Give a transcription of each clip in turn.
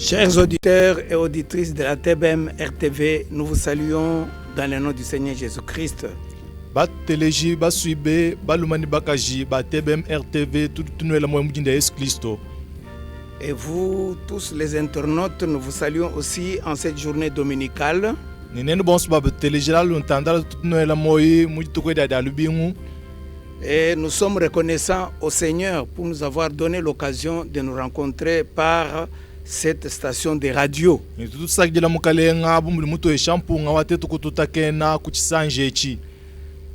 Chers auditeurs et auditrices de la TBM RTV, nous vous saluons dans le nom du Seigneur Jésus-Christ. Bateleji basuibe balumani bakaji ba TBM RTV tutunuela moyo mujinda Yesu Kristo. Et vous tous les internautes, nous vous saluons aussi en cette journée dominicale. Ninenu bonsu bateleji la luntandala tutunuela moyo mujitukweda dalubingu. Et nous sommes reconnaissants au Seigneur pour nous avoir donné l'occasion de nous rencontrer par cette station de radio.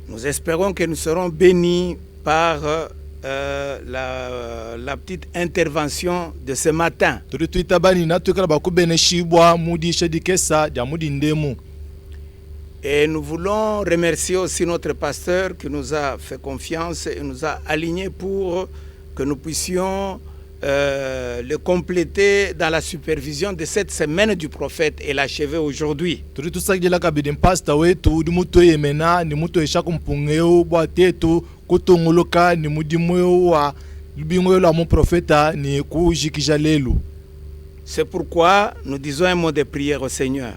Nous espérons que nous serons bénis par la petite intervention de ce matin. Et nous voulons remercier aussi notre pasteur qui nous a fait confiance et nous a alignés pour que nous puissions le compléter dans la supervision de cette semaine du prophète et l'achever aujourd'hui. C'est pourquoi nous disons un mot de prière au Seigneur.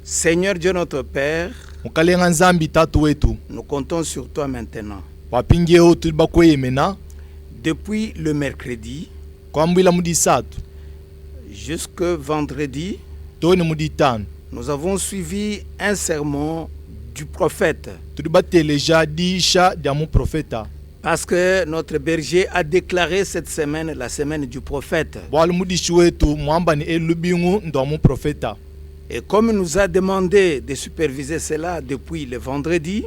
Seigneur Dieu notre Père, nous comptons sur toi maintenant. Depuis le mercredi jusqu'au vendredi, nous avons suivi un sermon du prophète. Parce que notre berger a déclaré cette semaine la semaine du prophète. Et comme il nous a demandé de superviser cela depuis le vendredi,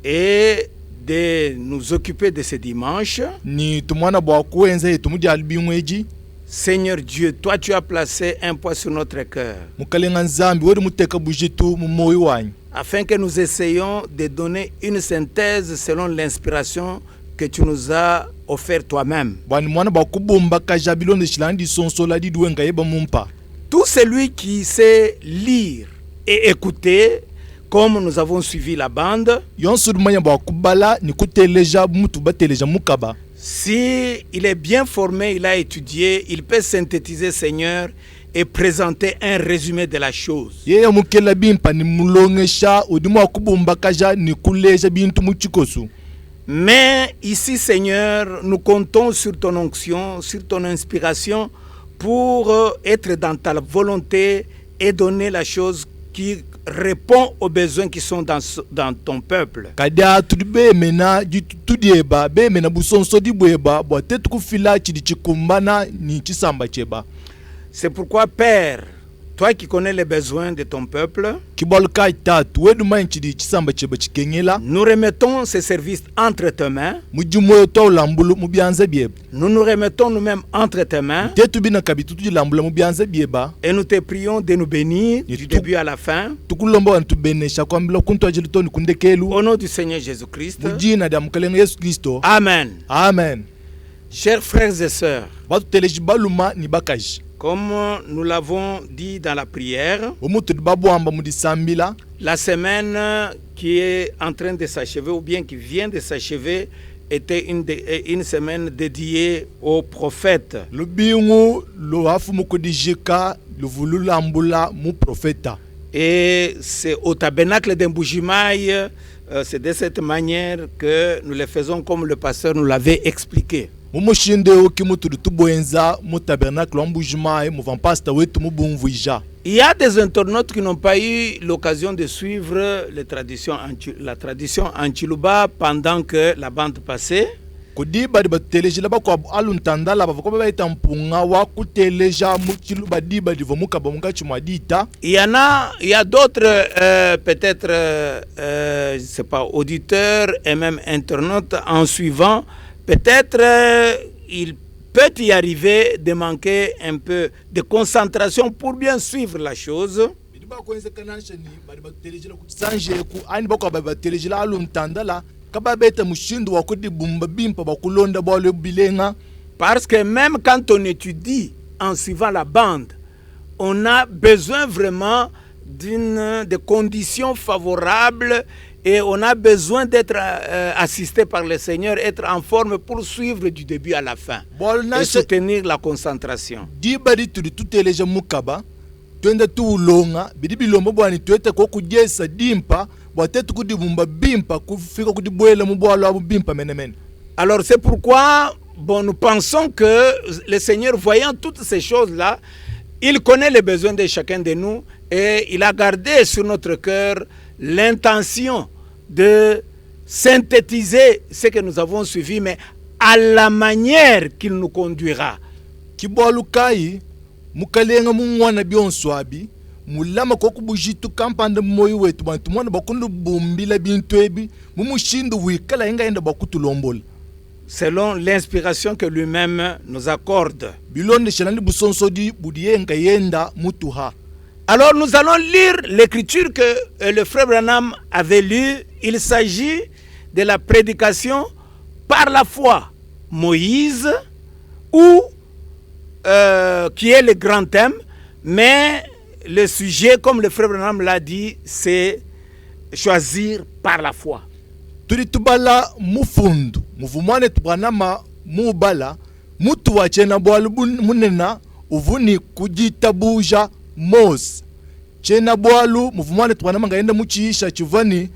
et de nous occuper de ce dimanche, Seigneur Dieu, toi tu as placé un poids sur notre cœur, afin que nous essayions de donner une synthèse selon l'inspiration que tu nous as offert toi-même. Tout celui qui sait lire et écouter, comme nous avons suivi la bande, si il est bien formé, il a étudié, il peut synthétiser, Seigneur, et présenter un résumé de la chose. Mais ici, Seigneur, nous comptons sur ton onction, sur ton inspiration pour être dans ta volonté et donner la chose qui répond aux besoins qui sont dans ton peuple. C'est pourquoi, Père, toi qui connais les besoins de ton peuple, nous remettons ces services entre tes mains. Nous nous remettons nous-mêmes entre tes mains. Et nous te prions de nous bénir du début à la fin. Au nom du Seigneur Jésus-Christ. Amen. Amen. Chers frères et sœurs, comme nous l'avons dit dans la prière, la semaine qui est en train de s'achever ou bien qui vient de s'achever était une semaine dédiée au prophète. Et c'est au tabernacle d'Mbujimai, c'est de cette manière que nous le faisons comme le pasteur nous l'avait expliqué. Il y a des internautes qui n'ont pas eu l'occasion de suivre la tradition en Chiluba pendant que la bande passait. Il y a d'autres peut-être je sais pas, auditeurs et même internautes en suivant. Peut-être il peut y arriver de manquer un peu de concentration pour bien suivre la chose. Parce que même quand on étudie en suivant la bande, on a besoin vraiment de conditions favorables et on a besoin d'être assisté par le Seigneur, être en forme pour suivre du début à la fin et soutenir la concentration. Dibari tudi tuteleja mukaba twenda tuulonga bidi bilombo bwani twete ko kujesa dimpa bwatetu kudibumba bimpa kufika kudibwela mubwalo abu bimpa menemene. Alors c'est pourquoi nous pensons que le Seigneur, voyant toutes ces choses-là, il connaît les besoins de chacun de nous et il a gardé sur notre cœur l'intention de synthétiser ce que nous avons suivi, mais à la manière qu'il nous conduira. Kibwalukai mukalenga mungwana byonswabi mulama ko kubujitu kampanda moyo wetu bantu mwana bakundu bumbila bintu ebi mumushindu wikala inga enda bakutulombola selon l'inspiration que lui-même nous accorde. Alors nous allons lire l'écriture que le frère Branham avait lue. Il s'agit de la prédication par la foi. Moïse, ou qui est le grand thème, mais le sujet, comme le frère Branham l'a dit, c'est choisir par la foi. Turi tubala mufundu muvumane tubwanama mubala mutu wachena bwalu munena uvuni kujitabuja Mose chena bwalu muvumane tubwanama ngaenda muchiisha chivani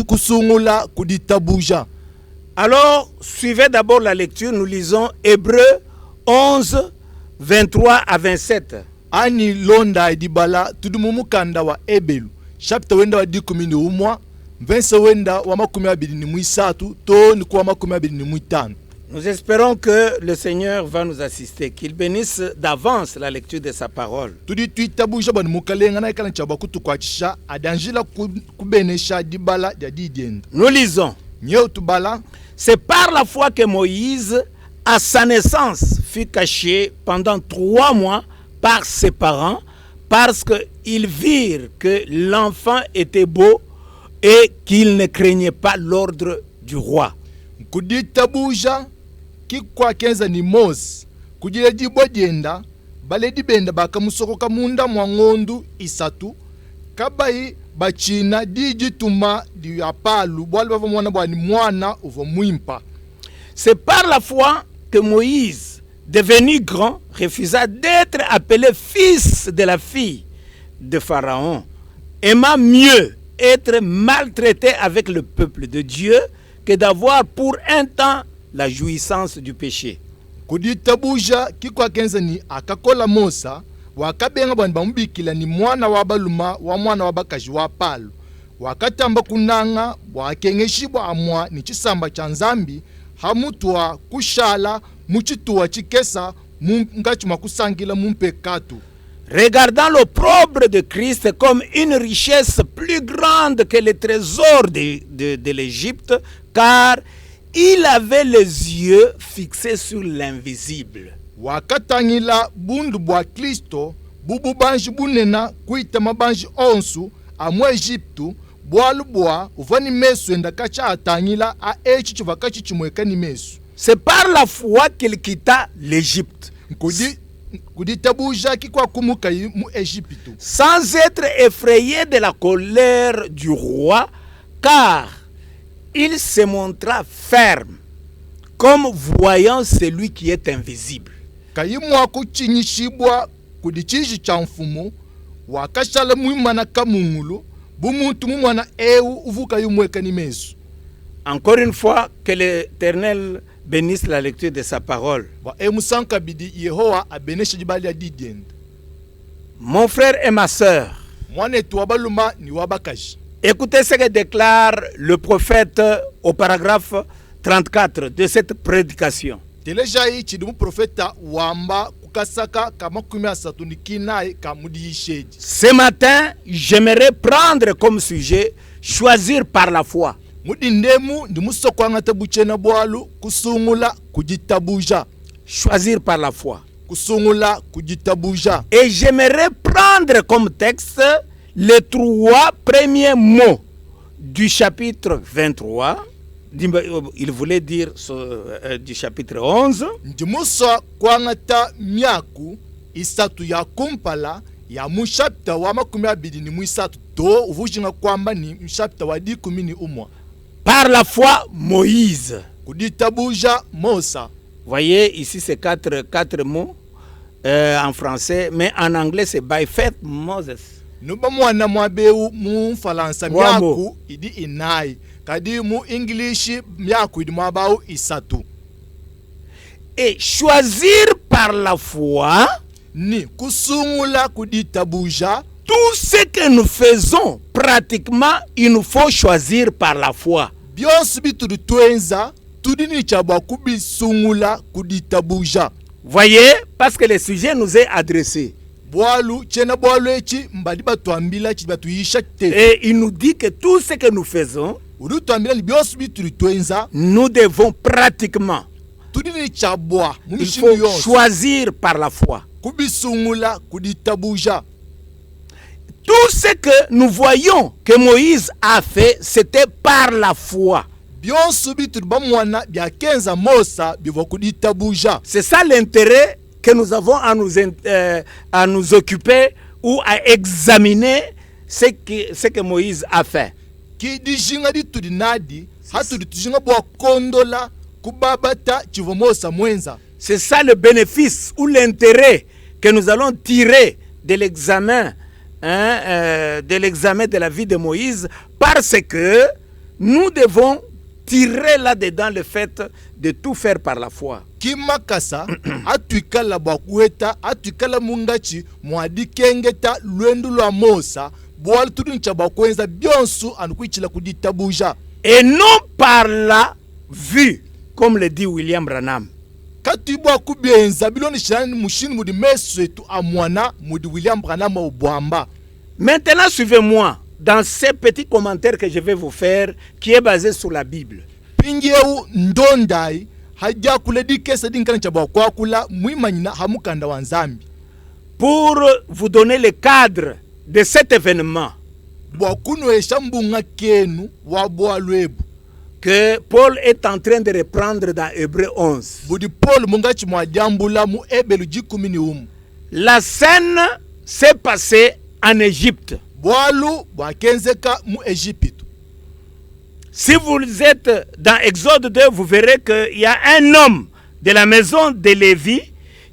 kusungula kuditabuja. Alors suivez d'abord la lecture. Nous lisons Hébreux 11 23 à 27. Ani londa idibala tudumumukanda wa Ebelu chapter wenda wa 11 Nous espérons que le Seigneur va nous assister, qu'il bénisse d'avance la lecture de sa parole. Nous lisons. C'est par la foi que Moïse, à sa naissance, fut caché pendant 3 mois par ses parents, parce qu'ils virent que l'enfant était beau et qu'il ne craignait pas l'ordre du roi. Kuditabuja kikwa kenza ni Mose kujira dibodienda baledi benda bakamusokoka munda mwangondu isatu kabai bachina dijituma di apalu bwali bava mwana bwani mwana uvo mwimpa. C'est par la foi que Moïse, devenu grand, refusa d'être appelé fils de la fille de Pharaon, aima mieux être maltraité avec le peuple de Dieu que d'avoir pour un temps la jouissance du péché. Kuditabuja kikwa kenza ni akakola Mosa wakabenga bwana bambikila ni mwana wa baluma wa mwana wa bakaji wa palu wakatamba kunanga wakengeshibwa amwa ni chisamba cha nzambi hamutwa kushala muchitua chikesa ngachuma kusangila mumpekatu. Regardant l'opprobre de Christ comme une richesse plus grande que les trésors de l'Égypte, car il avait les yeux fixés sur l'invisible. Wakatangila bundu bwa Kristo bubu banji bunena kuita mabanji onsu amwa Egyptu bwalu bwa uvani mesu enda kacha atangila a echi chivakachi chimweka ni mesu. C'est par la foi qu'il quitta l'Égypte. Sans être effrayé de la colère du roi, car il se montra ferme, comme voyant celui qui est invisible. Encore une fois, que l'Éternel bénisse la lecture de sa parole. Mon frère et ma sœur, écoutez ce que déclare le prophète au paragraphe 34 de cette prédication. Ce matin, j'aimerais prendre comme sujet choisir par la foi. Choisir par la foi. Et j'aimerais prendre comme texte les 3 premiers mots du chapitre 23. Il voulait dire du chapitre 11. ya mushapta wa makumi abiri ni mwisatu to uvujinga kwamba ni mshapta wa 11. Par la foi, Moïse. Kuditabuja Mosa. Voyez, ici c'est quatre mots en français, mais en anglais c'est by faith Moses. Nuba mwana mwabeu mu Faransa Wamo. myaku idi inai. Kadi mu English myaku idi mwabau isatu. Et choisir par la foi Ni kusungula kuditabuja. tout ce que nous faisons, pratiquement, il nous faut choisir par la foi. Byonsi bituru twenza tudini chabwa kubisungula kuditabuja. Voyez, parce que le sujet nous est adressé. Boalu chena boalu echi mbadi batuambila chi batuyisha te. Et il nous dit que tout ce que nous faisons, Uru tuambila ni byonsi bituru twenza nous devons pratiquement, tudini chabwa il mumishindu faut yonsi choisir par la foi. kubisungula kuditabuja. Tout ce que nous voyons que Moïse a fait, c'était par la foi. Byonsi bituru bamwana bya kenza Mosa bivo kuditabuja. C'est ça l'intérêt que nous avons à nous occuper ou à examiner ce que Moïse a fait. Ki dijinga di tudinadi hatu dijinga bwa kondola kubabata chivo Mosa mwenza. C'est ça le bénéfice ou l'intérêt que nous allons tirer de l'examen de la vie de Moïse, parce que nous devons tirer là-dedans le fait de tout faire par la foi. Kimakasa atuikala bwakueta atuikala mungachi mwadikengeta lwendu lwa Mosa bwali tuduncha bwakwenza byonsu anukuichila kuditabuja. Et non par la vue, comme le dit William Branham. Kati bwa kubenza biloni shani mushini mudi mesetu amwana mudi William Branham obwamba. Maintenant, suivez-moi dans ces petits commentaires que je vais vous faire, qui est basé sur la Bible. Pingieu ndondai haja kuledi kesa dinkana chabwa kwa kula muimanyina hamukanda wanzambi. Pour vous donner le cadre de cet événement Bwakuno eshambunga kenu wa bwalwebu. que Paul est en train de reprendre dans Hébreux 11. Budi Paul mungachi mwadjambula mu Ebelu 11. La scène s'est passée en Égypte. Bwalu bwakenzeka mu Egypte. Si vous êtes dans Exode 2, vous verrez qu'il y a un homme de la maison de Lévi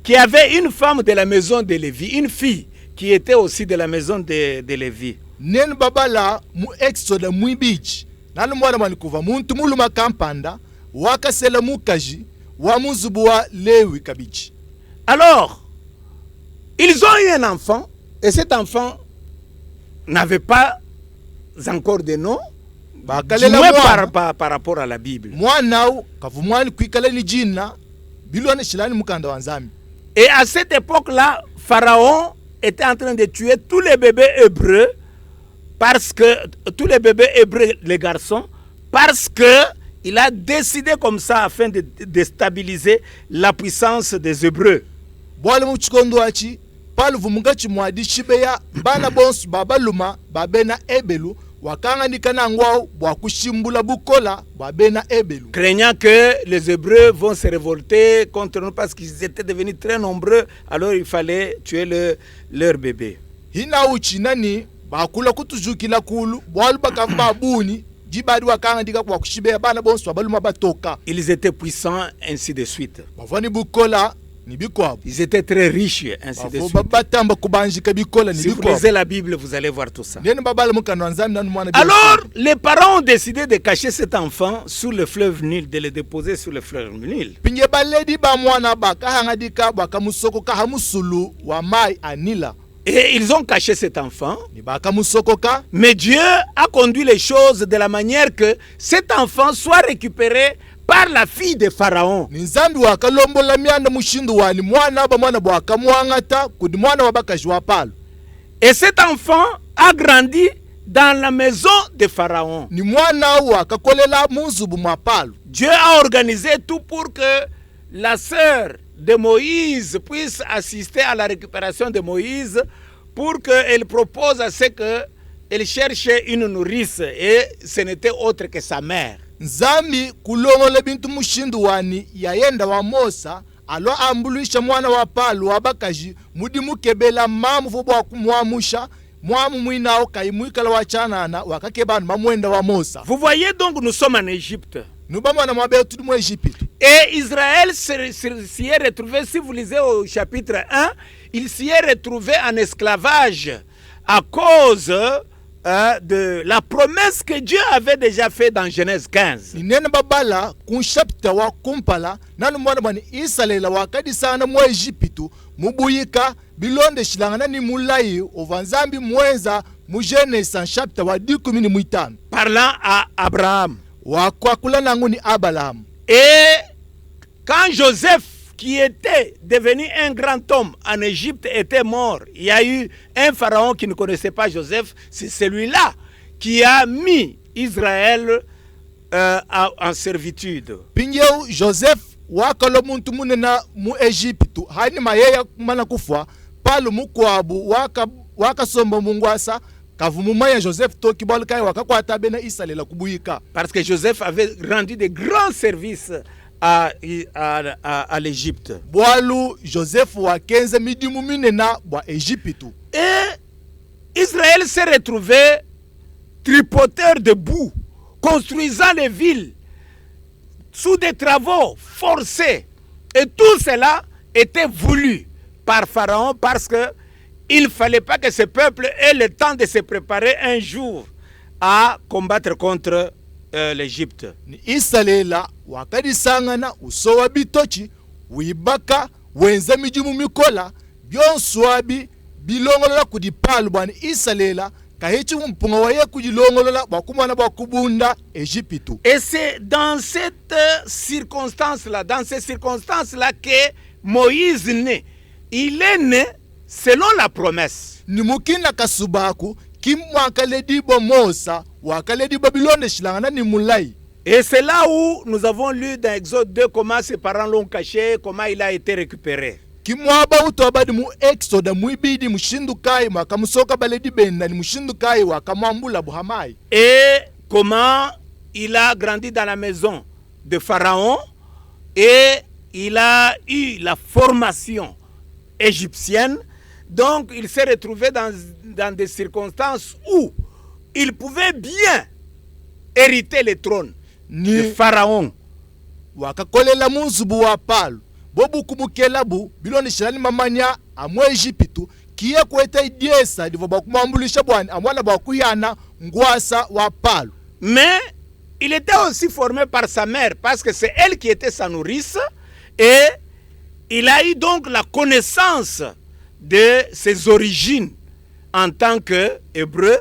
qui avait une femme de la maison de Lévi, une fille qui était aussi de la maison de Lévi. Nen babala mu Exode mu beach. Nanu mwana manikuva muntu muluma kampanda wakasela mukaji wa muzubu wa Lewi kabichi. Alors, ils ont eu un enfant et cet enfant n'avait pas encore de nom, du moins par rapport à la Bible. Mwanao kavumwani kwikala ni jina bilwane shilani mukanda wanzami. Et à cette époque-là, Pharaon était en train de tuer tous les bébés hébreux, parce que tous les bébés hébreux, les garçons, parce que il a décidé comme ça afin de déstabiliser la puissance des Hébreux. Bwale muchikondo achi palu vumungachi mwadi shibeya bana bonsu babaluma babena Ebelu wakanga nikana ngwao bwakushimbula bukola babena Ebelu. Craignant que les Hébreux vont se révolter contre nous parce qu'ils étaient devenus très nombreux, alors il fallait tuer leur bébé. Hina uchi nani bakula kutuzukila kulu bwalu bakamba buni jibadi wakanga ndika bwakushibeya bana bonsu babaluma batoka. Ils étaient puissants, ainsi de suite. Bavani bukola. Ils étaient très riches, ainsi de suite. Si vous lisez la Bible, vous allez voir tout ça. Alors, les parents ont décidé de cacher cet enfant sous le fleuve Nil, de le déposer sur le fleuve Nil. Et ils ont caché cet enfant. Mais Dieu a conduit les choses de la manière que cet enfant soit récupéré par la fille de Pharaon. Et cet enfant a grandi dans la maison de Pharaon. Dieu a organisé tout pour que la sœur de Moïse puisse assister à la récupération de Moïse, pour qu'elle propose à ce qu'elle cherche une nourrice, et ce n'était autre que sa mère. Nzambi kulongola bintu mushindu wani yayenda wa Mosa alo ambuluisha mwana wa Palu wabakaji mudi mukebela mamu fobo kumwamusha mwamu mwinao kaimwikala wachanana wakakebana mamwenda wa Mosa. Vous voyez donc nous sommes en Égypte. Nous bamana mwabe tout mu Égypte. Et Israël s'y est retrouvé, si vous lisez au chapitre 1, il s'y est retrouvé en esclavage à cause de la promesse que Dieu avait déjà faite dans Genèse 15. Nene babala kun chapter wa kumpala nanu mwana bani Israël wakadi sana mu Égypte mubuyika bilonde shilangana ni mulai ovanzambi mwenza mu Genèse chapter wa 10:15 parlant à Abraham. Wakwakula nangu ni Abraham. Et quand Joseph, qui était devenu un grand homme en Égypte, était mort, il y a eu un pharaon qui ne connaissait pas Joseph. C'est celui-là qui a mis Israël en servitude. Pinjeu Joseph wakalo muntu munena mu Égypte hani mayeya mana kufa palu mukwabu wakasomba mungwasa kavumumaya Joseph toki bolkai wakakwata bena Israël kubuyika. Parce que Joseph avait rendu de grands services à l'Égypte. Boalu Joseph wa kenze midimu minena bwa Égypte. Et Israël s'est retrouvé tripoteur de boue, construisant les villes sous des travaux forcés. Et tout cela était voulu par Pharaon parce que il ne fallait pas que ce peuple ait le temps de se préparer un jour à combattre contre l'Égypte. Ni Israëla wakadi sangana usowa bitochi wibaka wenza mijimu mikola byonswabi bilongolola kudipalu bwana Israëla kahichi mpunga waye kudilongolola bakumana bakubunda Égypte. Et c'est dans cette circonstance-là, dans ces circonstances-là que Moïse naît. Il est né selon la promesse. Ni mukina kasubaku kimwakaledi bo Mosa wakaledi Babylone shilangana ni mulai. Et c'est là où nous avons lu dans Exode 2 comment ses parents l'ont caché, comment il a été récupéré. Kimwaba utobadi mu Exode muibidi mushindukai makamusoka baledi benda ni mushindukai wakamwambula buhamai. Et comment il a grandi dans la maison de Pharaon et il a eu la formation égyptienne. Donc il s'est retrouvé dans des circonstances où il pouvait bien hériter le trône de Pharaon. Wakakolela munzubu wa Palu bobu kumukelabu biloni shirani mamanya amwe Égypte kiye kweta idiesa divo bakumambulisha bwana amwana bakuyana ngwasa wa Palu. Mais il était aussi formé par sa mère parce que c'est elle qui était sa nourrice et il a eu donc la connaissance de ses origines en tant qu'hébreu.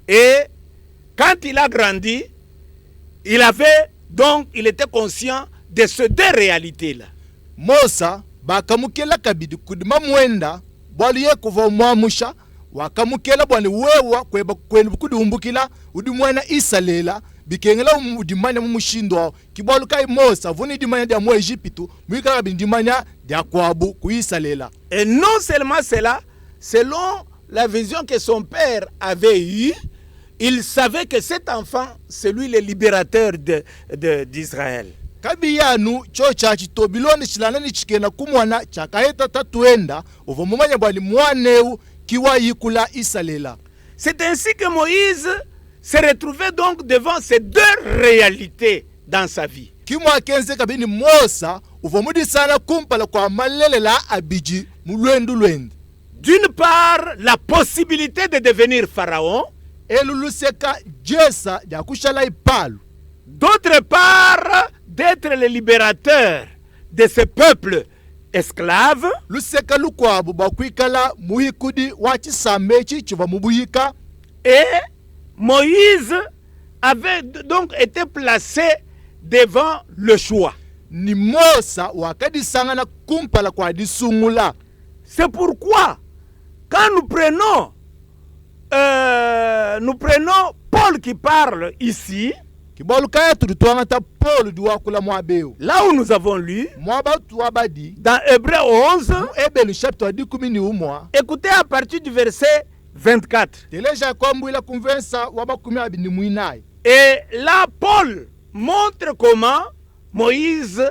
Et quand il a grandi, il était conscient de ces deux réalités-là. Mosa bakamukela kabidi kudima mwenda bwaliye kuva mwamusha wakamukela bwani wewa kwenu kudumbukila udimwana Israëla bikengela udimanya mumushindo kibwalu kai Mosa vuni dimanya dia mu Égypte mwika bindimanya dia kwabu ku Israëla. Et non seulement cela, selon la vision que son père avait eue, il savait que cet enfant, c'est lui le libérateur d'Israël. Kabiyanu chocha chitobiloni chilanani chikena kumwana chakaeta tatuenda uvomumanya bwali mwaneu kiwa yikula Israëla. C'est ainsi que Moïse se retrouvait donc devant ces deux réalités dans sa vie. Kimwa kenze kabini Mosa uvomudi sana kumpala kwa malele la abiji mulwendu lwendi. D'une part, la possibilité de devenir pharaon. Eluluseka jesa ya kushala ipalu. D'autre part, d'être le libérateur de ce peuple esclave. Luseka lukwabu bakwikala muhikudi wachisamechi chiva mubuyika. Et Moïse avait donc été placé devant le choix. Ni Mosa wakadi sangana kumpala kwa disungula. C'est pourquoi quand nous prenons Paul qui parle ici, là où nous avons lu, dans Hébreux 11, écoutez à partir du verset 24. Et là, Paul montre comment Moïse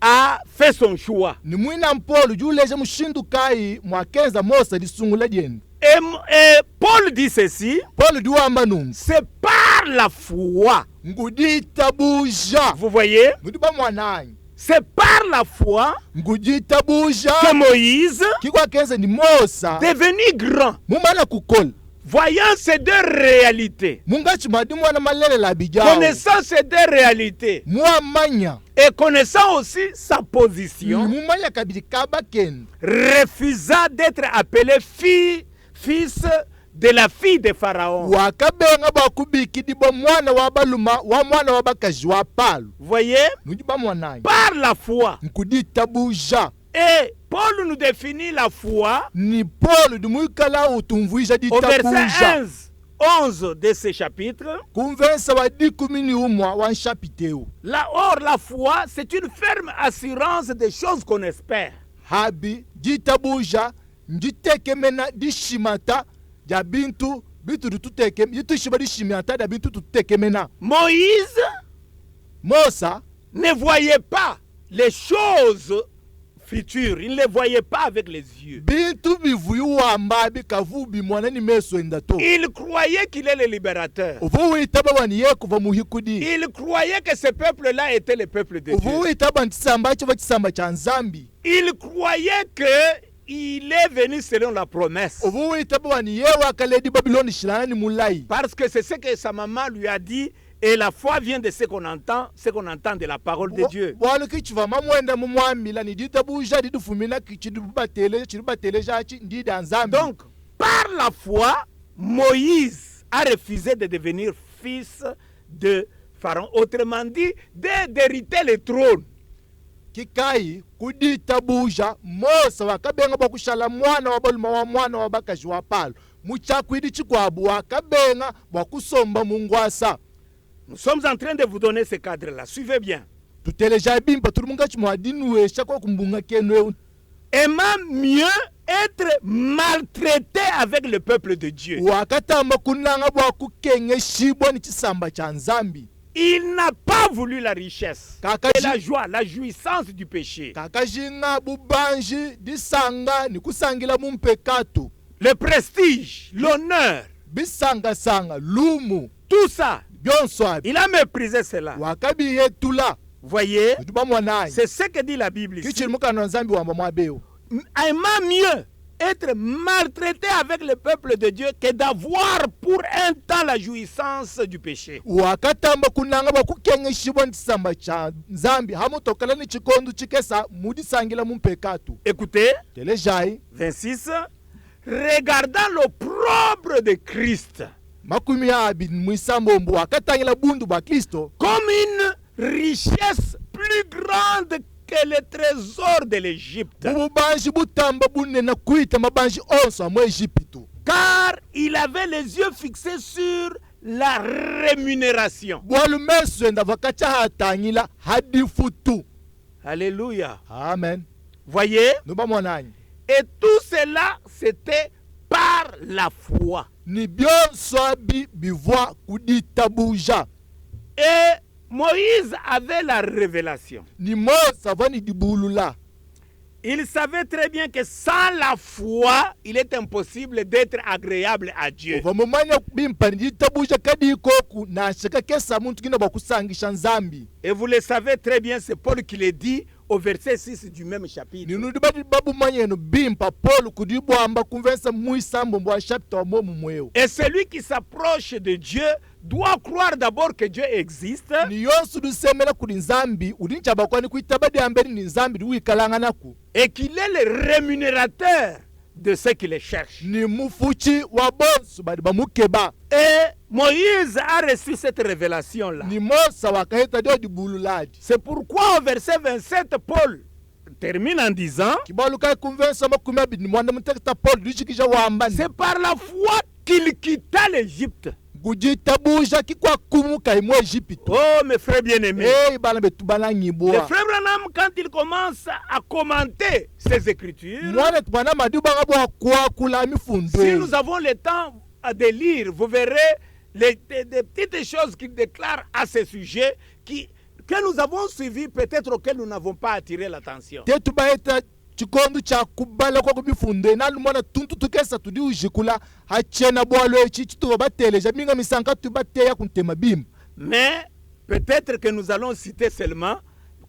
a fait son choix. ni mwina Paul juleje mushindu kai mwakenza Mosa lisungula diendo. Et Paul dit ceci, Paul duamba nungu c'est par la foi. ngudita buja. Vous voyez, Mudiba mwananyi c'est par la foi ngudita buja que Moïse, kikwa kenza ni Mosa devenu grand, mumana kukola voyant ces deux réalités, mungachi madi mwana malele la bijao connaissant ces deux réalités mwamanya et connaissant aussi sa position, mumanya kabili kaba kenda refusa d'être appelé fils de la fille de Pharaon. wakabenga bakubikidi ba mwana wa baluma wa mwana wa bakaji wa Palo. Voyez, Nujiba mwananyi par la foi. nkudita buja. Et Paul nous définit la foi Ni Paul dumwikala utumvuisha au dita verset buja 11 de ce chapitre. kumvensa wa dikumini umwa wa nshapiteu Là, or, la foi, c'est une ferme assurance des choses qu'on espère. habi dita buja njitekemena dishimata ja bintu bitu tuteke yitu shiba dishimata da bintu tutekemena. Moïse Mosa ne voyait pas les choses futures. Il ne les voyait pas avec les yeux. bintu bivuyu wamba bikavubi mwana ni meso endato Il croyait qu'il est le libérateur. uvuwitaba wani yekuva muhikudi Il croyait que ce peuple-là était le peuple de Dieu. uvuwitaba ntisamba chiva chisamba cha nzambi Il croyait qu'il est venu selon la promesse. uvuwitaba wani yewa kaledi Babylone shilana ni mulai Parce que c'est ce que sa maman lui a dit. Et la foi vient de ce qu'on entend de la parole de Dieu. wanu kichiva mamwenda mumwamila ni dita buja didufumina kichidubatele jachi ndida nzambi. Donc, par la foi, Moïse a refusé de devenir fils de Pharaon. Autrement dit, d'hériter le trône. Kikai kudita buja Mosa wakabenga bakushala mwana wa baluma wa mwana wa bakaji wa Palo muchakwidi chikwabu wakabenga bakusomba mungwasa. Nous sommes en train de vous donner ce cadre-là. Suivez bien. Tuteleja bimpa turumunga chimwadinwe shakwa kumbunga kenwe Aimant mieux être maltraité avec le peuple de Dieu. wakatamba kunanga bwa kukenge shibwa ni chisamba cha nzambi. Il n'a pas voulu la richesse Kaka et la joie, la jouissance du péché. kakajinga bubanji disanga ni kusangila mumpekatu Le prestige, l'honneur, bisanga sanga lumu tout ça, byonso abi il a méprisé cela. wakabiye tula. Voyez, Tuba mwananyi c'est ce que dit la Bible ici. kichiri mukano nzambi wamba mwabeo Aimant mieux être maltraité avec le peuple de Dieu que d'avoir pour un temps la jouissance du péché. wakatamba kunanga bwa kukenge shibwa ni chisamba cha nzambi hamutokala ni chikondo chikesa mudisangila mumpekatu. Écoutez, Telejai 26, regardant l'opprobre de Christ makumi abi mwisambombo wakatangila bundu bwa Kristo comme une richesse plus grande que le trésor de l'Égypte, bubanji butamba bunena kuita mabanji onso amwe Egyptu car il avait les yeux fixés sur la rémunération. bwalumeso enda vakacha hatangila hadifutu. Alléluia. Amen. Voyez, Nuba mwananyi et tout cela, c'était par la foi. ni byonso abi bivwa kudita buja. Et Moïse avait la révélation. Ni Mosa vani dibulula. Il savait très bien que sans la foi, il est impossible d'être agréable à Dieu. Vamumanya bimpa dita buja kadi koku na shaka kesa muntu kina bakusangisha nzambi. Et vous le savez très bien, c'est Paul qui le dit au verset 6 du même chapitre. Ni nudibadi babu manyeno bimpa Paul kudibwamba kunvensa muisambo mbwa chapter mo mumweo. Et celui qui s'approche de Dieu doit croire d'abord que Dieu existe Ni yonsu dusemela kuli nzambi udinchaba kwani kuitabadi ambeni ni nzambi duikalanga naku. et qu'il est le rémunérateur de ceux qui les cherchent. Ni mufuchi wa bonsu badi bamukeba. Et Moïse a reçu cette révélation-là. Ni Mosa wakaheta dio dibululadi. C'est pourquoi au verset 27, Paul termine en disant, Kibalu kai kunvensa makumi abi ni mwanda mtekta Paul duchikija wamba. c'est par la foi qu'il quitta l'Égypte. Gujita buja kikwa kumuka imwe Egypte. Oh, mes frères bien-aimés. Bana betu bana Le nyiboa. frère Branham, quand il commence à commenter ces écritures, Mwana tubana maduba ngabo kwa kula mifundo. si nous avons le temps de lire, vous verrez des petites choses qu'il déclare à ce sujet qui que nous avons suivis, peut-être auxquels nous n'avons pas attiré l'attention. Tetu baeta chikondo cha kubala kwa kubifunde na lumona tuntu tukesa tudi ujikula hachena bwalo echi chitu bateleja minga misanka tubateya kuntema bim. Mais peut-être que nous allons citer seulement,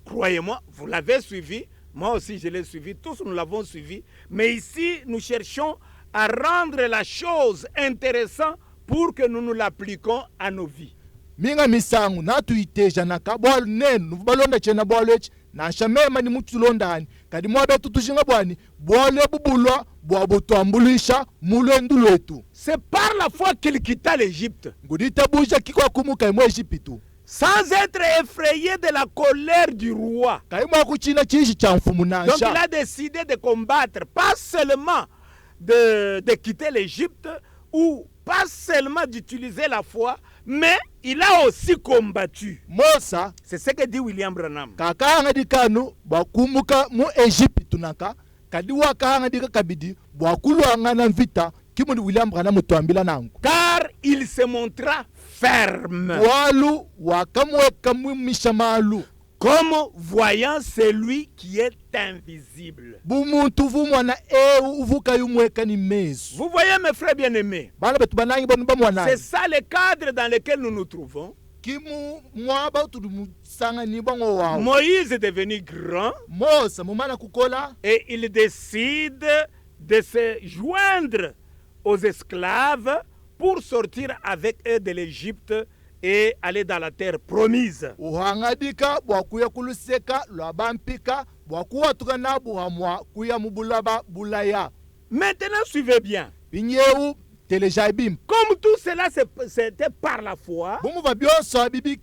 croyez-moi, vous l'avez suivi, moi aussi je l'ai suivi, tous nous l'avons suivi, mais ici nous cherchons à rendre la chose intéressante pour que nous nous l'appliquions à nos vies. Minga misangu na tuiteja na kabwalo nenu balonda chena bwalo echi na shamema ni mutu londani kadi mwabe tutushinga bwani bwale bubulwa bwabutwambulisha mulendu lwetu. C'est par la foi qu'il quitta l'Égypte, Ngudita buja kikwa kumuka imwe Egyptu sans être effrayé de la colère du roi. kaimwa kuchina chishi cha mfumu Donc il nansha. a décidé de combattre, pas seulement de quitter l'Égypte, ou pas seulement d'utiliser la foi, mais il a aussi combattu. Mosa C'est ce que dit William Branham. kakanga dikanu bwakumuka mu Egyptu naka kadi wakanga dika kabidi bwakulwanga na mvita kimudi William Branham twambila nangu. Car il se montra ferme, Walu wakamweka mwishamalu comme voyant celui qui est invisible. bumuntu vumwana uvuka yumweka ni mesu. Vous voyez mes frères bien-aimés, Bana betu banangi bonu bamwana. c'est ça le cadre dans lequel nous nous trouvons. Kimu mwaba tudumusanga ni bango wao. Moïse est devenu grand Mosa mumana kukola et il décide de se joindre aux esclaves pour sortir avec eux de l'Égypte et aller dans la terre promise. uhangadika bwakuya kuluseka lwabampika bwakuwatuka na buhamwa kuya mubulaba bulaya Maintenant, suivez bien. binyewu teleja bim Comme tout cela c'était par la foi, bumuva byonso abibi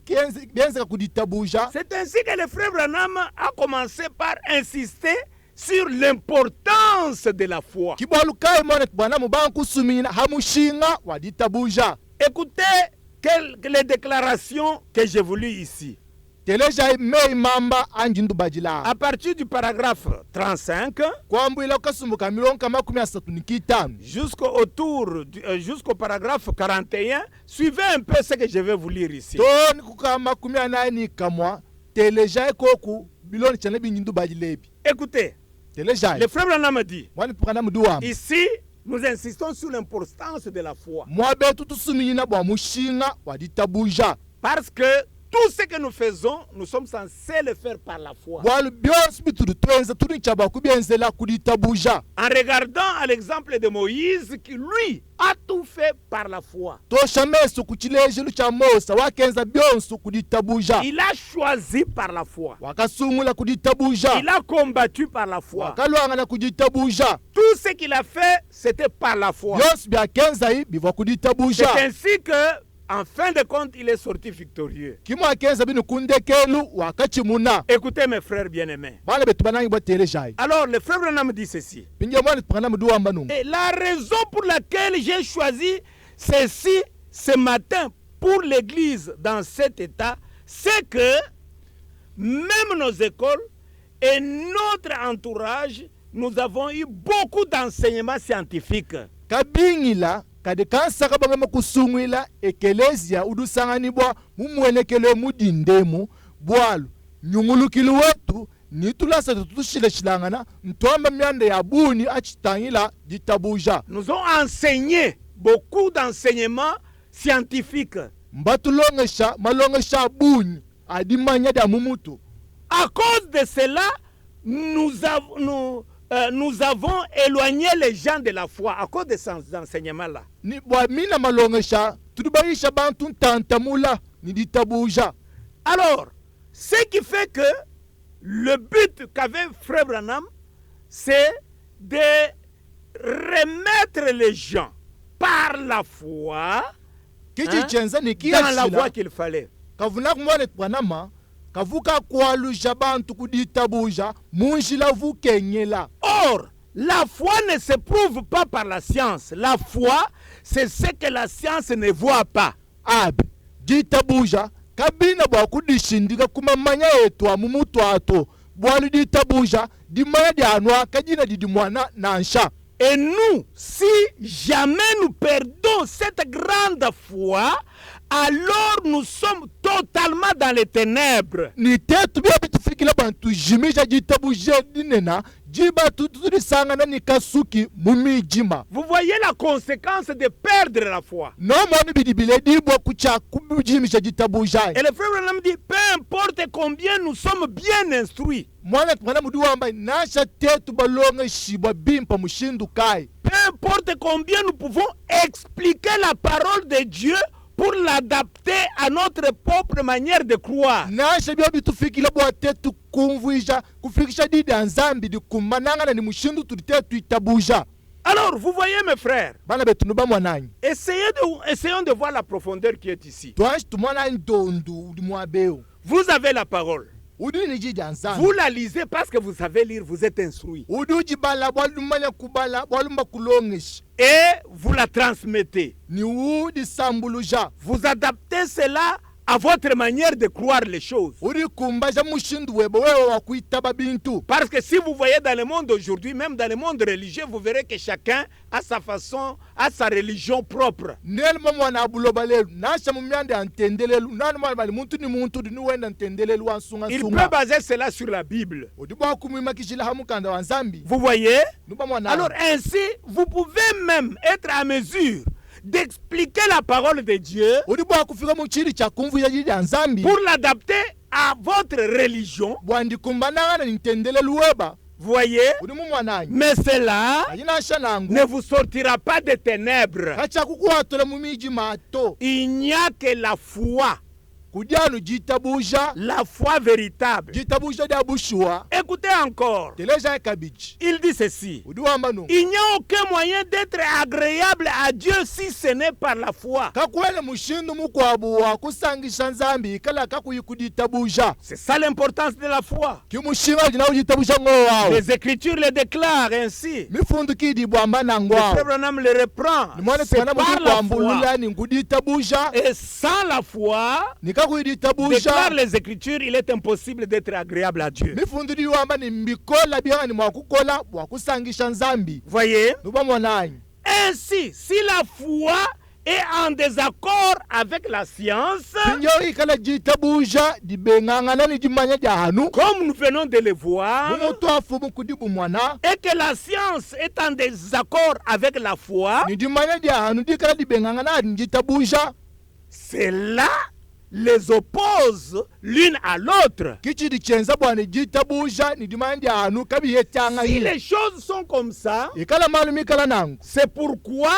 byenzeka kuditabuja. c'est ainsi que le frère Branham a commencé par insister sur l'importance de la foi. kibwalukai mone bwana mubankusumina hamushinga waditabuja. Écoutez les déclarations que j'ai voulu ici. teleja mei mamba anjindu bajila À partir du paragraphe 35 kwambwila ukasumbuka milonka 35 jusqu'au paragraphe 41, suivez un peu ce que je vais vous lire ici. toni kuka 40 kamwa teleja koku biloni chana binyindu bajilebi. Écoutez, teleja le frère Branham dit, mwani pukana muduwa ici, nous insistons sur l'importance de la foi. mwabe tutusumina bwa mushinga waditabuja. Parce que tout ce que nous faisons, nous sommes censés le faire par la foi. bwalu byonsi bitudu twenza turi chaba kubyenzela kuditabuja. En regardant à l'exemple de Moïse, qui lui a tout fait par la foi. tosha meso kuchilejelu cha Mosa wakenza byonso kuditabuja. Il a choisi par la foi. wakasungula kuditabuja. Il a combattu par la foi. wakalwanga na kuditabuja. Tout ce qu'il a fait, c'était par la foi. byonsi byakenza yi biva C'est kuditabuja. ainsi que, en fin de compte, il est sorti victorieux. kimwe akenza binu kundekelu wakachimuna. Écoutez mes frères bien-aimés. bana betu banangi bwatelejayi Alors, le frère Branham dit ceci. pinje mwani pukana muduwamba nungu. Et la raison pour laquelle j'ai choisi ceci ce matin pour l'église dans cet état, c'est que même nos écoles et notre entourage, nous avons eu beaucoup d'enseignements scientifiques. kabingila kadi kansaka bangama kusungwila ekelezia udusanganibwa mumwenekele mudindemu bwalu nyungulukilu wetu nitulasa tutushileshilangana ntwamba myanda ya buni achitangila ditabuja. Nous ont enseigné beaucoup d'enseignements scientifiques. mbatulongesha malongesha buni adimanya da mumutu. À cause de cela, nous avons éloigné les gens de la foi à cause de ces enseignements-là. ni bwa mina malongesha tudubaisha bantu ntantamula ni ditabuja. Alors, ce qui fait que le but qu'avait Frère Branham, c'est de remettre les gens par la foi kichichenza ni dans la voie kiyashila qu'il fallait. kavuna kumwane twanama kavuka kwalusha bantu kuditabuja munjila vukenyela. Or, la foi ne se prouve pas par la science. La foi, c'est ce que la science ne voit pas. abi ditabuja kabina bwa kudishindika kumamanya yetu amumutu ato bwalu ditabuja dimaya dianwa kajina didimwana nansha. Et nous, si jamais nous perdons cette grande foi, alors nous sommes totalement dans les ténèbres. ni tetu bia bitufikila bantu jimisha jitabu jedinena jiba tuturisangana ni kasuki mumijima. Vous voyez la conséquence de perdre la foi. No moni bidibile dibwa kucha kujimisha jitabu jai. Et le frère Branham dit, peu importe combien nous sommes bien instruits, Mwana mudu wamba nasha tetu balonga shibwa bimpa mushindu kai. peu importe combien nous pouvons expliquer la parole de Dieu pour l'adapter à notre propre manière de croire. Nasha bia bitufikila bwa tetu kumvuisha kufikisha didi anzambi di kumananga ni mushindu tulitetu itabuja. Alors, vous voyez mes frères, Bana betu nuba mwananyi. essayons de voir la profondeur qui est ici. Twashi tumwana ndondu di mwabeo. Vous avez la parole. Udi ni jidi anzambi. Vous la lisez parce que vous savez lire, vous êtes instruit. Udi jibala walumanya kubala walumba kulongish. Et vous la transmettez. Ni udi sambuluja. Vous adaptez cela à votre manière de croire les choses. Udi kumbaja mushindu webo wewe wa kuitaba bintu. Parce que si vous voyez dans le monde aujourd'hui, même dans le monde religieux, vous verrez que chacun a sa façon, a sa religion propre. Nel mwana abuloba lelu. Nasha mumiande antendelelu. Nani mwana bali muntu ni muntu di nuwenda antendelelu wansunga Il sunga. peut baser cela sur la Bible. Udi bwa kumwima kishila hamukanda wanzambi. Vous voyez? Nuba mwana. Alors ainsi, vous pouvez même être à mesure d'expliquer la parole de Dieu Udi bwa kufika muchiri cha kumvuya jidi anzambi. pour l'adapter à votre religion. Bwandi kumbananga na nintendelelu weba. Voyez? Udi mumwananyi. Mais cela Ajina asha nangu. ne vous sortira pas des ténèbres. Kacha kukuwatola mumiji mato. Il n'y a que la foi, Kudianu jitabuja. la foi véritable. Jitabuja dia bushua. Écoutez encore, Teleja kabich. il dit ceci. Udi wamba no. Il n'y a aucun moyen d'être agréable à Dieu si ce n'est par la foi. Kakwele mushindu mukwabuwa kusangisha nzambi kala kakuyikuditabuja. C'est ça l'importance de la foi. Kimushinga jina ujitabusha ngowao. Les Écritures le déclarent ainsi. Mifundu kidi bwamba Le nangwao. frère Branham le reprend. Nimwana C'est twana par mudu la kwambulula foi. ni nguditabuja. Et sans la foi, Nikakuyiditabuja. déclare les Écritures, il est impossible d'être agréable à Dieu. Mifundu di wamba ni mbikola bianga ni mwakukola wakusangisha nzambi. Voyez? Nuba mwananyi. Ainsi, si la foi est en désaccord avec la science, Pinyo ikala jitabuja di bengangana ni jimanya jahanu. comme nous venons de le voir, Mumoto afumu kudibu mwana. et que la science est en désaccord avec la foi, Ni jimanya jahanu di kala di bengangana ni jitabuja. cela les oppose l'une à l'autre. Kichi di chenza bwana jitabuja ni jimanya jahanu kabi hetanga Si hii. les choses sont comme ça, Ikala malumi kala nangu. c'est pourquoi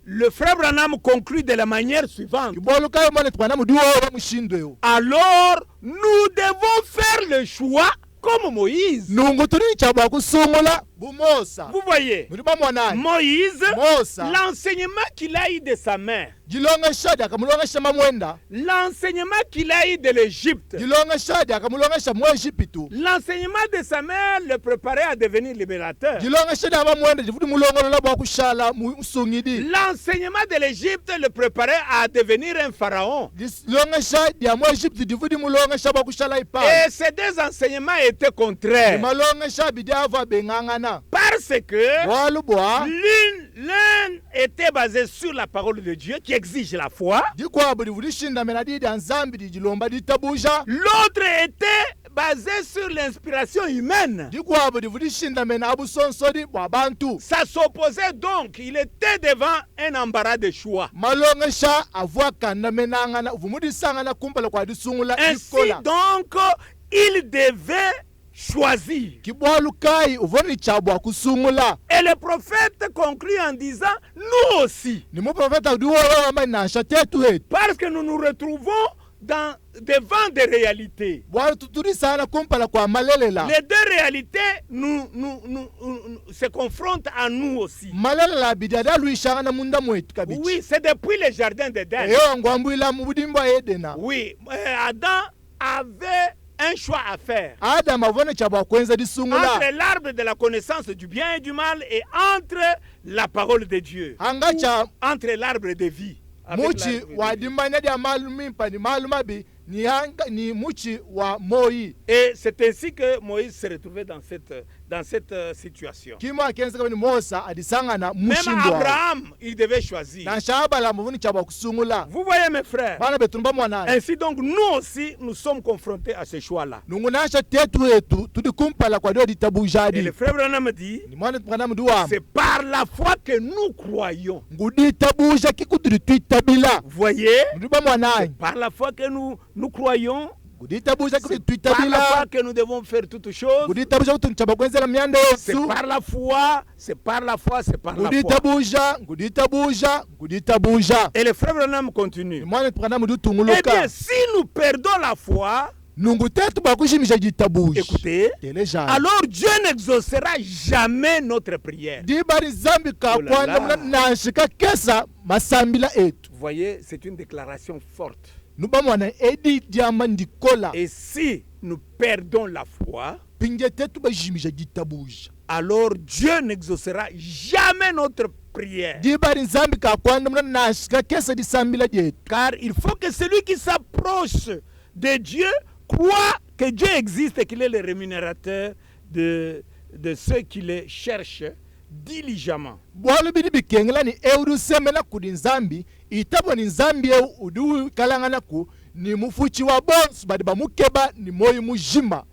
le frère Branham conclut de la manière suivante. Kibolu kayo mwana twana muduo wa mushindo yo. Alors, nous devons faire le choix comme Moïse. Nungu turi chabwa kusumula bumosa. Vous voyez, Mudiba mwana. Moïse, Mosa. l'enseignement qu'il a eu de sa mère, Jilonga shada kamulonga shama mwenda. l'enseignement qu'il a eu de l'Égypte, Jilonga shada kamulonga shama Egyptu. l'enseignement de sa mère le préparait à devenir libérateur. Jilonga shada ba mwenda jifuti mulonga lola bwa kushala musungidi. L'enseignement de l'Égypte le préparait à devenir un pharaon. Jilonga shada ya Egyptu jifuti mulonga shaba kushala ipa. Et ces deux enseignements étaient contraires. Malonga shabi dava bengangana. Parce que Walubwa. l'un était basé sur la parole de Dieu qui exige la foi. Jikwa budi vulishinda menadi danzambi di jilomba ditabuja. L'autre était basé sur l'inspiration humaine. Jikwa budi vulishinda menabu sonsori bwa bantu. Ça s'opposait donc. Il était devant un embarras de choix. Malonga sha avwa kanda menangana vumudi sangana kumpala kwa disungula Ainsi ikola. donc, il devait choisir. Kibwalukai uvoni chabwa kusungula. Et le prophète conclut en disant, nous aussi, Ni mu profeta duwo wama na shatetu hetu. parce que nous nous retrouvons devant des réalités. Bwana tuturi sana kumpala kwa malelela. Les deux réalités se confrontent à nous aussi. Malela bidada luishanga na munda mwetu kabichi. Oui, c'est depuis le jardin d'Éden. Eyo ngwambuila mubudimba Edena. Oui, Adam avait un choix à faire Adam avone chabwa kwenza disungula. entre l'arbre de la connaissance du bien et du mal et entre la parole de Dieu, Angacha entre l'arbre de vie. Avec muchi l'arbre de wa vie. dimanya dia malumi pa ni malumabi ni muchi wa moi. Et c'est ainsi que Moïse s'est retrouvé dans dans cette situation. kimo akenza kabani mosa adisangana Même mushindwa Abraham, il devait choisir. na shabala muvuni chaba kusungula Vous voyez mes frères. bana betumba mwana Ainsi donc, nous aussi, nous sommes confrontés à ce choix-là. nungunasha tetu yetu tudikumpala kwa dio Et ditabujadi le frère Branham dit, ni mwana tukana mduwa c'est par la foi que nous croyons. nguditabuja kikuturi twitabila Vous voyez, nduba mwana par la foi que nous croyons, nguditabuja c'est kikuturi par la twitabila foi que nous devons faire toutes choses. nguditabuja kuti nchaba kwenzela myanda C'est yesu par la foi, c'est par la foi, c'est par la foi. nguditabuja Et le frère Branham ni continue. mwana tukana mdu Eh bien, tunguluka si nous perdons la foi, nungu tetu bakushimisha jitabuja écoutez, teleja alors Dieu n'exaucera jamais notre prière. dibari zambi Oh là kakwanda là. muna nashika kesa masambila etu Vous voyez, c'est une déclaration forte. nuba mwana edi diama ndikola Et si nous perdons la foi, pinje tetu bashimisha jitabuja alors Dieu n'exaucera jamais notre prière. dibari zambi kakwanda muna nashika kesa disambila jetu Car il faut que celui qui s'approche de Dieu croit que Dieu existe et qu'il est le rémunérateur de ceux qui le cherchent diligemment. bwalo bidi bikengela ni eudu semena kudi nzambi itabo ni nzambi eu udu kalangana ku ni mufuchi wa bonsu badi bamukeba ni moyo mujima.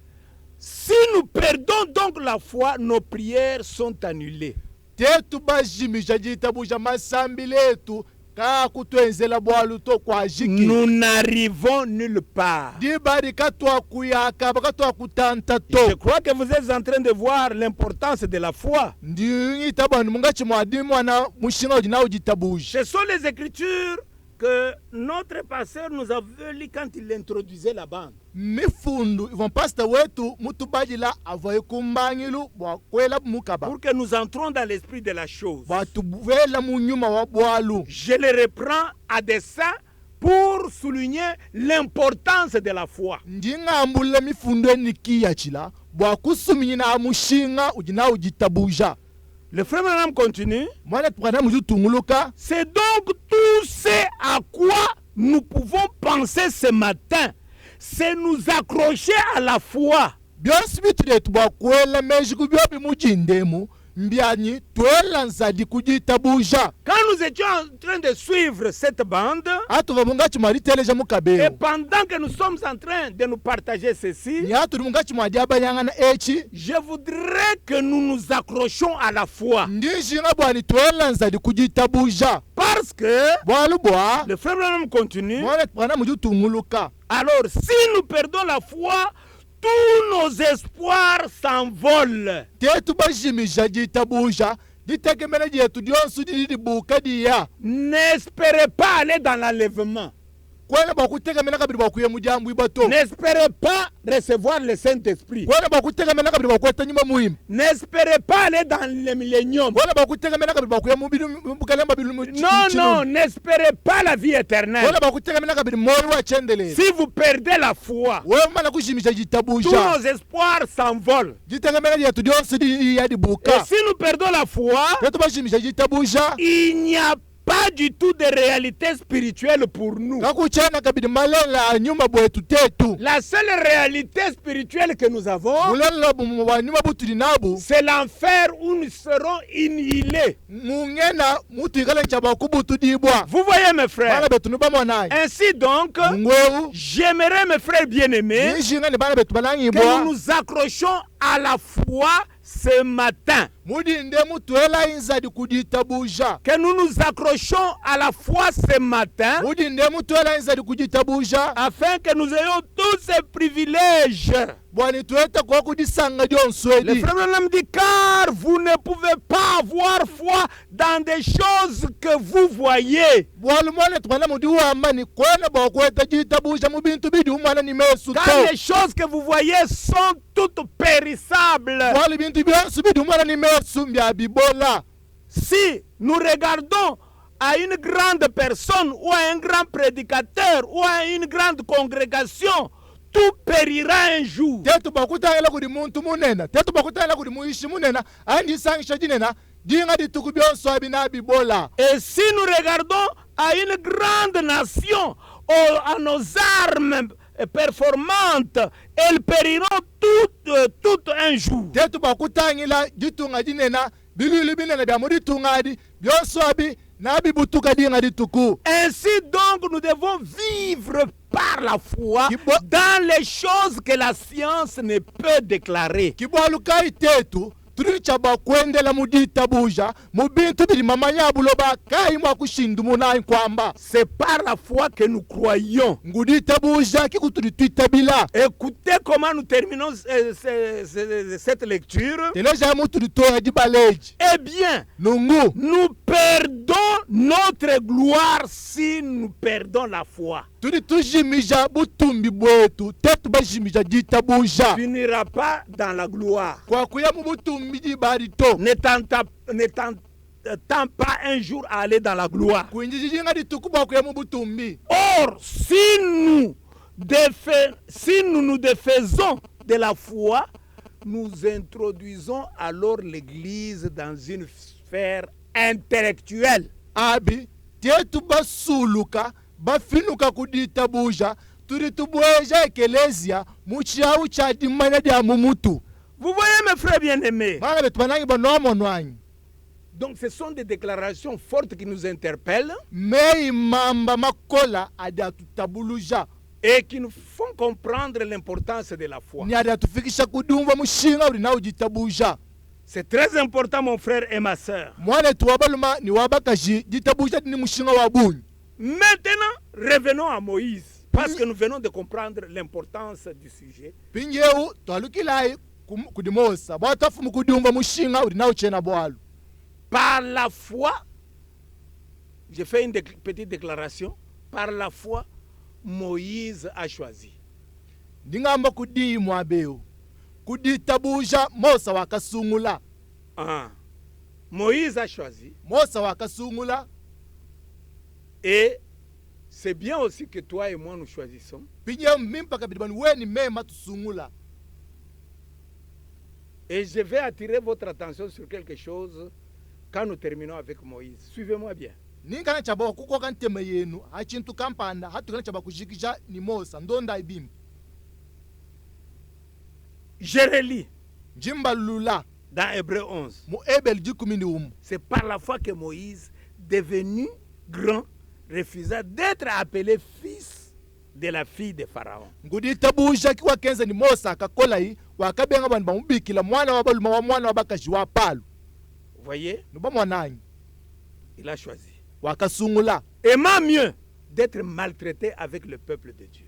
Si nous perdons donc la foi, nos prières sont annulées. tetu bajimisha jitabuja masambi letu ka kutwenzela bwalu to kwa jiki Nous n'arrivons nulle part. dibari katwa kuyaka bakatwa kutanta Je to crois que vous êtes en train de voir l'importance de la foi. ndi itabanu mungachi mwadi mwana mushinga ujina ujitabuja. Ce sont les Écritures que notre pasteur nous avait lu quand il introduisait la bande. mifundu ivon pasta wetu mutubajila avoye kumbangilu bwa kwela mukaba Pour que nous entrons dans l'esprit de la chose. batuvela munyuma wa bwalu. Je le reprends à dessein pour souligner l'importance de la foi. ndingambula mifundu enikiya chila bwa kusuminyina amushinga ujina ujitabuja. Le frère Branham continue. mwana tukana muzutunguluka C'est donc tout ce à quoi nous pouvons penser ce matin. C'est nous accrocher à la foi. byosi bitu letu bwa kwela mejiku byobi mujindemu mbyanyi twela nzadi kujitabuja. Quand nous étions en train de suivre cette bande, atuva mungachi mwaliteleja et mukabeo pendant que nous sommes en train de nous partager ceci, ni atuli mungachi mwadi abanyangana echi je voudrais que nous nous accrochions à la foi. ndishinga bwani twela nzadi kujitabuja Parce que, bwalu bwa le frère Branham continue, mwana tukana mujutunguluka alors si nous perdons la foi, tous nos espoirs s'envolent. tetu bashimisha jitabuja ditekemela jetu dyonsu didibuka diya N'espérez pas aller dans l'enlèvement. kwena bakutegemela kabiri bakuye mujambu ibato N'espérez pas recevoir le Saint-Esprit. kwena bakutegemela kabiri bakweta nyuma muhimu N'espérez pas aller dans le millénium. kwena bakutegemela kabiri bakuye mubukalemba bilu Non, n'espérez pas la vie éternelle. kwena bakutegemela kabiri moyo wa chendelele Si vous perdez la foi, wewe mana kushimisha tous jitabuja nos espoirs s'envolent. ditegemela jetu dyonsu Et yadibuka si nous perdons la foi, tetu bashimisha jitabuja il n'y a pas du tout de réalité spirituelle pour nous. kakuchana kabiri malela nyuma bwetu tetu La seule réalité spirituelle que nous avons, mulela wa nyuma butuli nabu c'est l'enfer où nous serons inhilés. mungena mutu ikala nchaba kubutu dibwa Vous voyez mes frères. bana betu nubamwanayi Ainsi donc, ngweu j'aimerais mes frères bien-aimés nishinga ni bana betu que nous banangibwa nous accrochons à la foi ce matin. mudinde mutwela inzadi kujitabuja Que nous nous accrochons à la foi ce matin mudinde mutwela inzadi kujitabuja afin que nous ayons tous ces privilèges. bwani tweta kwa kudisanga Le dyonswedi frère Branham dit car vous ne pouvez pas avoir foi dans des choses que vous voyez. bwalu mwana twana mudi wamani kwena bakweta jitabuja mubintu bidi umwana ni mesu Car to les choses que vous voyez sont toutes périssables. bwalu bintu byonsu bidi umwana ni mesu mbya bibola. Si nous regardons à une grande personne ou à un grand prédicateur ou à une grande congrégation, tout périra un jour. tetu bakutangela kudi muntu munena tetu bakutangela kudi muishi munena andisangisha jinena dinga dituku byonso abina bibola. Et si nous regardons à une grande nation, à nos armes performantes, elles périront toutes un jour. tetu bakutangila ditunga dinena bilulu binene bya muri tungadi byonso abi nabi butuka dinga dituku. Ainsi donc, nous devons vivre par la foi dans les choses que la science ne peut déclarer. Kibwalukai tetu turichaba kwendela mudita buja mubintu biri mamanya buloba kai mwa kushindu munai kwamba C'est par la foi que nous croyons. ngudita buja kikuturitabila. Écoutez comment nous terminons cette lecture. Teneja mutu ritoya dibaleji Eh bien, nungu nous perdons notre gloire si nous perdons la foi. turi tujimija butumbi bwetu tetu bajimija dita buja Tu n'iras pas dans la gloire. kwa kuya mu butumbi dibarito Ne t'attends pas un jour à aller dans la gloire. kuinjijinga dituku bwa kuya mu butumbi. Or, si nous nous défaisons de la foi, nous introduisons alors l'Église dans une sphère intellectuelle. Abi tetu basuluka bafinuka kudita buja turi tubweja ekelezia muchiawu cha dimanya dia mumutu. Vous voyez mes frères bien-aimés. Mwana betu banangi bonomo nwanyi. Donc ce sont des déclarations fortes qui nous interpellent Mei mamba makola adia tutabuluja et qui nous font comprendre l'importance de la foi. ni adia tufikisha kudumva mushinga uri na ujitabuja. C'est très important mon frère et ma sœur. Mwana tuwabaluma ni wabakaji ditabuja ni mushinga wa bunyi. Maintenant, revenons à Moïse parce que nous venons de comprendre l'importance du sujet. Pinjeu twalukilai kudimosa bwatafu mukudumva mushinga uri na uchena bwalu. Par la foi, j'ai fait une petite déclaration, par la foi, Moïse a choisi. Ndingamba kudimwa beu kuditabuja Mosa wakasungula. Moïse a choisi. Mosa wakasungula. Et c'est bien aussi que toi et moi nous choisissons. Et je vais attirer votre attention sur quelque chose quand nous terminons avec Moïse. Suivez-moi bien. Je relis dans Hébreux 11. C'est par la foi que Moïse, devenu grand, refusa d'être appelé fils de la fille de Pharaon. Vous voyez? Il a choisi. Et même mieux d'être maltraité avec le peuple de Dieu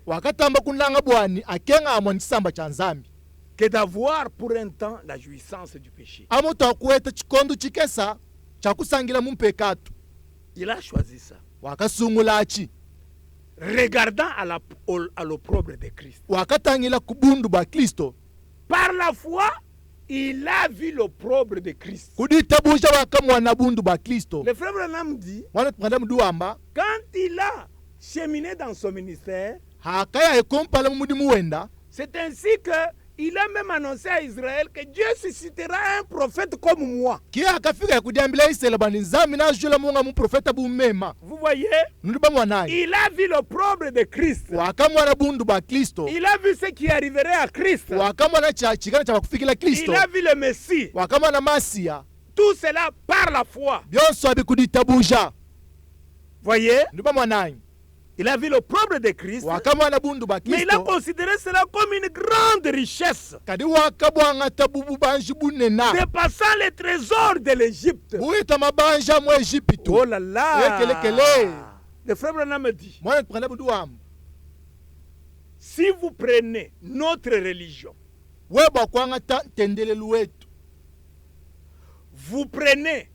que d'avoir pour un temps la jouissance du péché. Il a choisi ça. Regardant à l'opprobre de Christ. Par la foi, il a vu l'opprobre de Christ. Le frère Branham dit, quand il a cheminé dans son ministère, c'est ainsi que il a même annoncé à Israël que Dieu suscitera un prophète comme moi. Vous voyez? Il a vu l'opprobre de Christ. Il a vu ce qui arriverait à Christ. Il a vu le Messie. Tout cela par la foi. Voyez? Il a vu l'opprobre de Christ, mais il a considéré cela comme une grande richesse, dépassant les trésors de l'Égypte. Oh là là! Le frère Branham me dit, si vous prenez notre religion, vous prenez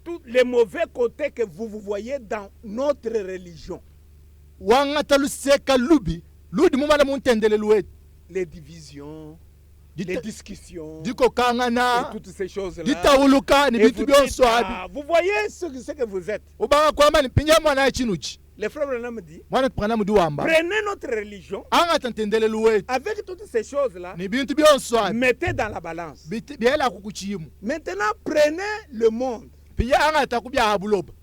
tous les mauvais côtés que vous voyez dans notre religion, les divisions, les discussions, et toutes ces choses-là. Vous voyez ce que vous êtes. Le frère Branham me dit, prenez notre religion avec toutes ces choses-là, mettez dans la balance. Maintenant, prenez le monde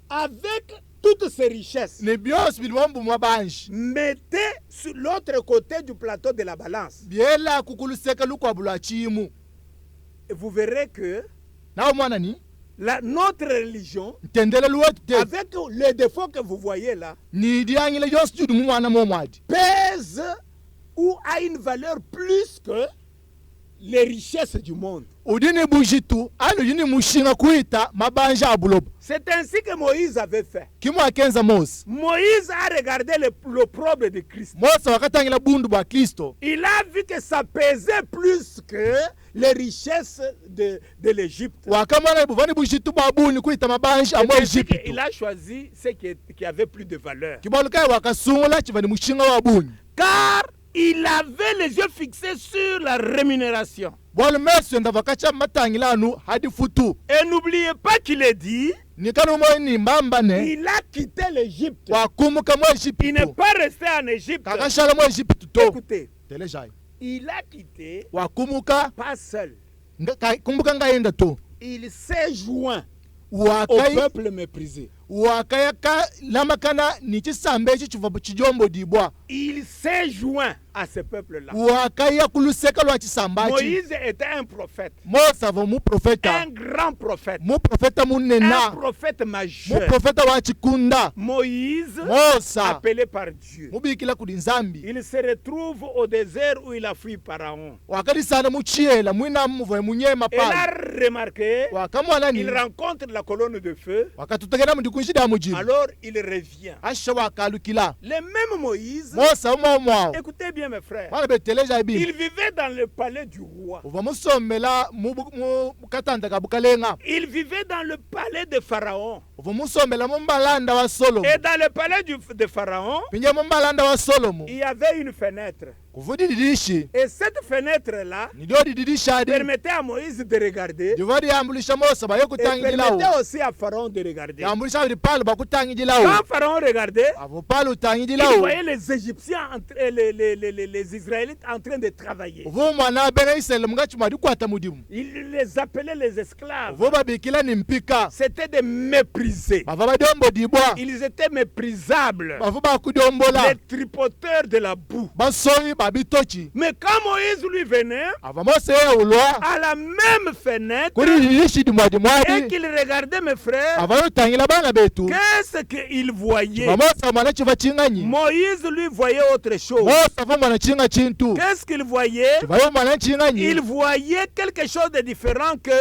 avec toutes ces richesses, ni byose bili mwambumwa banji mettez sur l'autre côté du plateau de la balance. byela kukuluseka lukwabulwa chimu Et vous verrez que nawo mwana ni notre religion, ntendele luwetu te avec les défauts que vous voyez là, ni diangile yose judu mumwana momwadi pèse ou a une valeur plus que les richesses du monde. udini bujitu anu yini mushinga kuita mabanja abulobo C'est ainsi que Moïse avait fait. kimwa kenza Mose Moïse a regardé l'opprobre de Christ. Mose wakatangila bundu bwa Kristo Il a vu que ça pesait plus que les richesses de l'Égypte. wakamana buvani bujitu bwa buni kuita mabanja amwe Egypte Il a choisi ce qui avait plus de valeur. kibalukai wakasungula chivani mushinga wa buni Car il avait les yeux fixés sur la rémunération. bwalo meso nda vakacha matangila anu hadi futu Et n'oubliez pas qu'il est dit, nikanu mo ni mbambane il a quitté l'Égypte. wakumuka mo Il n'est Egypte pas resté en Égypte. kakashala mo Egypte to Écoutez, telejai il a quitté wakumuka pas seul. kumbuka ngaenda to Il s'est joint au wakai peuple méprisé. wakayaka lamakana ni chisambe echi chiva chijombo dibwa Il s'est joint à ce peuple-là. wakaya kuluseka lwa chisambachi Moïse était un prophète, Mose avo mu profeta un grand prophète, mu profeta un munena prophète mu majeur. profeta wa chikunda Moïse, Mosa appelé par Dieu. mubikila kuli nzambi Il se retrouve au désert où il a fui Pharaon. wakalisana muchiela mwina muvoye munyema Et là, pale remarquez, wakamwana il ni rencontre la colonne de feu. wakatutegera mudikunshida mujibu Alors, il revient. asha wakalukila Le même Moïse, Mose umomwao écoutez bien mes frères, wana beteleja ibi il vivait dans le palais du roi. uva musomela mu katanda kabukalenga Il vivait dans le palais de Pharaon. uva musomela mu mbalanda wa Solomo Et dans le palais de Pharaon, pinja mu mbalanda wa Solomo il y avait une fenêtre. kuvudi didishi Et cette fenêtre-là nidio dididishadi permettait à Moïse de regarder divadi yambulisha Mose bayo et kutangilawo permettait aussi à Pharaon de regarder. yambulisha bali pale bakutangilawo Quand Pharaon regardait, avo pale il utangilawo voyait les Égyptiens, les Israélites en train de travailler. uvu mwana bena Israeli mungachi madikwata mudimu Il les appelait les esclaves. uvu babikila ni mpika C'était des méprisés. bava badombo dibwa Ils étaient méprisables. bavu bakudombola Les tripoteurs de la boue. basoyi babitochi Mais quand Moïse lui venait, ava Mose yeulwa à la même fenêtre, kuri didishi et dimwadimwadi qu'il regardait mes frères, ava yotangila bana betu qu'est-ce qu'il voyait? Mose mwana chiva chinganyi Moïse lui voyait autre chose. Mose ava mwana chinga chintu Qu'est-ce qu'il voyait? chiva yo mwana chinganyi Il voyait quelque chose de différent que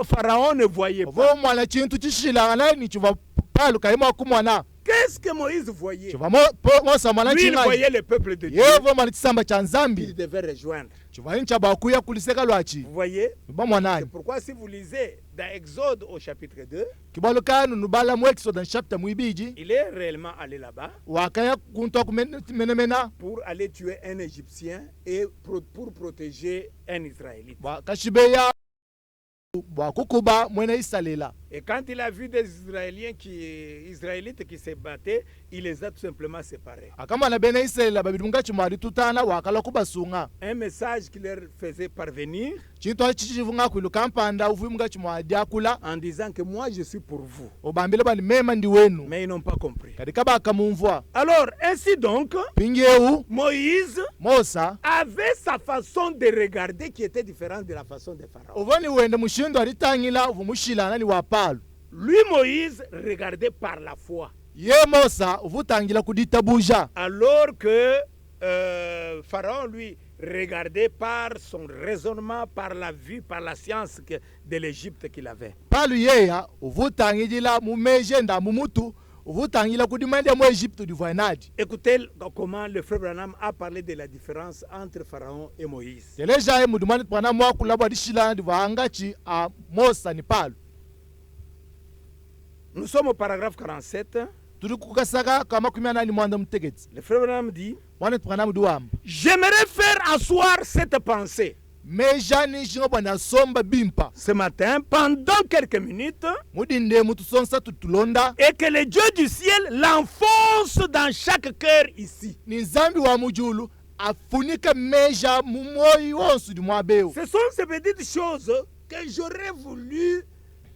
Pharaon ne voyait pas. uvu mwana chintu chishilangana ni chiva palu kaima kumwana Qu'est-ce que Moïse voyait? chiva Mose mwana Lui, il chinganyi voyait le peuple de Dieu yevo mwana chisamba cha qu'il nzambi devait rejoindre. chiva incha bakuya kuliseka lwachi Vous voyez? ba mwanani C'est pourquoi si vous lisez dans Exode au chapitre 2, kibalukanu nubala mu Exodus chapter mwibiji il est réellement allé là-bas wakaya kuntu akumenemena pour aller tuer un Égyptien et pour protéger un Israélite. wakashibeya bwakukuba mwene isalela Et quand il a vu des Israélites qui se battaient, il les a tout simplement séparés. akamana bene isalela babiri mungachi mwali tutana wakala kubasunga Un message qui leur faisait parvenir chintu achichivunga kwiluka mpanda uvu mungachi mwadi akula en disant que moi je suis pour vous. obambile bali mema ndi wenu Mais ils n'ont pas compris. kadika bakamumvwa Alors, ainsi donc, pingeu Moïse Mosa avait sa façon de regarder qui était différente de la façon de Pharaon. uvani wende mushindo alitangila uvu mushilana ni wapalu Lui, Moïse, regardait par la foi. ye Mosa uvu tangila kuditabuja Alors que Pharaon, lui, regardait par son raisonnement, par la vue, par la science de l'Égypte qu'il avait. palu yeya uvu tangila mumeje nda mumutu uvu tangila kudimanda mu Egypte du voinadi Écoutez comment le frère Branham a parlé de la différence entre Pharaon et Moïse. telejaye mudumani pana mwakula bwa dishilana di vahangachi a Mosa ni palu Nous sommes au paragraphe 47. turi kukasaka kama kumya ni mwanda mutegetsi Le frère Branham dit, mwana tupana muduwamba j'aimerais faire asseoir cette pensée meja ni shinga bwana somba bimpa ce matin pendant quelques minutes mudinde mutu sonsa tutulonda et que le Dieu du ciel l'enfonce dans chaque cœur ici. ni nzambi wa mujulu afunika meja mumoyi wonsu di mwabeu Ce sont ces petites choses que j'aurais voulu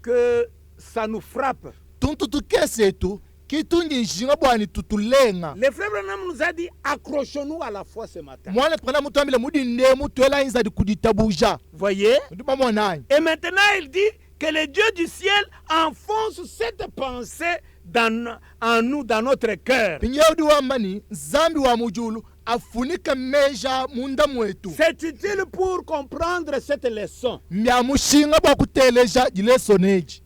que ça nous frappe. tuntu tukesetu kitungi nshinga bwani tutulenga Le frère Branham nous a dit accrochons-nous à la foi ce matin. mwana tukana mutu ambile mudi nde mutu ela inza di kuditabuja Voyez? ndiba mwananyi Et maintenant, il dit que le Dieu du ciel enfonce cette pensée en nous, dans notre cœur. pinyeudi wambani nzambi wa mujulu afunika meja munda mwetu C'est utile pour comprendre cette leçon. mya mushinga bwa kuteleja dilesoneji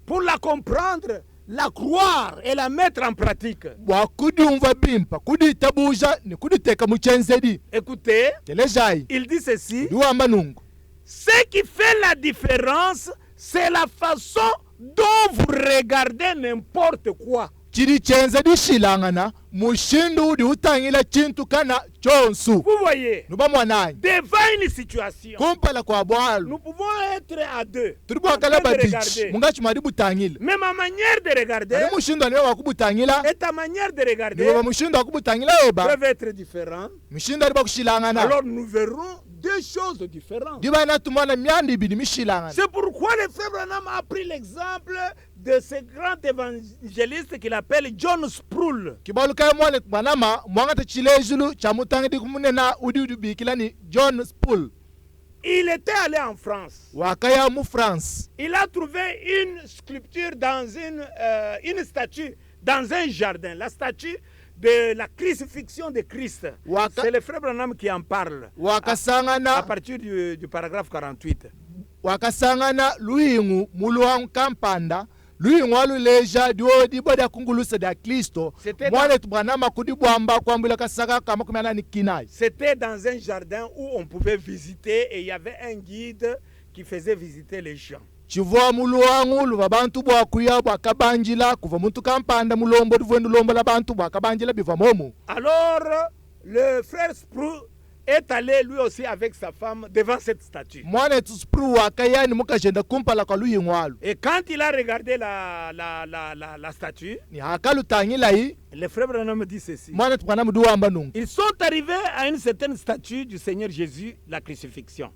Pour la comprendre, la croire et la mettre en pratique. bwa kudiumva bimpa kuditabuja ni kuditeka muchenzedi Écoutez, telejayi il dit ceci. ndiwamba nungu Ce qui fait la différence, c'est la façon dont vous regardez n'importe quoi. chiri chenze dishilangana mushindu di utangila chintu kana chonsu Vous voyez, nuba mwananyi devant une situation, kumpala kwa bwalu nous pouvons être à deux. turi en train bwakala de badichi regarder. mungachi mwadi butangila Mais ma manière de regarder ali mushindu aniwe wakubutangila et ta manière de regarder niwe mushindu wakubutangila eba peuvent être différents. mushindu ali bakushilangana Alors nous verrons deux choses différentes. diba natumana myandi ibidi mishilangana C'est pourquoi le frère Branham a pris l'exemple de ce grand évangéliste qu'il appelle John Sproul. kibalukaye mwana mwanama mwangata chilejulu cha mutangidi kumunena udi bikilani John Sproul Il était allé en France. wakaya mu France Il a trouvé une sculpture dans une statue dans un jardin. La statue de la crucifixion de Christ. C'est le frère Branham qui en parle. wakasangana À partir du paragraphe 48. wakasangana luhingu muluwangu kampanda luhingu aluleja dio diboda kungulusa da Kristo C'était mwana tubwanama kudi bwamba kwambula kasaka kama kumana ni kinai C'était dans un jardin où on pouvait visiter et il y avait un guide qui faisait visiter les gens. chivoa muluwangu luva bantu bwakuya bwakabanjila kuva muntu kampanda mulombo divwendu lombo la bantu bwakabanjila biva momo. Alors, le frère Sproul est allé lui aussi avec sa femme devant cette statue. Mwana tuspru wakayani mukajenda kumpala kwa luhingu alu Et quand il a regardé la statue, ni hakalu tangila hii le frère Branham dit ceci. mwana tubwanamu duwamba nungu Ils sont arrivés à une certaine statue du Seigneur Jésus, la crucifixion.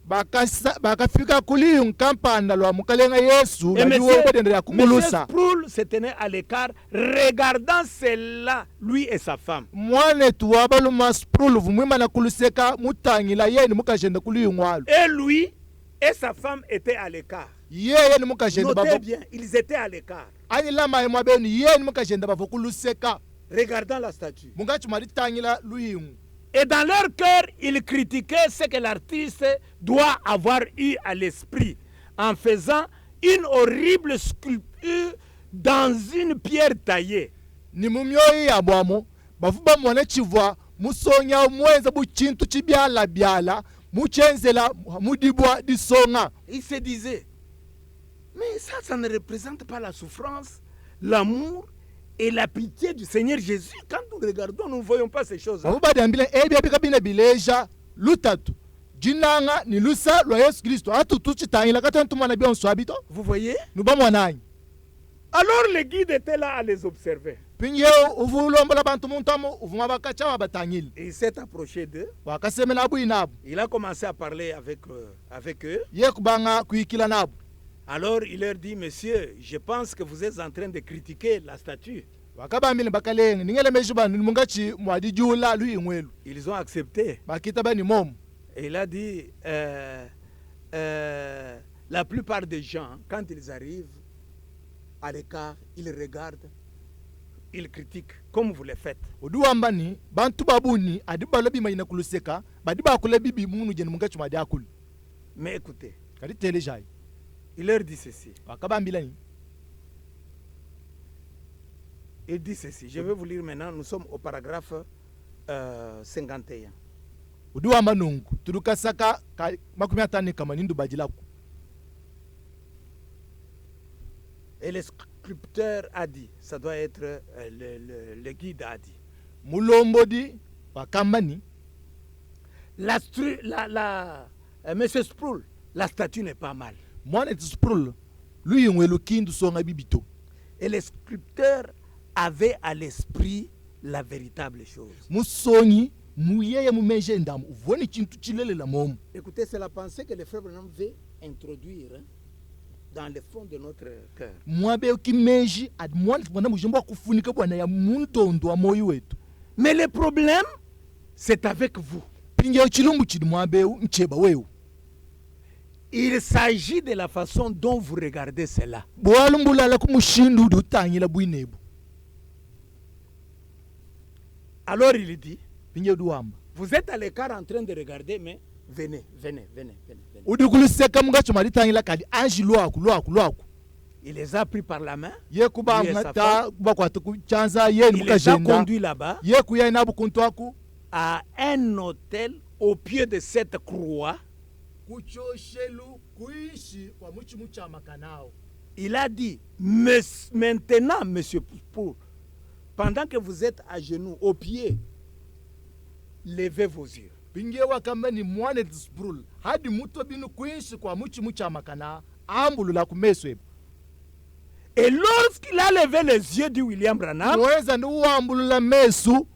bakafika kulihingu kampanda lwa mukalenga Yesu Et na diwo badendera monsieur kungulusa Sproul se tenait à l'écart, regardant celle-là, lui et sa femme. mwana tuwabaluma sprulu vumwima na kuluseka mutangila yeni mukajenda kulihingu alu Et lui et sa femme étaient à l'écart. yeye ni mukajenda Notez bavo bien, ils étaient à l'écart, ani lama ye mwabeni yeni mukajenda bavo kuluseka regardant la statue. mungachi mwalitangila luhingu Et dans leur cœur, ils critiquaient ce que l'artiste doit avoir eu à l'esprit en faisant une horrible sculpture dans une pierre taillée. ni mumyoyi ya bwamo bavuba mwana chivwa musonya mwenza buchintu chibyala byala muchenzela mudibwa disonga Ils se disaient, mais ça ne représente pas la souffrance, l'amour et la pitié du Seigneur Jésus. Quand nous regardons, nous ne voyons pas ces choses. bavuba dambile ebya bikabina bileja lutatu jinanga ni lusa lwa Yesu Kristo atutu chitangila katantu mwana byonso abito Vous voyez? nuba mwananyi Alors le guide était là à les observer. pinye uvulombola bantu muntamo uvuma bakacha wabatangile Et il s'est approché d'eux. wakasemela abu inabu Il a commencé à parler avec eux. ye kubanga kuikila nabu Alors il leur dit, monsieur, je pense que vous êtes en train de critiquer la statue. wakabambile bakalenge ningele meji banu mungachi mwadi jula luhingwelu Ils ont accepté. bakita bani momo Et il a dit, la plupart des gens, quand ils arrivent à l'écart, ils regardent, ils critiquent, comme vous le faites. uduwambani bantu babuni adibalo bimayina kuluseka badiba kula bibi munu jeni mungachi mwadi akulu Mais écoutez, kadi telejai il leur dit ceci. wakabambilani Il dit ceci. Je vais vous lire maintenant. Nous sommes au paragraphe 51. uduwamba nungu tudukasaka makumi atani kama nindu bajilaku Et le sculpteur a dit, ça doit être le guide a dit. mulombodi wakambani Monsieur Sproul, la statue n'est pas mal. mwana tisprul luhingwelu kindu songa bibito Et le sculpteur avait à l'esprit la véritable chose. musonyi muyeye mumeje ndamu uvoni chintu chilelela momo Écoutez, c'est la pensée que le frère Branham veut introduire dans le fond de notre cœur. mwabe ukimeji ad mwana mwana mujumba kufunika bwana ya muntondo wa moyo wetu. Mais le problème, c'est avec vous. Pinge uchilumbu chidi mwabe mcheba wewe. Il s'agit de la façon dont vous regardez cela. Bwalumbulala kumushindu dutangila bwinebu. Alors il dit, Pinge duamba. vous êtes à l'écart en train de regarder, mais venez. Udikuluseka mugacho malitangila kadi anji lwaku. Il les a pris par la main. Ye kuba Lui et sa ngata kuba kwatu kuchanza ye ni Il les a mukajenda. conduits là-bas Ye kuya inabu kuntwaku. à un hôtel au pied de cette croix. Kuchoshelu kuishi kwa mucha makanao. Il a dit, maintenant, monsieur Poul, pendant que vous êtes à genoux, au pied, levez vos yeux. Pinge wakamba ni mwane sprul. Hadi muto binu kuishi kwa mucha makana. Ambulu la kumeswe. Et lorsqu'il a levé les yeux de William Branham, Mweza ndu ambulu la mesu.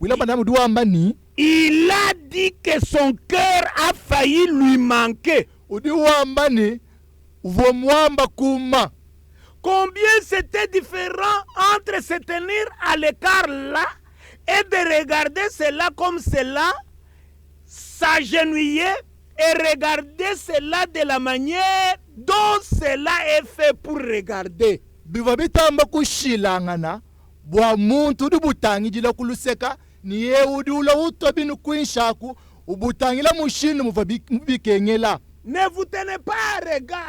William Branham duamba ni. il a dit que son cœur a failli lui manquer. Udi wamba ni. Uvo mwamba kuma. Combien c'était différent entre se tenir à l'écart là et de regarder cela comme cela, s'agenouiller et regarder cela de la manière dont cela est fait pour regarder. Biva bitamba kushilangana. Bwa muntu du butangi jila kuluseka. Ni ye udi ula uto binu kuinshaku. Ubutangila mushinu mubikengela. Ne vous tenez pas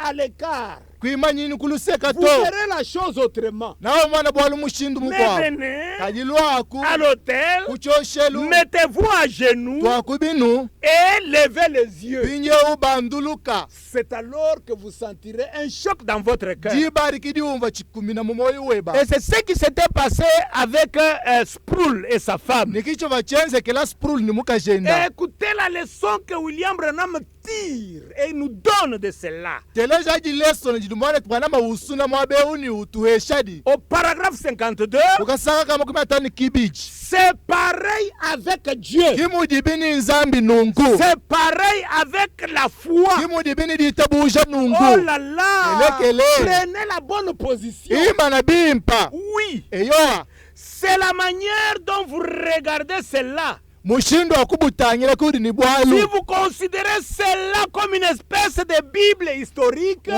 à l'écart. Kuimanyini kuluseka Vous to. verrez la chose autrement. Nawe mwana bwalu mushindu Mais mukwa. venez Kajilwaku. à l'hôtel, Kuchoshelu. mettez-vous à genoux Twakubinu. et levez les yeux. Pinye ubanduluka. C'est alors que vous sentirez un choc dans votre cœur. Jibari kidi umva chikumina mumoyo weba. Et c'est ce qui s'était passé avec Sproul et sa femme. Nikicho vachenze kela sprul ni mukajenda. Écoutez la leçon que William Branham tire et nous donne de cela. Teleja jileso na jidumane twana mausuna mwabe uni utuheshadi. Au paragraphe 52, Ukasaka kama kumatani kibichi. c'est pareil avec Dieu. Kimu dibini nzambi nungu. C'est pareil avec la foi. Kimu dibini ditabuja nungu. Oh là là! Kele. Prenez la bonne position. Ima na bimpa. Oui, Eyoa. c'est la manière dont vous regardez cela. Mushindo akubutangila kudi ni Si bwalu. vous considérez cela comme une espèce de Bible historique,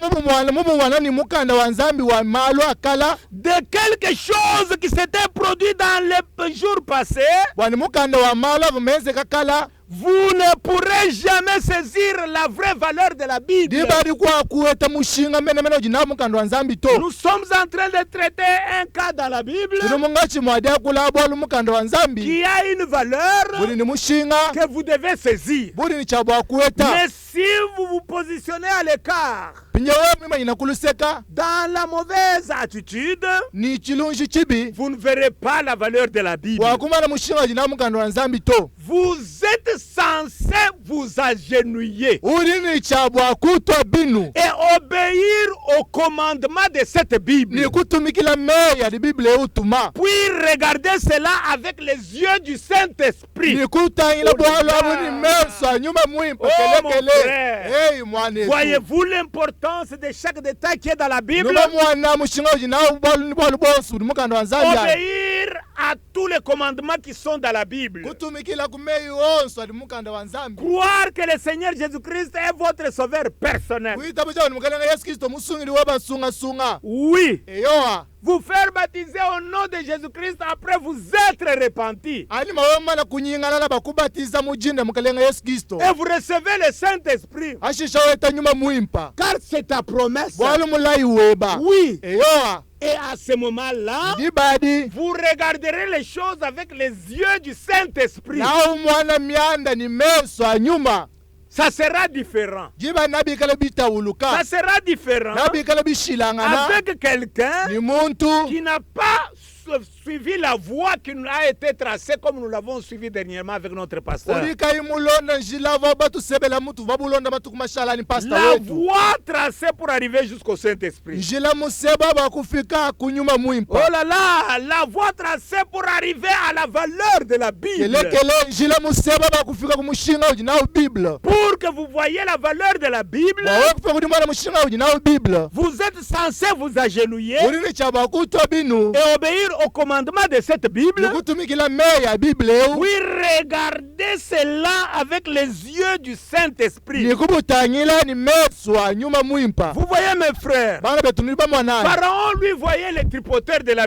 Mubu mwana ni mukanda wa nzambi wa malu akala. de quelque chose qui s'était produit dans les jours passés, Wani mukanda wa malu avumeze kakala. vous ne pourrez jamais saisir la vraie valeur de la Bible. Dibari kwa kuweta mushinga mene ojina mukanda wa nzambi to. Nous sommes en train de traiter un cas dans la Bible Tunu mungachi mwade akula bwalu mukanda wa nzambi. qui a une valeur Buli ni mushinga. que vous devez saisir. Buli ni chabwa kuweta. Mais si vous vous positionnez à l'écart, Pinyewe mima inakuluseka. dans la mauvaise attitude, Ni chilunji chibi. vous ne verrez pas la valeur de la Bible. Wakumana mushinga ojina mukanda wa nzambi to. Vous êtes censé vous agenouiller Uri ni chabwa kutwa binu. et obéir au commandement de cette Bible. Ni kutumikila meya di Bible utuma. Puis regarder cela avec les yeux du Saint-Esprit. Ni kutangila bwalu abu ni merso nyuma mwimpa Oh, mon kele. frère. Hey mwane. Voyez-vous l'importance de chaque détail qui est dans la Bible? Numa mwana mushinga ojina bwalu ni bwalu bosu ni mukanda wa nzambi. Obéir à tous les commandements qui sont dans la Bible. Kutumikila kumeyi onso di mukanda wa nzambi. Croire que le Seigneur Jésus-Christ est votre sauveur personnel. Kuitabu cha mukalanga Yesu Kristo musungiri waba sunga. Oui. Eyoa. Vous faire baptiser au nom de Jésus-Christ après vous être repenti. Ani mawema na kunyingana na bakubatiza mujinda mukalanga Yesu Kristo. Et vous recevez le Saint-Esprit. Ashisha weta nyuma mwimpa. Car c'est ta promesse. Bwalu mulai weba. Oui. Eyoa. Et à ce moment-là, Dibadi. vous regarderez les choses avec les yeux du Saint-Esprit. Nao mwana mianda ni meso anyuma. Ça sera différent. Jiba nabi kala bitawuluka. Ça sera différent Nabi kala bishilangana. avec quelqu'un Ni muntu. qui n'a pas suivi la voie qui nous a été tracée comme nous l'avons suivi dernièrement avec notre pasteur. Urika imulonda njila va batu sebela mutu va bulonda batu kumashala ni pastor La wetu. voie tracée pour arriver jusqu'au Saint-Esprit. Njila museba ba kufika kunyuma Oh muimpa. là là, la voie tracée pour arriver à la valeur de la Bible. Kelekele njila museba ba kufika kumushinga ujina Bible. Pour que vous voyez la valeur de la Bible, Ba kufika kudimana mushinga ujina Bible. vous êtes censé vous agenouiller Urine chaba kutwa binu. et obéir au commandement de cette Bible. Nukutumikila meya Bible eu. Oui, regardez cela avec les yeux du Saint-Esprit. Nikubutangila ni meswa nyuma muimpa. Vous voyez mes frères, Bana betu niba mwana. Pharaon lui voyait les tripoteurs de la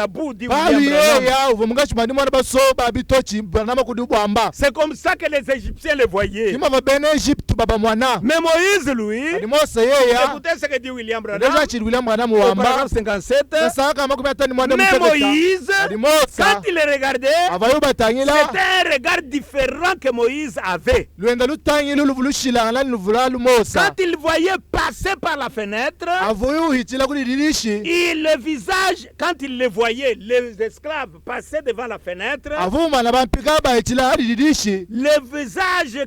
boue, dit William Bali Branham. ya uvumunga chimani mwana baso ba bitochi banama kudubwamba. C'est comme ça que les Égyptiens le voyaient. Kima va bene Egypt baba mwana. Mais Moïse, lui, Ani Mose yeya. écoutez ce que dit William Branham Deja chiri William mwana au muwamba. paragraphe 57. Sasa kama kumeta ni mwana Mais muteta. Moïse, Ani Mose. quand il le regardait, Avayo batangila. c'était un regard différent que Moïse avait. Luenda lutangila luvulushila ngala luvula lumosa. Quand il voyait passer par la fenêtre, Avoyo hitila kuli dirishi. et le visage, quand il le voyait, les esclaves passaient devant la fenêtre, Avuma na bampika ba hitila hadi dirishi. le visage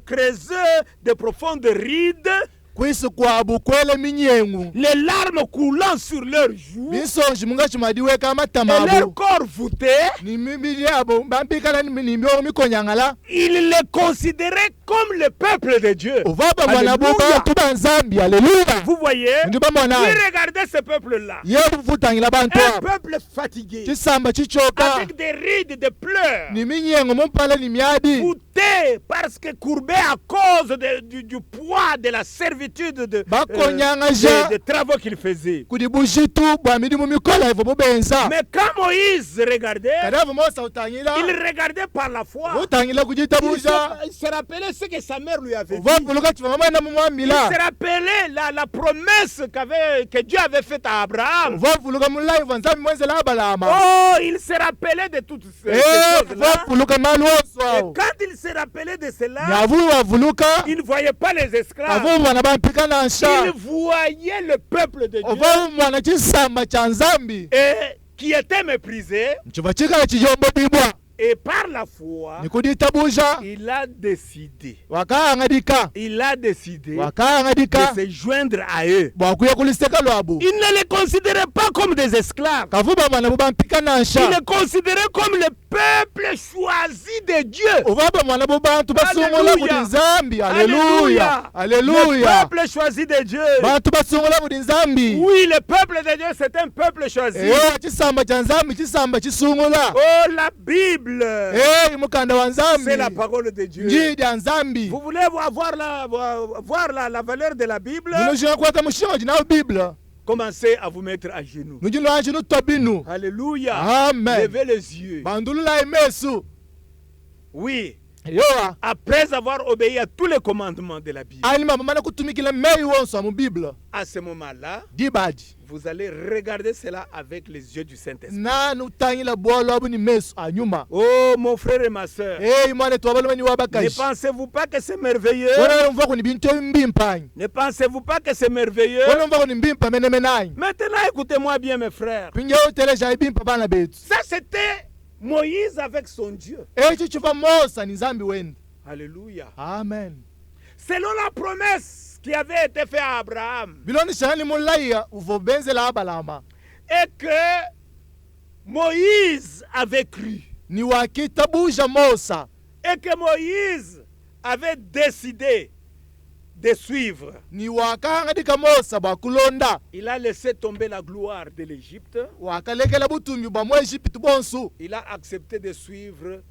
creuseux de profondes rides, Kwisi kwa bukwele minyengu. les larmes coulant sur leurs joues, Bisonji munga chimadiwe kama et tamabu. leur corps voûté, Ni mibili yabo bampika na ni myo mikonyangala. il les considérait comme le peuple de Dieu. Ovaba mwana Alléluia. buba tuba nzambi. Alléluia. Vous voyez, Ndiba mwana. oui, regardez ce peuple-là. Yebu futangila bantu. Un peuple fatigué, Chisamba chichoka. avec des rides de pleurs, Ni minyengo mumpala ni miadi. voûté parce que courbé à cause du poids de la servitude Bakonyanga des travaux qu'il faisait. kudibujitu bwa midimu mikola hivyo bubenza. Mais quand Moïse regardait, Kadavu Mose utangila. il regardait par la foi. Utangila kujitabuja. Il se rappelait ce que sa mère lui avait dit. Uvavuluka chiva mama na Il mumwamila. se rappelait la promesse que Dieu avait faite à Abraham. Uvavuluka mulaiva nzambi mwenzela abalama. Oh, il se rappelait de toutes ces choses-là. Uvavuluka Et maluoso. quand il se rappelait de cela, Nyavu wavuluka. il ne voyait pas les esclaves. Avu mwana bampika na nsha. Il voyait le peuple de Dieu Uvavu mwana chisamba cha nzambi. et qui était méprisé. Chiva chikala chijombo bibwa. Et par la foi, Nikuditabuja. il a décidé Wakaangadika. de Wakaangadika. se joindre à eux. Bwakuya kuliseka lwabu. Il ne les considérait pas comme des esclaves. Kavuba mwana bubampika na Il nsha. les considérait comme le peuple choisi de Dieu. Uvaba mwana bubantu basungula Alléluia. budi nzambi. Alléluia. Le Alléluia. peuple choisi de Dieu. Bantu basungula budi nzambi. Oui, le peuple de Dieu, c'est un peuple choisi. Chisamba cha nzambi chisamba chisungula. Oh, la Bible, Mukanda wa nzambi. c'est la parole de Dieu. Njidi ya nzambi. Vous voulez voir la valeur de la Bible? Nujina kwata mushinga jina Bible. Commencez à vous mettre à genoux. Nujina wanji nutobinu. Alléluia. Amen. Levez les yeux. Bandulula imesu. Oui. Yoa. Après avoir obéi à tous les commandements de la Bible, Ali mama mana kutumikila meyi wonso mu Bible. à ce moment-là, Dibadi. vous allez regarder cela avec les yeux du Saint-Esprit. Nanu utangila bwalo abu ni mesu anyuma. Oh, mon frère et ma soeur, Mwane tuwabalu mani ne wabakaji. pensez-vous pas que c'est merveilleux? Wana mvako ni bintu mbimpanyi. Ne pensez-vous pas que c'est merveilleux? Wana mvako ni mbimpa menemenanyi. Maintenant, écoutez-moi bien, mes frères. Pinja uteleja ibimpa bana betu. Ça, c'était Moïse avec son Dieu. Chichuva Mosa ni nzambi wendi. Alléluia. Amen. Selon la promesse qui avait été faite à Abraham, Biloni shani mulaya uvobenze la abalama. et que Moïse avait cru, Ni wakitabuja Mosa. et que Moïse avait décidé de suivre. Ni wakangadika Mosa bakulonda. Il a laissé tomber la gloire de l'Égypte. Wakalekela butumbi bwa mu Egypt bonsu. Il a accepté de suivre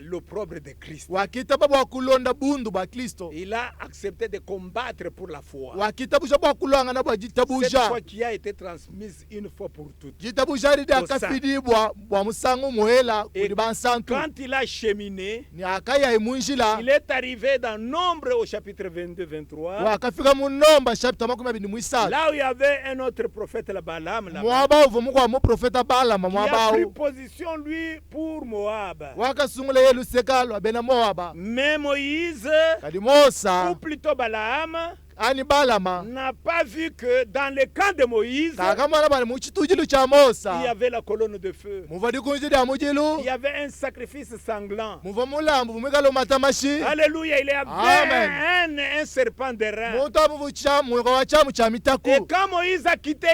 l'opprobre de Christ. Wakitaba bakulonda bundu ba Kristo. Il a accepté de combattre pour la foi. Wakitabuja bakulanga na Cette jitabuja. foi qui a été transmise une fois pour toutes. Jitabuja ridi akafidi bwa musangu muhela Et kudi bansantu. quand il a cheminé, Ni akaya imunjila. il est arrivé dans Nombre au chapitre 22-23. Wakafika mu Nomba chapter 23. Là où il y avait un autre prophète, la Balaam, là-bas, Mwaba uvumu kwa mu profeta Balama qui a mwaba pris u. position, lui, pour Moab. Wakasungula yelusekalo abena Moaba. Mais Moïse, Kadi Mosa ou plutôt Balaam, ani balama n'a pas vu que dans le camp de Moïse, kakamana bali muchitujilu cha il y Mosa avait la colonne de feu. muva dikunjidi ya Il mujilu y avait un sacrifice sanglant. muva mulambu vumikalo matamashi Alléluia, il y avait Amen. un serpent de rein. muntu amuvu cha mweko wa chamu cha Et mitaku quand Moïse a quitté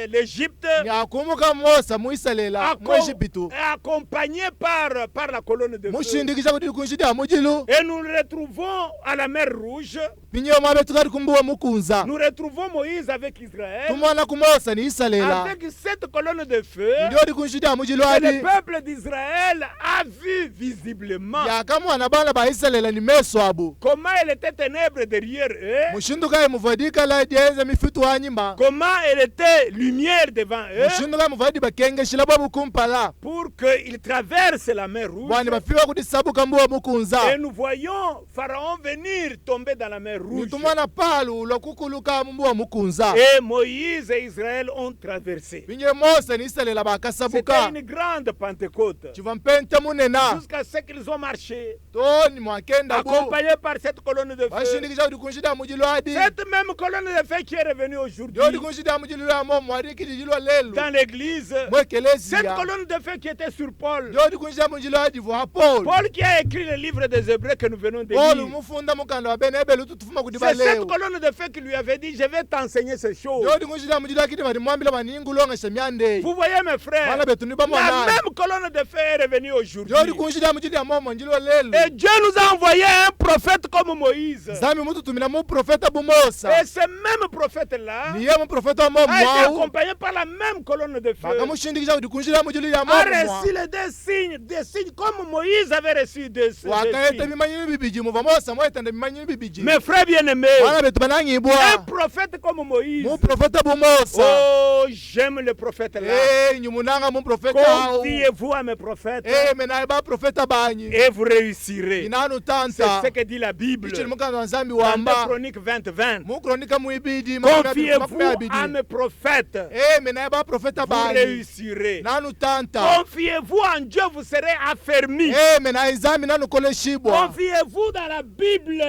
l'Égypte, yakumuka Mosa muisalela muejipitu accompagné par la colonne de feu, mushindikisha kuti dikunjidi ya mujilu et nous le retrouvons à la mer Rouge, pinyo mwabe tukati kumbuwa mukunza nous retrouvons Moïse avec Israël, tumwana ku Mosa ni isalela avec cette colonne de feu, ndio dikunjidi ya mujilu que le adi peuple d'Israël a vu visiblement yakamwana bana ba isalela ni meso abu comment elle était ténèbre derrière eux, mushinduka muvadika la dienza mifitu wa nyimba comment elle était lumière devant eux, mushinduka muvadi bakengeshila bwa bukumpala pour qu'ils traversent la mer Rouge. bwani bafika kuti sabuka mbuwa mukunza Et nous voyons Pharaon venir tomber dans la mer Rouge. nitumwana palu lwakukuluka mbuwa mukunza Et Moïse et Israël ont traversé. pinye Mose ni isalela C'était bakasabuka une grande Pentecôte. chiva mpente munena Jusqu'à ce qu'ils ont marché, toni mwakenda bu accompagnés par cette colonne de feu. bashindikisha kuti kunjida mujilu adi Cette même colonne de feu qui est revenue aujourd'hui ndio dikunjida mujilu ya mo mwarikiti jilwa lelu dans l'église. Cette mwekelesia colonne de feu qui était sur Paul. ndio dikunjida mujilu adi vwa Paul Paul qui a écrit le livre des Hébreux que nous venons de Paul lire. mufunda mukanda wa bene ebelu tutufuma kuti C'est cette baleu colonne de feu qui lui avait dit, je vais t'enseigner ces choses. ndio dikunjida mujilu akiti bati mwambila baningulonga shemyande Vous voyez mes frères, bana betu ni la bamwana même colonne de feu est revenue aujourd'hui. ndio dikunjida mujilu ya momo njilwa lelu Et Dieu nous a envoyé un prophète comme Moïse. zami mututumina mu profeta bumosa Et ce même prophète-là niye mu profeta wa momo a été wau accompagné par la même colonne de feu. bakamushindikisha kuti kunjida mujilu ya A momo reçu les des signes comme Moïse avait reçu des wakaeta signes. mimanyini bibiji muva Mosa mwaetanda mimanyini bibiji Mes frères bien-aimés, bana betu un banangibwa prophète comme Moïse. mu profeta bumosa Oh, j'aime le prophète là. nyumunanga mu profeta au Confiez-vous à mes prophètes menaye ba profeta banyi et vous réussirez. inanu C'est tanta ce que dit la Bible. ichili mukanda wa nzambi Dans 2 wamba Chroniques 20:20. mu kronika muibidi Confiez-vous à mes prophètes. menaye ba profeta Vous banyi réussirez. nanu tanta Confiez-vous en Dieu, vous serez affermis. menaye nzambi nanu koleshibwa Confiez-vous dans la Bible.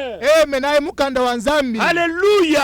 menaye mukanda wa nzambi Alléluia.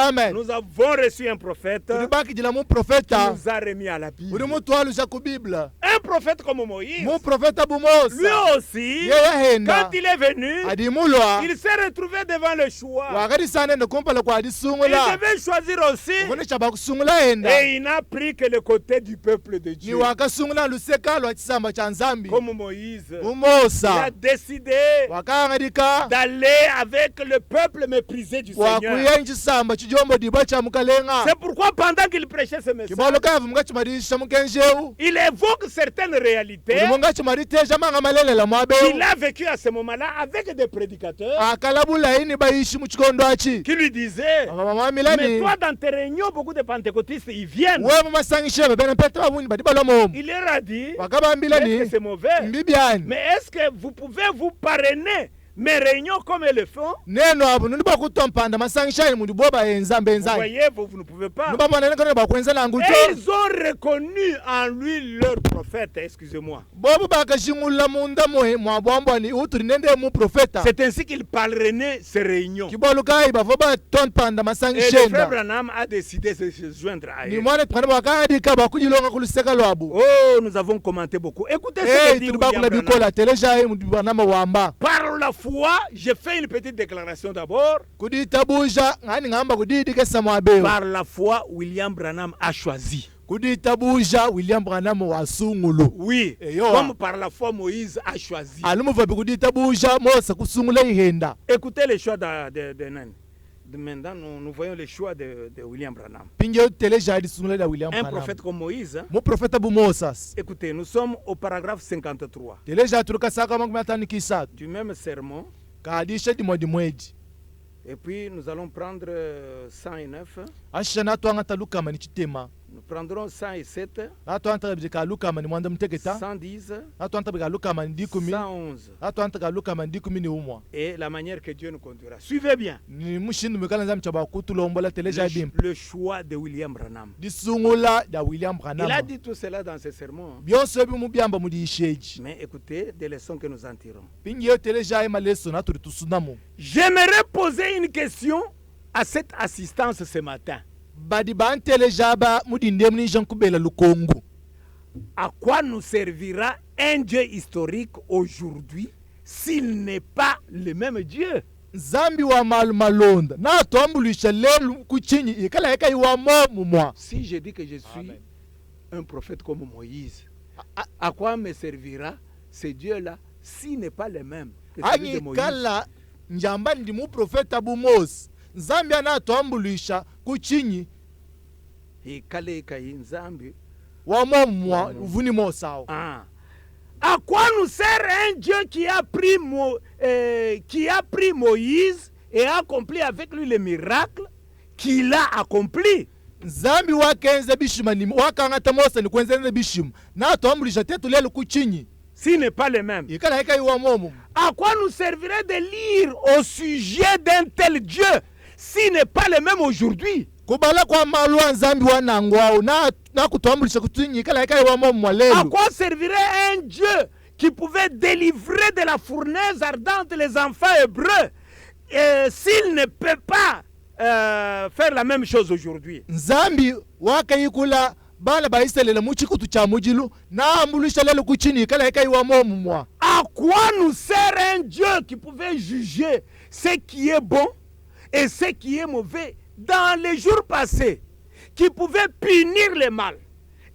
amen Nous avons reçu un prophète tulibakijila mu qui profeta nous a remis à la Bible. uli mutwalusha ku bibla Un prophète comme Moïse. mu profeta Lui bumosa aussi, ye yahenda quand il est venu, adimulwa il s'est retrouvé devant le choix. wakati sanende kumpala kwa Il adisungula devait choisir aussi. ukonesha bakusungula henda Et il n'a pris que le côté du peuple de ni Dieu. wakasungula luseka lwa chisamba cha nzambi Comme Moïse. Il a bumosa décidé wakangadika d'aller avec le peuple méprisé du Seigneur. wakuya nchisamba chijombo diba cha mukalenga C'est pourquoi pendant qu'il prêchait ce message, kibolo kavu mga chimadisha mukenjeu il évoque certaines réalités ulimo nga chimaditesha manga malelela mwabeu qu'il a vécu à ce moment-là avec des prédicateurs akalabula ini baishi muchikondo achi qui lui disaient, mais mamamilani toi dans tes réunions, beaucoup de pentecôtistes, ils viennent. we mumasangishe babene pete babuni badi balomomu Il leur a dit, est-ce que wakabambilani c'est mauvais? mbibyani Mais est-ce que vous pouvez vous parrainer mes réunions comme elles le font? neno abo nuni bakutompanda masangishani mundu boba enzambe Vous enzanyi voyez, vous ne pouvez pas. nubamwananekone bakwenza nangu Et to ils ont reconnu en lui leur prophète, excusez-moi. bobo bakashingula munda mohe mwabwambwani uturi nende mu profeta C'est ainsi qu'il parrainait ces réunions. kibolo kai bavo batompanda Et le frère masangishenda Branham a décidé de se joindre à ni eux. mwana tukana bakadika bakujilonga kuluseka lwabu Oh, nous avons commenté beaucoup. Écoutez ce que dit turi William bakula Branham. bikola teleja mubanama wamba Par la foi, j'ai fait une petite déclaration d'abord. kuditabusha ngani ngamba kudidikesa mwabeu Par la foi, William Branham a choisi. kuditabusha William Branham wasungulu Oui, Eyo. comme par la foi, Moïse a choisi. alimuvapi kuditabusha Mose kusungula ihenda Écoutez les choix de Nan. Maintenant, nous voyons les choix de William Branham. pinje teleja alisungula da William Un Branham prophète comme Moïse. Hein. mu profeta bu Moses Écoutez, nous sommes au paragraphe 53 teleja turukasaka makumi atano kisatu du même sermon. kadisha dimodimweji Et puis, nous allons prendre 109. ashisha natwanga talukama ni chitema Nous prendrons 107, natwanta bika lukama ni mwanda mteketa 110, natwanta bika lukama ni dikumi 111. natwanta ka lukama ni dikumi ni umwa Et la manière que Dieu nous conduira. Suivez bien. ni mushindu mikala nzambi chaba kutulombola teleja dim Le choix de William Branham. disungula da William Il a Branham dit tout cela dans ses sermons. byonse bimu byamba mudisheji Mais écoutez des leçons que nous en tirons. pinje teleja ima leso naturi tusunamu J'aimerais poser une question à cette assistance ce matin. badi bantelejaba mudinde muni Jean Kubela Lukongo. À quoi nous servira un Dieu historique aujourd'hui s'il n'est pas le même Dieu? Zambi wa malonda na toambulisha lelu kuchinyi ikala eka iwa mwa. Si je dis que je suis un prophète comme Moïse, à quoi me servira ce Dieu-là s'il n'est pas le même que celui de Moïse? Kala njamba ndi mu profeta bu Mose. Zambi na toambulisha kuchinyi ikale kai nzambi wa mwa uvuni mosao. Ah. À quoi nous sert un Dieu qui a pris Moïse et a accompli avec lui les miracles qu'il a accompli? Zambi wakenze bishima ni wakangata Mose ni kwenzenze bishima na toambulisha tetu lelu kuchinyi S'il n'est pas le même. ikala eka iwa momo. À quoi nous servirait de lire au sujet d'un tel Dieu s'il n'est pas le même aujourd'hui? Kubala kwa malwa nzambi wanangwao na kutoambulisha kuchinyi ikala eka iwa momo À lelu. quoi servirait un Dieu qui pouvait délivrer de la fournaise ardente les enfants hébreux s'il ne peut pas faire la même chose aujourd'hui? Nzambi wakayikula bana ba Israeli mu chikutu cha mujilu na ambulisha lelo kuchini ikala eka iwa momo mwa. À quoi nous sert un Dieu qui pouvait juger ce qui est bon et ce qui est mauvais dans les jours passés, qui pouvait punir le mal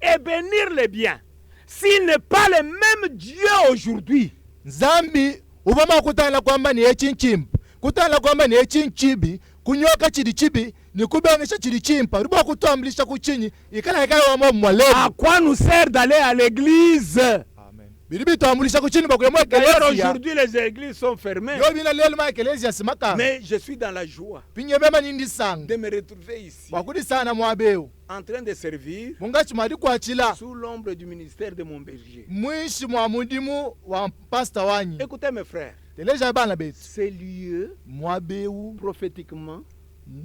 et bénir le bien, s'il n'est pas le même Dieu aujourd'hui? Nzambi ubama kutana kwamba ni echinchimpa kutana kwamba ni echinchibi kunyoka chidichibi ni kubengesha chidichimpa ruba kutoambulisha kuchinyi ikala eka iwa momo mwa lelu. À quoi nous sert d'aller à l'église? Amen. Bilibi toambulisha kuchini bakulemo D'ailleurs, ekelesia. aujourd'hui, les églises sont fermées. Yo bina lelu ma ekelesia simaka. Mais je suis dans la joie Pinye bema nindi sang. de me retrouver ici, Wakudi sana mwabeu. en train de servir Mungachi madi kwa chila. sous l'ombre du ministère de mon berger. Mwishi mwa mudimu wa pasta wanyi. Écoutez mes frères, Teleja bana betu. ces lieux, Mwabeu. prophétiquement,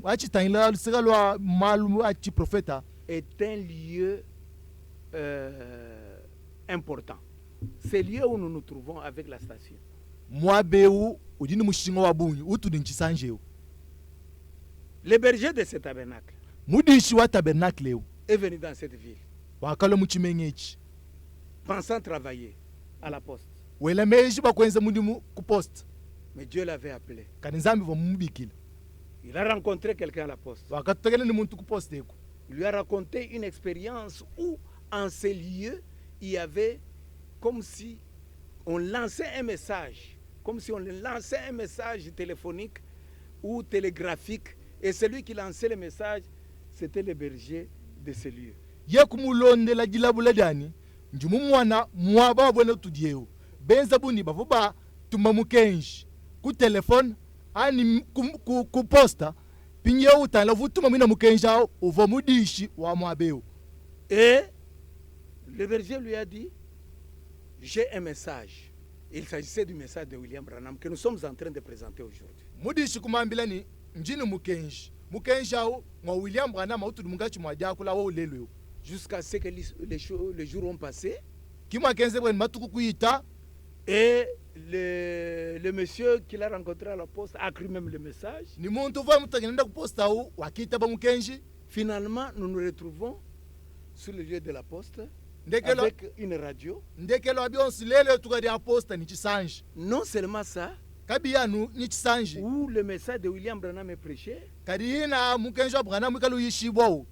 Achi tangila lusika lwa malumu achi profeta. est un lieu important. C'est le lieu où nous nous trouvons avec la station. Mwabeu udini mushingo wa bunyi utu dinchisanjeu. Le berger de ce tabernacle Mudishi wa tabernacle eu. est venu dans cette ville, Wakalo muchimengechi. pensant travailler à la poste. Wela meji bakwenze mudimu ku poste. Mais Dieu l'avait appelé. Kanizambi va mubikila. Il a rencontré quelqu'un à la poste. Wakatokele ni muntu ku poste eko. Il lui a raconté une expérience où, en ces lieux, il y avait comme si on lançait un message, comme si on lançait un message téléphonique ou télégraphique, et celui qui lançait le message, c'était le berger de ce lieu. Yekumulondela jilabula dani njumu mwana mwaba bwena tudieu benza buni bavuba tumamukenji ku telefone ani ku posta pinye utala vutuma mina mukenja uva mudishi wa mwabeu. Et le berger lui a dit, j'ai un message. Il s'agissait du message de William Branham que nous sommes en train de présenter aujourd'hui. Mudishi kumambilani njini mukenji mukenja mwa William Branham utu mungachi mwaja kula wa ulelwe Jusqu'à ce que les jours ont passé. Kimwa kenze bwen matuku kuita. Et le monsieur qu'il a rencontré à la poste a cru même le message. Ni muntu va mutagenda ku posta u wakita ba mukenji. Finalement, nous nous retrouvons sur le lieu de la poste Ndekelo avec une radio. ndekelo abionsi lele tukadi aposta ni chisanji. Non seulement ça, Kabiyanu ni chisanji. où le message de William Branham est prêché. Kadina mukenjo Branham ikalu yishibwa.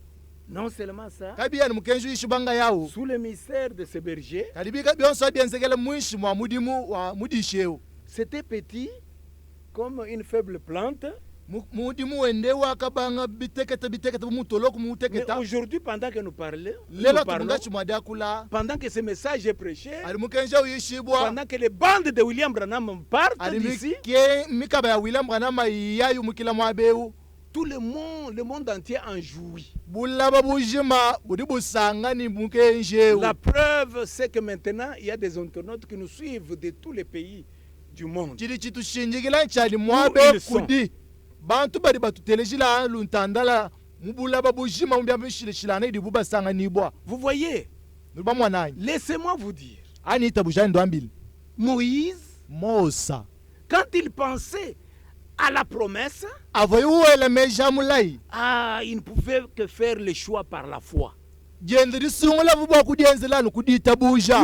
Non seulement ça, Kabiyanu mukenjo yishibanga yao. sous le mystère de ce berger, Kadibika bionso bienzekele mwishi mwa mudimu wa mudisheu. c'était petit comme une faible plante. Mudimu wende wa kabanga biteketa mutoloku Mais muteketa. aujourd'hui, pendant que nous parlons, Lelo tumungachi mwadakula. pendant que ce message est prêché, Ali mukenjo yishibwa. pendant que les bandes de William Branham partent Ali d'ici, mike mikaba ya William Branham yayu mukila mwabeu. tout le monde entier en jouit. Bulaba bujima budi busanga ni mukenjeu. La preuve, c'est que maintenant, il y a des internautes qui nous suivent de tous les pays du monde. Chiri chitu shinjigila nchali mwabe ils sont? kudi. Bantu bari batutelejila luntandala mubulaba bujima mbya mshilishilana idi buba sanga nibwa. Vous voyez, Nuba mwananyi. laissez-moi vous dire, Ani ita bujani ndo ambili. Moïse, Mosa. quand il pensait à la promesse, avoyuwela meja mulai il ne pouvait que faire le choix par la foi. diende disungula vuba kudienzelana kudita buja.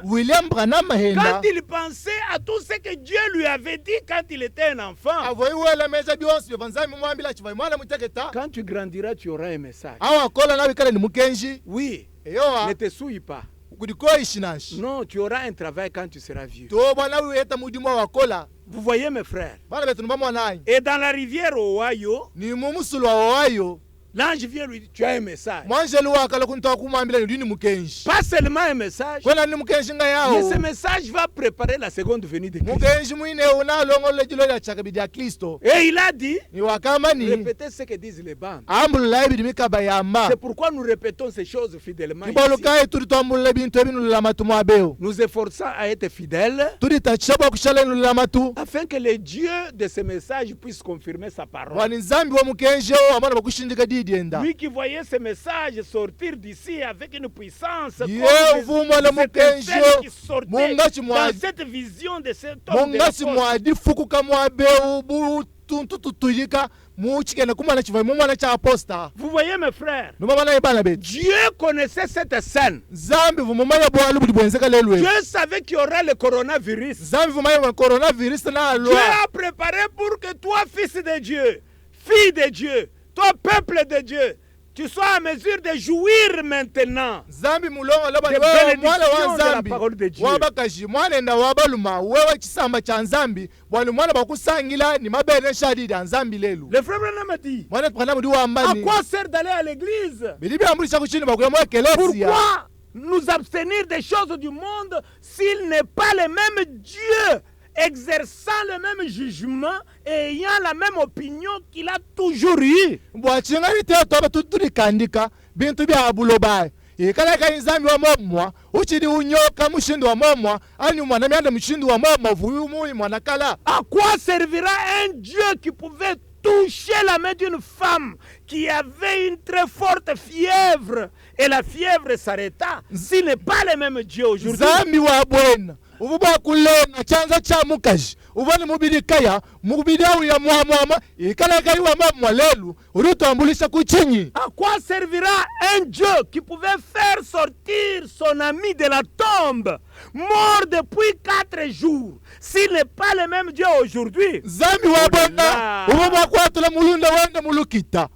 William Branham, henda quand il pensait à tout ce que Dieu lui avait dit quand il était un enfant, avoyuwela meja bionsi bevanzami mwambila chivai mwana muteketa quand tu grandiras, tu auras un message. awa kola nawe kale ni mukenji Oui, eyoa ne te souille pas. kudiko ishinashi Non, tu auras un travail quand tu seras vieux. to bwana weta mudimo wa kola. Vous voyez mes frères. Bana betu nubamo wanai Et dans la rivière Ohio, ni mumusulu wa Ohio l'ange vient lui dire, tu as un message. mwanjelu wakala kuntoa kumwambila ni mukenji Pas seulement un message, kwena ni mukenji nga mais yao ce message va préparer la seconde venue de Christ. mukenji mwine unalongole jilo ya chakabidi ya Kristo Et il a dit, ni wakamani répétez ce que disent les bandes. ambulula ibidi mikaba yama C'est pourquoi nous répétons ces choses fidèlement ici. kibolukaye turi twambulula bintu ebinulila matu mwabeo Nous efforçons à être fidèles turi tachaba kushala inulila matu afin que le Dieu de ce message puisse confirmer sa parole. wani nzambi wa mukenji o amana bakushindika didienda Lui qui voyait ce message sortir d'ici avec une puissance comme Ye uvumwa le cette mukenji étincelle qui sortait munga chimwa dans cette vision de cet homme de monga la chimwadi fukuka mwabeo butuntu tutuyika muchikena kumana chivai mumwana cha aposta Vous voyez mes frères, numamana ibana betu Dieu connaissait cette scène. zambi vumumanya bwalu budi bwenzeka lelwe Dieu savait qu'il y aura le coronavirus. zambi vumanya bwa coronavirus na Dieu alwa a préparé pour que toi, fils de Dieu, fille de Dieu, toi, peuple de Dieu, tu sois en mesure de jouir maintenant zambi mulongo laba des wewe mwana bénédictions wa de la zambi parole de Dieu. wabakaji mwana enda wabaluma wewe chisamba cha nzambi bwani mwana bakusangila ni mabene shadidi ya nzambi lelu Le frère Branham a dit, mwana tukana mudi à wambani quoi sert d'aller à l'église? bilibi ambulisha kuchini bakuya mwa kelesi Pourquoi nous abstenir des choses du monde s'il n'est pas le même Dieu, exerçant le même jugement et ayant la même opinion qu'il a toujours eu? bwachinga liteto aba tuturikandika bintu bya buloba ikaleka inzambi wa momwa uchidi unyoka mushindi wa momwa ani mwana myanda mushindi wa momwa vuyu muyi mwana kala À quoi servira un Dieu qui pouvait toucher la main d'une femme qui avait une très forte fièvre et la fièvre s'arrêta s'il n'est pas le même Dieu aujourd'hui? zambi wa bwena uvuba kulenga chanza cha mukaji uvani mubidi kaya mubidi au ya muamama ikaleka iwa momwa lelu urutambulisha kuchinyi À quoi servira un Dieu qui pouvait faire sortir son ami de la tombe, mort depuis 4 jours, s'il n'est pas le même Dieu aujourd'hui? zambi wa bwena uvuba kwatula mulunda wende mulukita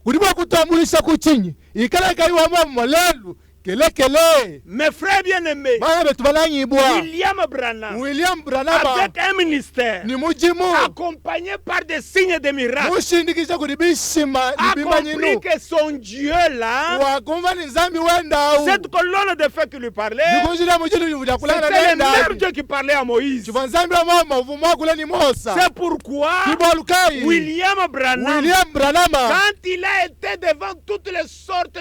uliba kutambulisha kuchinyi ikaleka iwa momwa lelu kele Mes frères bien-aimés, bana betu balanyibwa William Branham, William Branham avec un ministère, ni mujimu accompagné par des signes et des miracles, mushindikisha kuti bishima a libima compris nyinu que son Dieu là, wakumva ni nzambi wenda u cette colonne de feu qui lui parlait, nikunjira muchilu vya kulana c'était le nenda même Dieu qui parlait à Moïse. chiva nzambi wa mama uvumwa kula ni Mosa C'est pourquoi kibolukai William Branham, William Branham quand il a été devant toutes les sortes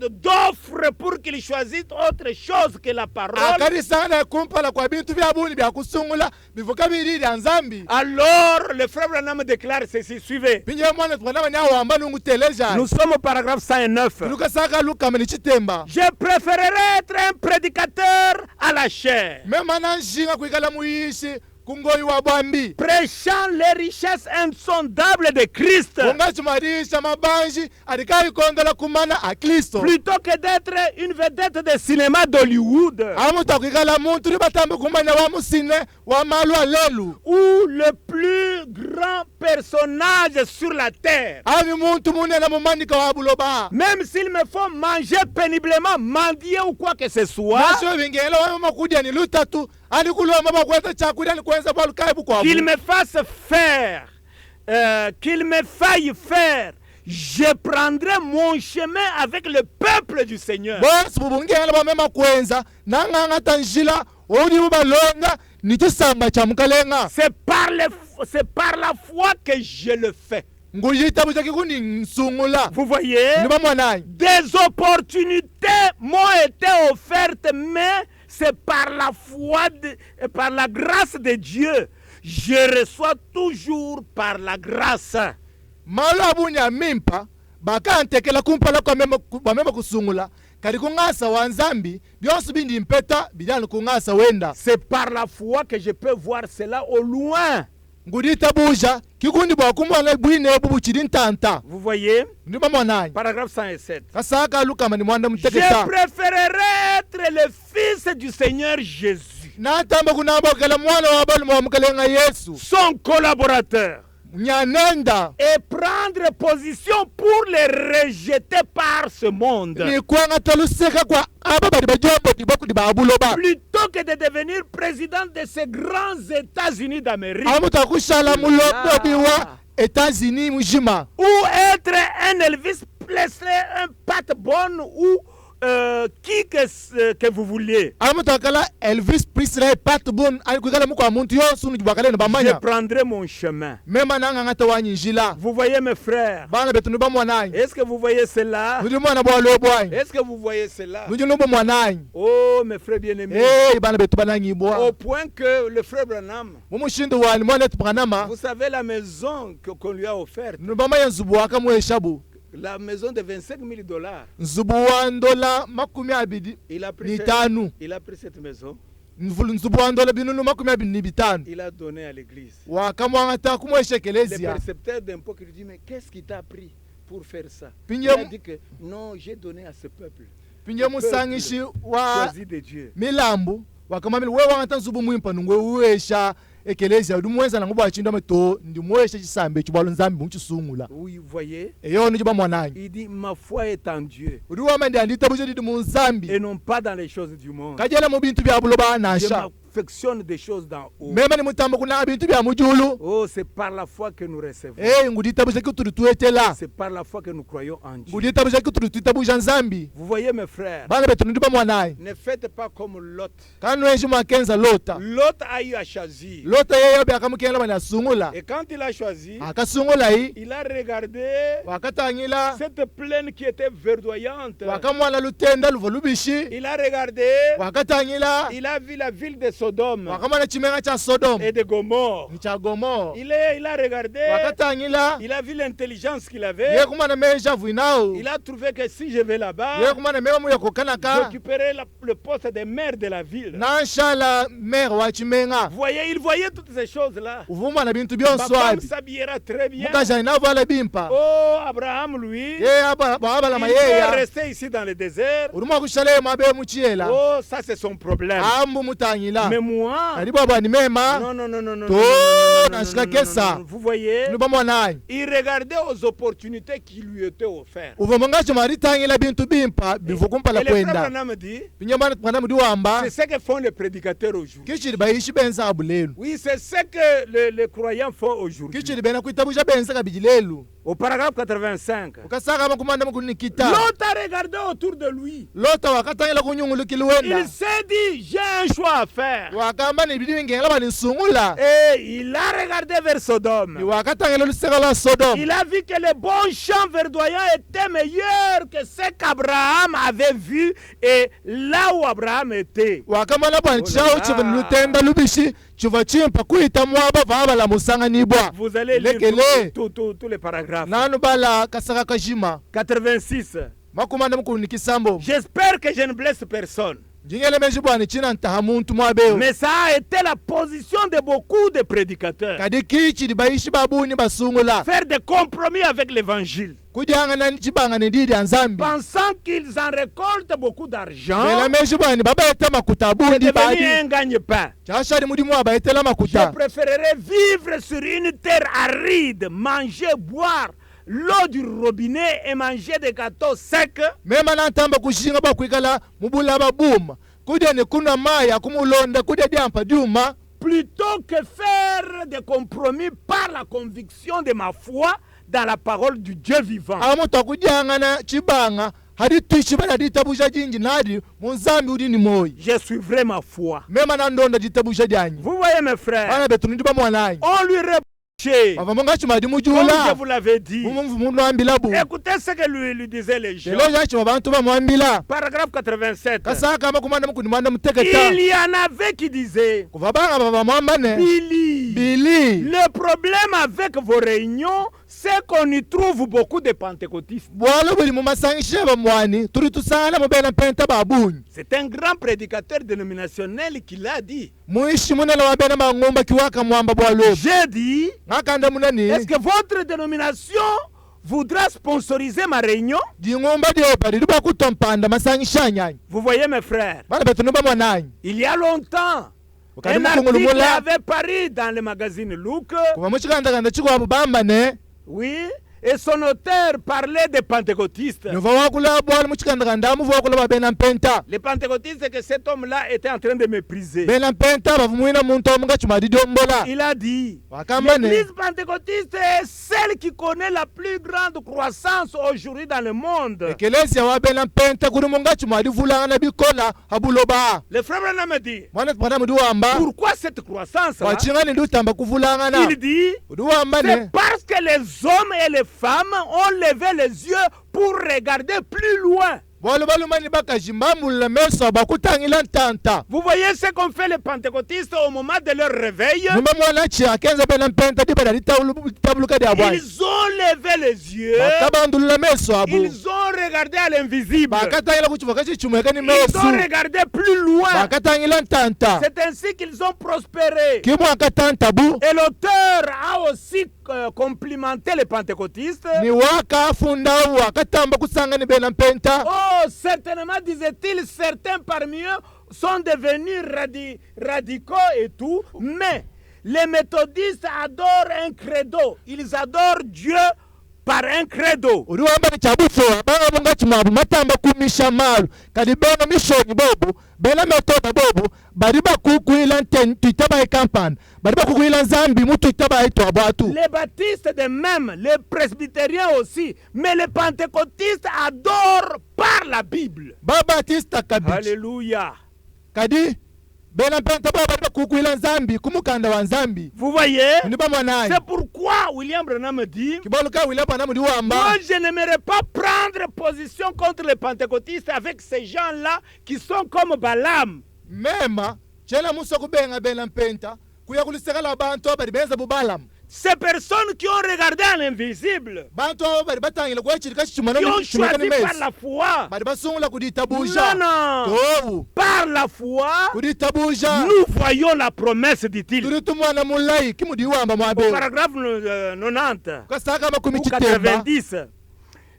d'offres pour qu'il choisisse autre chose que la parole, akarisana kumpala kwa bintu vya buni vya kusungula bivuka biriri ya nzambi alors le frère Branham déclare ceci, suivez. binye mwana tukana nya wamba nungu teleja Nous sommes au paragraphe 109. luka saka luka mani chitemba Je préférerais être un prédicateur à la chair, mema na njinga kuikala muishi kungoyi wa bwambi prêchant les richesses insondables de Christ, ungachimarisha mabanji adikaikondola kumana a Kristo plutôt que d'être une vedette de cinéma d'Hollywood, amutakikala muntu libatambe kumanya wa musine wa malwa lelu ou le plus grand personnage sur la terre. ami muntu munene mumandika wa buloba Même s'il me faut manger péniblement, mendier ou quoi que ce soit, nasho vingela wa makudya ni lutatu ani kuloma bakweta chakudya ni kwenza balukai bukwabu qu'il me fasse faire, qu'il me faille faire, je prendrai mon chemin avec le peuple du Seigneur. bosi bubungela bamema kwenza nanganga tanjila odi bubalonga ni chisamba cha mukalenga C'est par la foi que je le fais. nguyita buchaki kuni nsungula Vous voyez, ni bamwananyi des opportunités m'ont été offertes, mais c'est par la foi et par la grâce de Dieu. Je reçois toujours par la grâce. malo abunya mimpa bakantekela kumpala kwa bamema kusungula kali kungasa wa nzambi byonse bindi mpeta bijana kungasa wenda C'est par la foi que je peux voir cela au loin. ngudita buja kikundi bwa kumwana bwine bubu chidintanta. Vous voyez? Ndiba mwananyi. Paragraphe 107. Kasaka lukama ni mwanda Je mteketa. préférerais être le fils du Seigneur Jésus, Natamba kunamba kala mwana wa balu mwamukalenga Yesu. son collaborateur, Nyanenda. et prendre position pour les rejeter par ce monde, Ni kwanga taluseka kwa aba badi bajombo diboku dibabuloba. plutôt que de devenir président de ces grands États-Unis d'Amérique, Amuta kushala mulobo biwa États-Unis mujima. ou être un Elvis Presley, un Pat Boone ou qui que vous vouliez. Amuta kala Elvis Presley Pat Boone ali kugala mukwa muntu yonsu nujibakale Je bamanya. prendrai mon chemin. Mema nanga ngata wanyinjila. Vous voyez mes frères? Bana betu nuba mwananyi. Est-ce que vous voyez cela? Nuju mwana bwa lobwanyi. Est-ce que vous voyez cela? Nuju nuba mwananyi. Oh, mes frères bien-aimés. Bana betu bananyi Au bwa. point que le frère Branham, Mumushindu wani mwana tupranama. vous savez la maison qu'on lui a offerte, Nubama ya nzubu waka mweshabu. la maison de 25 000 $. Nzubu wa ndola makumi abidi Il a pris, ni tanu. il a pris cette maison, Nzubu wa ndola binunu makumi abidi ni bitanu. il a donné à l'église. Wakamwangata Le kumweshekelezia. percepteur d'impôt qui lui dit, mais qu'est-ce qui t'a pris pour faire ça? Pinye Il a dit que non, j'ai donné à ce peuple, Pinye musangishi wa choisi de Dieu. milambu wakamamili we wangata nzubu mwimpa nungwe uwesha ekelezia udumwenza nangu bwachinda meto ndimwesha chisambe chibwalo nzambi muchisungula. Oui, vous voyez, Eyo nijuba mwananyi. il dit, ma foi est en Dieu Uduwa mende andita buje didi munzambi. et non pas dans les choses du monde. Kajela mu bintu bya buloba Je nasha. m'affectionne des choses d'en haut. Mema ni mutambo kuna bintu bya mujulu. Oh, c'est par la foi que nous recevons. Ngudita buje kituru tuetela. C'est par la foi que nous croyons en Dieu. Ngudita buje kituru tuita buje nzambi. Vous voyez mes frères, Bana betu ndiba mwananyi. ne faites pas comme Lot. Kanu enji makenza lota. Lot a eu à choisir. Lota yeyo bya kamukela bana sungula. Et quand il a choisi, Akasungula yi. il a regardé Wakatangila. cette plaine qui était verdoyante. Wakamwala lutenda luvolubishi. Il a regardé, Wakatangila. il a vu la ville de Sodome Wakamwana chimenga cha Sodom. et de Gomorre. Ni cha Gomor. Il a regardé, Wakatangila. il a vu l'intelligence qu'il avait. Ye kumana meja vuinao. Il a trouvé que si je vais Ye là-bas, kumana mewa mu yakokanaka. j'occuperai le poste de maire de la ville. Nanshala mer wa chimenga. Vous voyez, il voyait toutes ces choses-là. Uvuma na bintu Ma byonso femme abi. s'habillera très bien. Mukaja inavala bimpa. Oh, Abraham, lui, Ye aba baba la il peut mayeya. rester ici dans le désert. Uruma kushale mabe muchiela. Oh, ça c'est son problème. Ambu mutangila. Mais moi, Ali baba ni mema. non, non, non, non, non, To, non, non, non, non, nashika non, kesa. non, non. Vous voyez, Nuba mwananyi. il regardait aux opportunités qui lui étaient offertes. Uvuma ngacho maritangila bintu bimpa bivukumpa Et la le frère kwenda. Branham dit, Pinyamana twana mudiwamba. c'est ce que font les prédicateurs aujourd'hui. Kichiri baishi benza abulelu. Oui, c'est ce que les croyants font aujourd'hui. Kichiri bena kuitabusha benza kabijilelu. Au paragraphe 85, Ukasaka makumanda mukunikita. l'autre a regardé autour de lui. Lota wakatangila kunyungulukiluwenda. Il s'est dit, j'ai un choix à faire. Wakamba ni bidi ngela bali nsungula. Et il a regardé vers Sodome. Ni wakatangila luseka la Sodom. Il a vu que les bons champs verdoyants étaient meilleurs que ce qu'Abraham avait vu et là où Abraham était. Wakamala bwana Oh là chao là. chiva lutenda lubishi chiva chimpa kuita mwaba vava la musanga nibwa. Vous allez lire Lekele. tous les paragraphes. Nanu bala kasaka kajima. 86. Makumanda mukunikisambo. J'espère que je ne blesse personne. Jingele meji bwana china ntaha muntu mwabeo. Mais ça a été la position de beaucoup de prédicateurs. Kadi kichi baishi babuni basungula. Faire des compromis avec l'évangile. Kujanga na chibanga ni didi anzambi. Pensant qu'ils en récoltent beaucoup d'argent. Bela meji bwana baba eta makuta bundi C'est badi. devenu un gagne-pain. Chashari mudi mwaba etela Je makuta. préférerais vivre sur une terre aride, manger, boire l'eau du robinet et manger des gâteaux secs Mema nantamba kushinga bakwikala mubula babuma. Kudia ne kuna maya kumulonda kudia diampa diuma. plutôt que faire des compromis par la conviction de ma foi dans la parole du Dieu vivant. Amuta kujanga na chibanga. Hadi tuishi bana ditabusha jinji nadi munzambi udi ni moi. Je suivrai ma foi. Mema nandonda ditabusha janyi. Vous voyez mes frères, Bana betu ndiba mwanai. on lui reprochait, Bava monga chuma di comme je mujula. vous l'avais dit. Mungu ambila bu. Écoutez ce que lui disaient les gens. Lelo yachi wabantu ba mwambila. Paragraphe 87. Kasaka makumanda mukuni mwanda muteketa. Il y en avait qui disaient, Kuvabanga baba mwambane. Billy, Billy. le problème avec vos réunions, c'est qu'on y trouve beaucoup de pentecôtistes. bwalo buli mu masangisho bamwani turi tusala mu bena mpenta babunyi C'est un grand prédicateur dénominationnel qui l'a dit. muishi munene wa bena mangomba kiwaka mwamba bwalo J'ai dit, ngakanda munani est-ce que votre dénomination voudra sponsoriser ma réunion? dingomba diopa dili bakutompanda masangisho anyanyi Vous voyez mes frères, bana betu nuba mwananyi il y a longtemps, Wakati un mukungulu article mula avait paru dans le magazine Look, kuva muchikandakanda chikwabu bambane oui, et son auteur parlait des pentecôtistes. nuva wakula bwalo muchikandakanda amuva wakula babena mpenta Les pentecôtistes que cet homme-là était en train de mépriser. bena mpenta bavumuina muntu omunga chumadi dombola Il a dit, wakambane l'église pentecôtiste est celle qui connaît la plus grande croissance aujourd'hui dans le monde. ekelezia wa bena mpenta kuri munga chumadi vulanga bikola abuloba Le frère Branham dit, mwana tupanda mudi wamba pourquoi cette croissance-là? wachingani ndi utamba kuvulanga na Il dit, mudi wambane c'est parce que les hommes et les femmes ont levé les yeux pour regarder plus loin. bwalo balumani bakajimamulila meso abakutangila ntanta Vous voyez ce qu'ont fait les pentecôtistes au moment de leur réveil? numba mwana chi akenza bena mpenta dibada litabuluka dia bwani Ils ont levé les yeux. bakabandulila meso abu Ils ont regardé à l'invisible. bakatangila kuchivoka chichumwekani Ils meso ont regardé plus loin. bakatangila ntanta C'est ainsi qu'ils ont prospéré. kimwakatanta bu Et l'auteur a aussi complimenté les pentecôtistes. ni waka afundawu akatamba kusanga ni bena mpenta Oh, certainement, disait-il, certains parmi eux sont devenus radicaux et tout, mais les méthodistes adorent un credo. Ils adorent Dieu par un credo. uri wambani chabufoa banga munga chimabu matamba kumisha malu kadi bena mishoni bobu bena metoda bobu bari bakukuila nten tuitaba ikampana bari bakukuila nzambi mutu itaba itwa bwatu Les baptistes de même, les presbytériens aussi, mais les pentecôtistes adorent par la Bible. babatista kabiji Alléluia. kadi bena mpenta baba bari bakukuila nzambi kumukanda wa nzambi Vous voyez? ndiba mwanayi C'est pourquoi William Branham dit, kibaluka wila bana mudi wamba moi je n'aimerais pas prendre position contre les pentecôtistes avec ces gens-là qui sont comme Balaam. mema chela muso kubenga bena mpenta kuya kulisekala bantu bari benza bubalamu Ces personnes qui ont regardé à l'invisible, bantu abo bari batangila kwechilika qui ont choisi par la foi. bari basungula kuditabusha Non, non. towu Par la foi, kuditabusha nous voyons la promesse, dit-il. turi tumwana mulayi kimudi wamba Au mwabe paragraphe 90 kasaka makumi ou chitemba 90,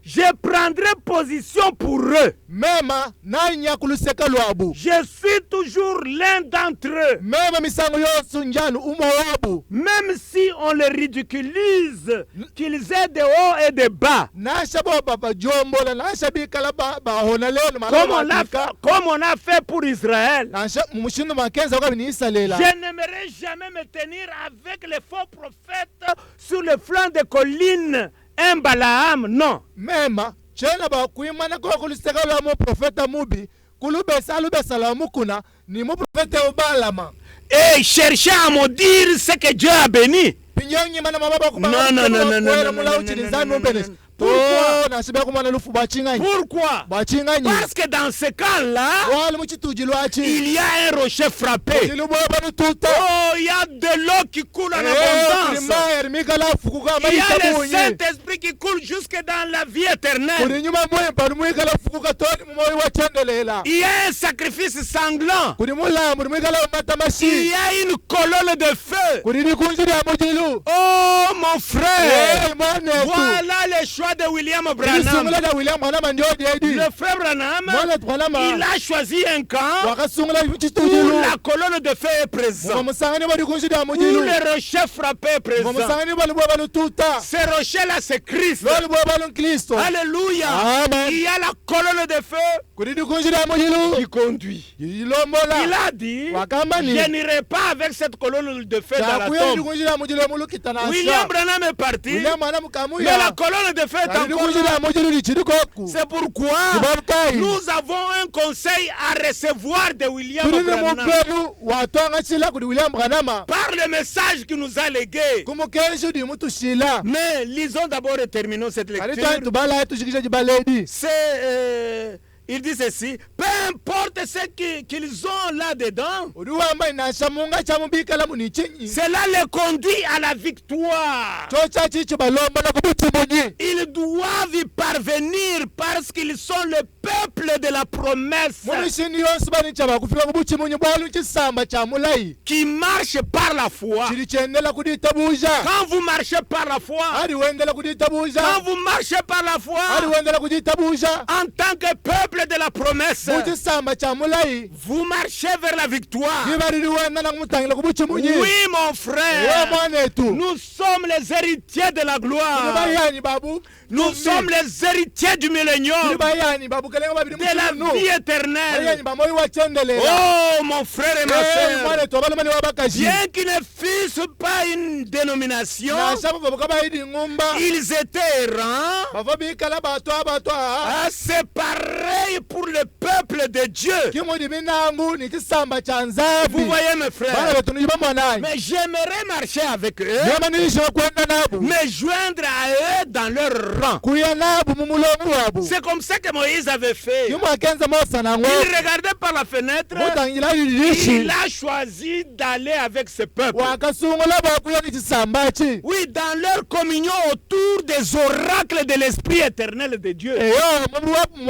je prendrai position pour eux. mema nanya kuluseka lwabu Je suis toujours l'un d'entre eux. mema misango yose njalo umo wabu Même si on les ridiculise, qu'ils aient de haut et de bas. nasha boba bajombola nasha bikala bahona lelo Comme on a fait pour Israël. nasha mushindo makenza kwa binisalela Je n'aimerais jamais me tenir avec les faux prophètes sur le flanc des collines. Un Balaam, non. mema chena bakuimana kwa kuluseka lwa mu profeta mubi kulubesa alubesa la mukuna ni mu profeta ubalama Et chercher à maudire ce que Dieu a béni. pinyonyi mana mababa Non, non, non, non, non, non, non, non, non. Pourquoi? nasibe kumana lufu bachinganyi Pourquoi? bachinganyi Parce que dans ce cas-là, wali muchituji lwachi il y a un rocher frappé. ilubwaba lututa Oh, il y a de l'eau qui coule en abondance. rimaya rimikala fukuka Il y a le maitamunyi Saint-Esprit qui coule jusque dans la vie éternelle. kuri nyuma mwempa rumwikala fukuka toni mumoyi wachendelela Il y a un sacrifice sanglant. kuri mulamu rumwikala umata Il mashi y a une colonne de feu. kuri likunji lya mujilu Oh, mon frère. mwanetu Voilà le choix de William Branham. ilisungula lya William Branham ndio diedi Le frère Branham, mwana Branham il a choisi un camp wakasungula où chitujilu la colonne de feu est présente. musangani bali kunji lya Où mujilu le rocher frappé est présent. musangani bali bwa balututa Ce rocher-là, c'est Christ. loli bwa balu Kristo Alléluia. Amen. Il y a la colonne de feu kuri likunji lya mujilu qui conduit. Il ilombola a dit, wakambani je n'irai pas avec cette colonne de feu dans la chakuya tombe. likunji lya mujilu mulukita na William Branham est parti, William Branham mais kamuya la colonne de feu est kari encore likunji là. lya mujilu lichiri koku C'est pourquoi kibalukai nous avons un conseil à recevoir de William turi ni Branham mupelu watwanga chila kuri William Branham par le message qu'il nous a légué. kumukenshi di mutu shila Mais lisons d'abord et terminons cette kari lecture. twani tubala tushikisha jibaledi C'est Il dit ceci, peu importe ce qu'ils ont là-dedans, udiwamba inashamunga chamubikala munichinyi cela les conduit à la victoire. chocha chichi balomba na kubuchimunyi Ils doivent y parvenir parce qu'ils sont le peuple de la promesse munishini yonse bani chaba kufika kubuchimunyi bwalu chisamba cha mulai qui marche par la foi. chili chendela kuditabuja Quand vous marchez par la foi, ali wendela kuditabuja quand vous marchez par la foi, ali wendela kuditabuja en tant que peuple de la promesse, muchisamba cha mulai vous marchez vers la victoire. kibarili wenda na kumutangila kubuchimunyi Oui, mon we frère, mwanetu nous sommes les héritiers de la gloire. bayani babu Nous sommes les héritiers du millénium, bayani babu kelenga babili de la vie bayani éternelle. bamoyi wachendelela Oh, mon frère et ma soeur, mwanetu abalomani wabakaji bien qu'ils ne fussent pas une dénomination, nashabu babuka bayidi ngumba ils étaient errants. bava bikala batwa Ah, c'est pareil pour le peuple de Dieu. kimudi binangu ni chisamba cha Vous nzabi voyez mes bana frères. betu niba mwanayi Mais j'aimerais marcher avec eux, nema nilisha kwenda nabu me joindre à eux dans leur rang. kuya nabu mumulomu wabu C'est comme ça que Moïse avait fait. kimwakenza mosa nango Il regardait par la fenêtre. mutangila lilishi Il a choisi d'aller avec ce peuple. wakasungula bakuya ni chisamba chi Oui, dans leur communion autour des oracles de l'Esprit éternel de Dieu. eyo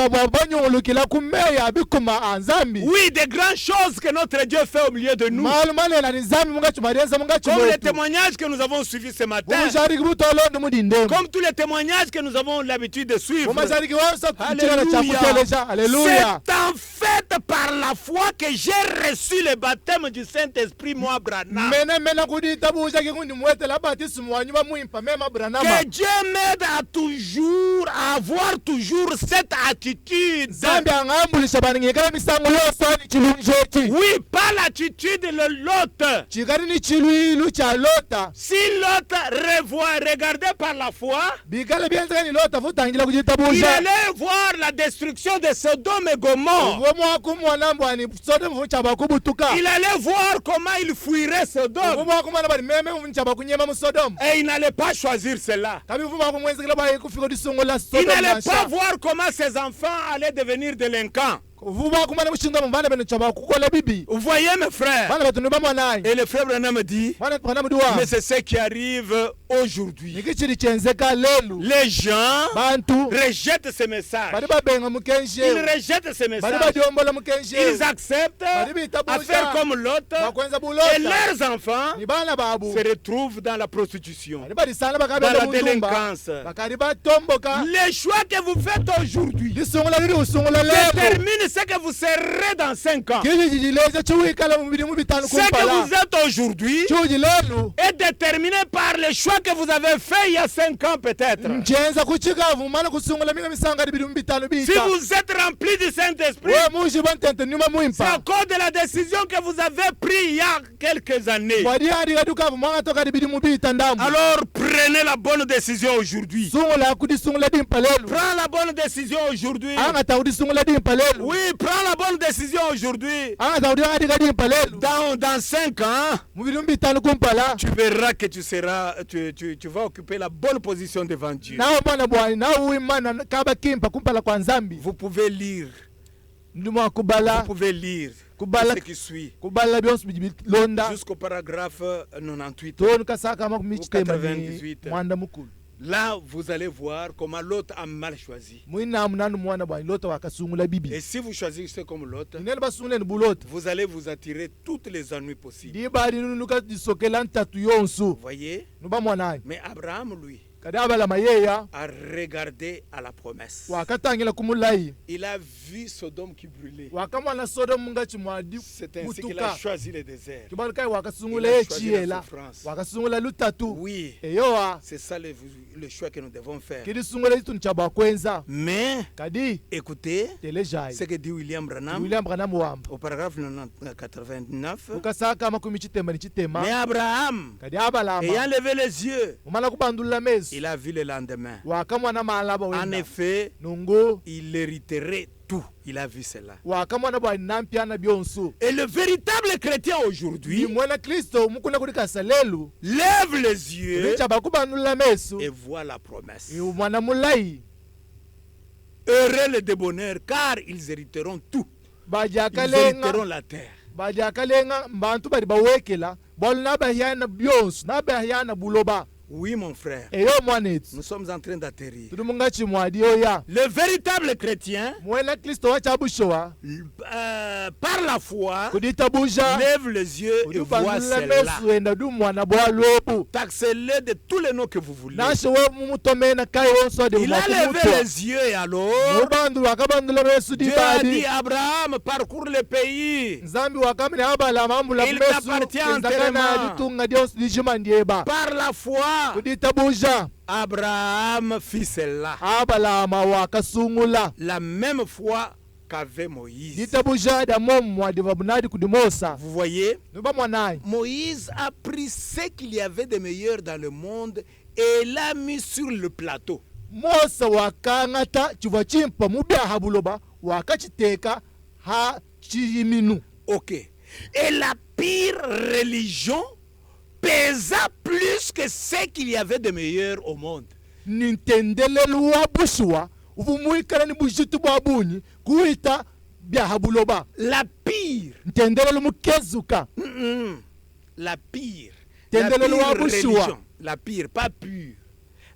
mabanyungulukila kumeya bikuma anzambi Oui, des grandes choses que notre Dieu fait au milieu de nous. malu malela ni zambi mungachumalienza Comme les mungachimutu témoignages que nous avons suivis ce matin. umushariki butolondo mudindemu Comme tous les témoignages que nous avons l'habitude de suivre. umashariki wose kuchikana cha Alléluia. kutolesha haleluya C'est en fait par la foi que j'ai reçu le baptême du Saint-Esprit, moi, Branham. mena kuditabuja kikundi mwetela batisimu wanyuma muimpa mema branama Que Dieu m'aide à avoir toujours cette attitude. zambi angambulisha bani ngekala misango yose ni chilunjechi Oui, pas l'attitude de l'autre. chikali ni chilwilu cha lota Si l'autre regardait par la foi, bikala byenzeka ni lota futangila il kuditabuja allait voir la destruction de Sodome et Gomorre. vomwakumwana mbwani sodomu vuchaba kubutuka Il allait voir comment il fuirait Sodome. vomwakumwana bali meme vuchaba kunyema mu sodomu Et il n'allait pas choisir cela. kabi vomwakumwenzekela bali kufika disungula Il sodomu n'allait pas voir comment ses enfants allaient devenir délinquants. vomwakumwana bushinga mu bana beno chaba kukola bibi Vous voyez mes frères. bana betu ni bamwanayi Et le frère Branham me dit, bana mudiwa mais c'est ce qui arrive aujourd'hui. niki chili chenzeka lelu Les gens bantu rejettent ces messages. bali babenga Ils mukenshe rejettent ces bali messages. badyombola mukenshe Ils acceptent à faire comme l'autre. bakwenza Et bulota leurs enfants ni bana babu se retrouvent dans la prostitution, bali balisala dans la bakabela muzumba délinquance. bakali batomboka Les choix que vous faites aujourd'hui lisungula lili usungula lelu déterminent ce que vous serez dans 5 ans. kiji jijileza chiwikala mu bibiri mu bitanu Ce que kumpala vous êtes aujourd'hui chuji lelu est déterminé par les choix que vous avez faits il y a 5 ans peut-être. nchenza kuchikavu mana kusungula minga misanga bibiri mu bitanu Si bita vous êtes rempli du Saint-Esprit, we mushi bontente nyuma c'est à muimpa cause de la décision que vous avez prise il y a quelques années. wadi hadi kadukavu mwanga toka bibiri mu bita ndamu Alors prenez la bonne décision aujourd'hui. sungula kudisungula dimpa lelu Prends la bonne décision aujourd'hui. anga taudisungula dimpa lelu Oui, prends la bonne décision aujourd'hui. anga taudi hadi kadimpa lelu Dans 5 ans, mu bibiri mu bitanu kumpala tu verras que tu vas occuper la bonne position devant Dieu. nawe mwana bwani nawe uimana kaba kimpa kumpala kwa nzambi Vous pouvez lire. ndimo Vous kubala pouvez lire Kubala- ce qui suit kubala byonse bilonda jusqu'au paragraphe 98. tonu kasaka makumi chitema ni 98. mwanda mukulu Là, vous allez voir comment l'autre a mal choisi. mwinamu nanu mwana bwani lota wakasungula Et bibi si vous choisissez comme l'autre, inene basunguleni bulota vous allez vous attirer toutes les ennuis possibles. dibali nunuka disokela ntatu yonsu Vous voyez? nuba mwanayi Mais Abraham, lui, kadi abalama yeya a regardé à la promesse. wakatangila kumulayi Il a vu Sodome qui brûlait. wakamwana sodomu nga chimwadi C'est ainsi qu'il butuka a choisi le désert. kibali kai wakasungula Il a choisi la echiyela souffrance. wakasungula lutatu Oui, eyowa c'est ça le choix que nous devons faire. kidisungula chitunu cha bakwenza Mais, kadi écoutez telejayi ce que dit William Branham william branham wamba au paragraphe 89. ukasaka makumi chitema ni chitema Mais Abraham, kadi abalama ayant levé les yeux, umala kubandulula meso il a vu le lendemain. wakamwana malaba En wenda effet, nungu il hériterait tout. Il a vu cela. wakamwana bwani nampyana byonsu Et le véritable chrétien ni aujourd'hui mwena kristo mukuna kulikasa lelu lève les yeux licha bakubandulula meso et voit la promesse. umwana mulayi Heureux les débonnaires, car ils hériteront tout. Ils bajakalenga hériteront la terre. bajakalenga bantu bali bawekela bolu nabahyana byonso nabahyana buloba. Oui, mon frère, Eyo mwanetsi nous sommes en train d'atterrir. tuli munga chimwadi oya Le véritable chrétien, mwena kristo wachabushowa par la foi, kudita buja lève les yeux et voit udibanzula celle-là. mesu enda du mwana bwa lobu Taxez-le de tous les noms que vous voulez. nasho we mumutomena kai wonso de Il a levé les yeux et alors, mubandu wakabandula mesu Dieu a dit dibadi Abraham, parcours le pays. nzambi wakamene abala mambula Il mesu t'appartient enzakana entièrement. ditunga dionso dijimandieba Par la foi, kudita buja Abraham fit cela. abalama wakasungula La même foi qu'avait Moïse. dita buja da momwadi vabunadi kudimosa Vous voyez, nuba mwanayi Moïse a pris ce qu'il y avait de meilleur dans le monde et l'a mis sur le plateau. mosa wakangata chiva chimpa mubyaha buloba wakachiteka ha chiyiminu Ok. Et la pire religion pesa plus que ce qu'il y avait de meilleur au monde. nintendelelu wa bushuwa uvumuikala ni bushitu bwa bunyi kuita byaha buloba La pire. ntendelelu mukezuka La pire. Tendelelo wa bushwa. religion. La pire, pas pure.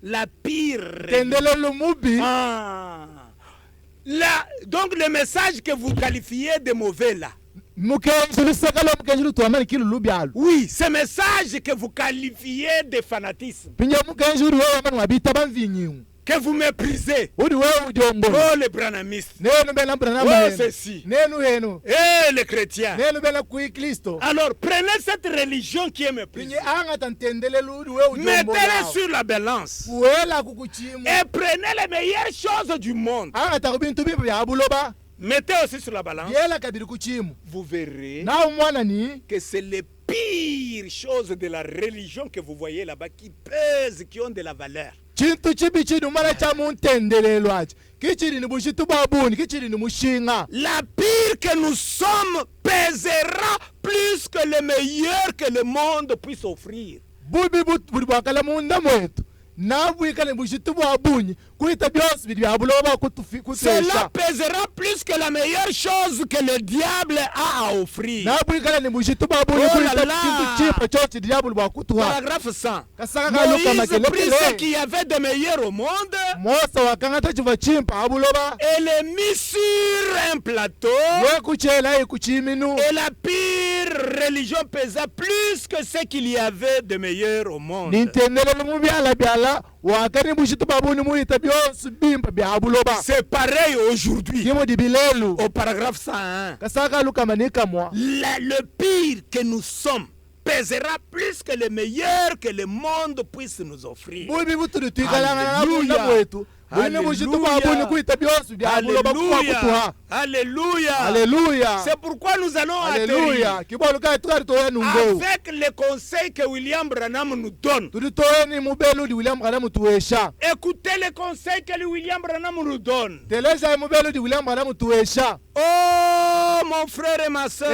La pire religion. tendelelu mubi Ah. Donc le message que vous qualifiez de mauvais là. mukenjulu sekalo mukenjulu tuamani kilu lubyalo Oui, ce message que vous qualifiez de fanatisme, pinja mukenjulu wewe mani wabita bamvinyimu que vous méprisez. udi wewe udiombono Oh, les branamistes. nenu bena brana Oh, manu ceci. nenu henu Eh, les chrétiens. nenu bena kui kristo Alors, prenez cette religion qui est méprisée. pinje angata ntendelelu udi wewe Mettez-les udiombono sur la balance. uwela kukuchimu Et prenez les meilleures choses du monde. angata kubintu bibi bya buloba Mettez aussi sur la balance. yela kabiri kuchimu Vous verrez nawe mwana ni que c'est les pires choses de la religion que vous voyez là-bas qui pèsent, qui ont de la valeur. chintu chibi chinu mara cha muntendelelu achi kichiri ni bushitu bwa buni kichiri ni mushinga La pire que nous sommes pèsera plus que le meilleur que le monde puisse offrir. bubi budi bwakala munda mwetu nabwikale ni bushitu bwa bunyi kuita byonsi bidi bya buloba Cela kutesha pèsera plus que la meilleure chose que le diable a à offrir. nabwikale ni bushitu bwa bunyi Oh là kuita là. chintu chipa chochi diabulu bwa kutuha Paragraphe 100. kasaka kaluka Moïse prit ce makelekele qu'il y avait de meilleur au monde mosa wakangata chiva chimpa abuloba et les mit sur un plateau. we kuchela ikuchiminu Et la pire religion pesa plus que ce qu'il y avait de meilleur au monde. nintendelelu mubyala byala wakani bushitu bwa buni muita byonsi bimpa bya buloba C'est pareil aujourd'hui. kimo dibilelu Au paragraphe 101. kasaka kaluka manika mwa Le pire que nous sommes pèsera plus que le meilleur que le monde puisse nous offrir. bubi butuli twikalangana na Alléluia. bunda mwetu bwine bushitu bwa buni kuita byonsi bya buloba kuwa kutuha Alléluia. Alléluia. C'est pourquoi nous allons atterrir Alléluia. Kibolu ka tukari toye nungeu. avec les conseils que William Branham nous donne. Tuli toye ni mubelu di William Branham tuwesha. Écoutez les conseils que le William Branham nous donne. Teleza mubelu di William Branham tuwesha. Oh, mon frère et ma soeur.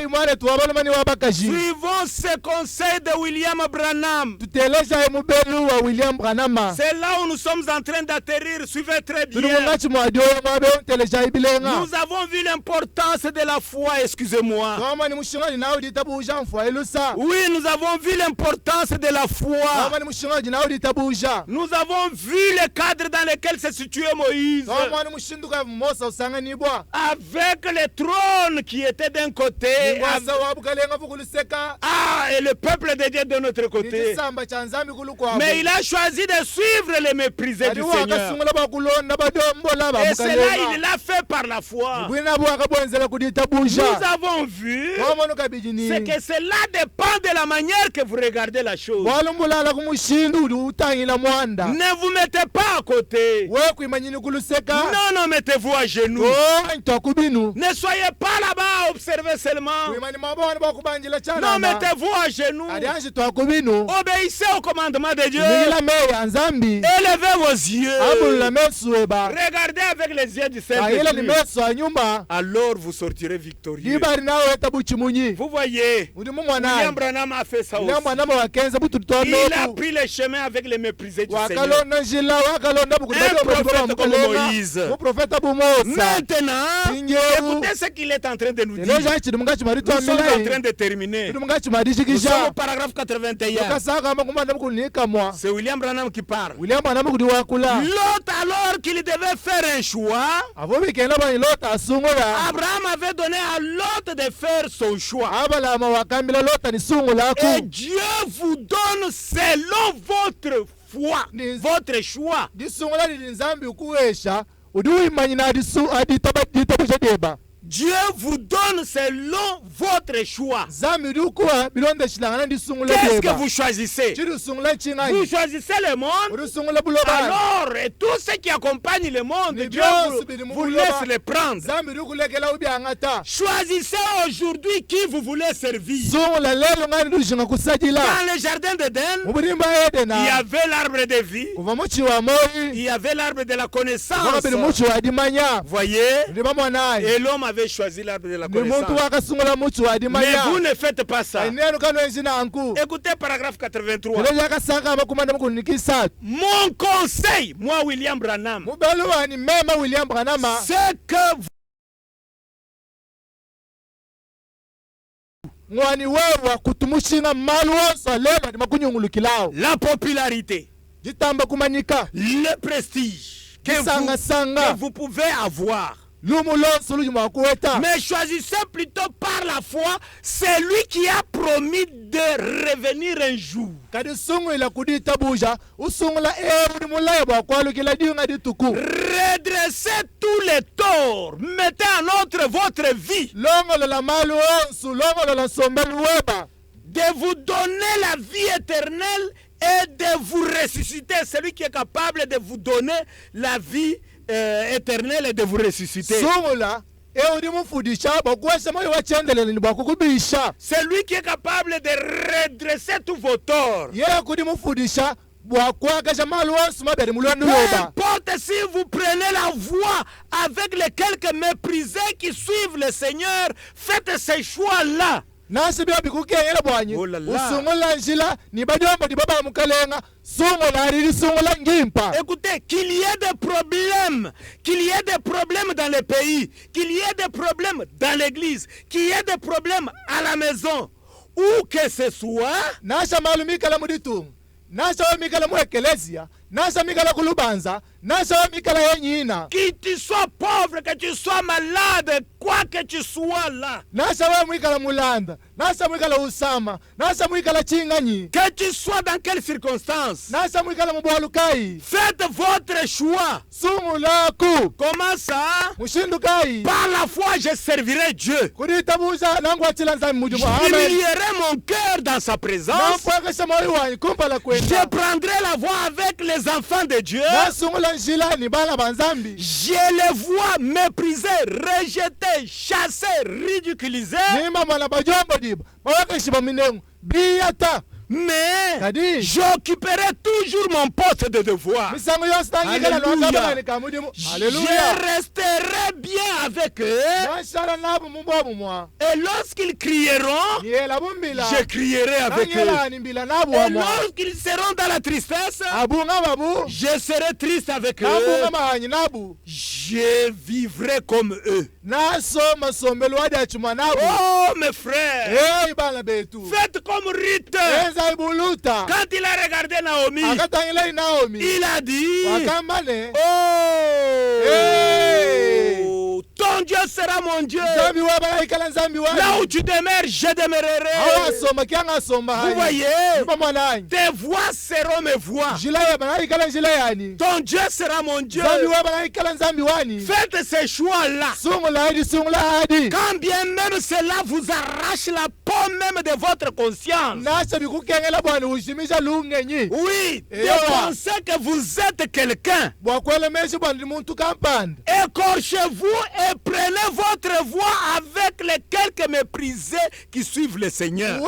Imwane tuwabalo mani wabakaji. Suivons ces conseils de William Branham. Tuteleza mubelu wa William Branham. C'est là où nous sommes en train d'atterrir. Suivez très bien. Tuli mungachi mwadio mabe teleza ibilenga. Nous avons vu l'importance de la foi, excusez-moi. Kama ni mushingaji nawe ditabu uja mfwa ilusa. Oui, nous avons vu l'importance de la foi. Kama ni mushingaji nawe ditabu uja. Nous avons vu le cadre dans lequel se situait Moïse. Kama ni mushinduka mosa usanga nibwa. Avec le trône qui était d'un côté. Mwasa wabukalenga fukuluseka. Et le peuple de Dieu de notre côté. Nitisamba chanzambi kulukwabo. Mais il a choisi de suivre les méprisés du Seigneur. Et cela, il l'a fait par la foi. Nous avons vu c'est que cela dépend de la manière que vous regardez la chose. Ne vous mettez pas à côté. Non, mettez-vous à genoux. Ne soyez pas là-bas à observer seulement. Non, mettez-vous à genoux. Obéissez au commandement de Dieu. Élevez vos yeux. regardez avec les yeux du Saint-Esprit, alors vous sortirez victorieux. Vous voyez, William Branham a fait ça aussi. Il a pris le chemin avec les méprisés du Seigneur. Un prophète comme Moïse. Maintenant, écoutez ce qu'il est en train de nous dire. Nous sommes en train de terminer. Nous sommes au paragraphe 81. C'est William Branham qui parle. L'autre, alors qu'il devait faire un choix, Abraham avait donné à l'autre de faire son choix. Et Dieu vous donne selon votre foi, votre choix. Dieu vous donne selon votre choix. Qu'est-ce que vous choisissez? Vous choisissez le monde. Alors, et tout ce qui accompagne le monde, Dieu vous laisse le prendre. Choisissez aujourd'hui qui vous voulez servir. Dans le jardin d'Éden, il y avait l'arbre de vie. Il y avait l'arbre de la connaissance. Voyez? Et l'homme avait choisi l'arbre de la connaissance. Mais vous ne faites pas ça. Écoutez paragraphe 83. Mon conseil, moi William Branham, c'est que la popularité, le prestige que vous pouvez avoir, mais choisissez plutôt par la foi celui qui a promis de revenir un jour. Redressez tous les torts, mettez en ordre votre vie, de vous donner la vie éternelle et de vous ressusciter. Celui qui est capable de vous donner la vie éternelle et de vous ressusciter. Celui qui est capable de redresser tous vos torts. Peu importe si vous prenez la voie avec les quelques méprisés qui suivent le Seigneur, faites ces choix-là. Oh là là. Écoutez, qu'il y ait des problèmes dans le pays, qu'il y ait des problèmes dans l'église, qu'il y ait des problèmes à la maison, où que ce soit, que tu sois pauvre, que tu sois malade, quoi que tu sois là, que tu sois dans quelles circonstances, faites votre choix. Comment ça? Par la foi je servirai Dieu. J'humilierai mon cœur dans sa présence. Je prendrai la voie avec les enfants de Dieu. Je les vois méprisés, rejetés, chassés, ridiculisés. Mais j'occuperai toujours mon poste de devoir. Je resterai bien avec eux. Et lorsqu'ils crieront, je crierai avec eux. Et lorsqu'ils seront dans la tristesse, je serai triste avec eux. Je vivrai comme eux. Oh mes frères, faites comme Ruth. Quand il a regardé Naomi, il a dit, oh, ton Dieu sera mon Dieu. Là où tu demeures, je demeurerai. Vous voyez, tes voix seront mes voix. Ton Dieu sera mon Dieu. Faites ces choix-là. Quand bien même cela vous arrache la peau même de votre conscience. Oui, de penser que vous êtes quelqu'un. Écorchez-vous et prenez votre voix avec les quelques méprisés qui suivent le Seigneur.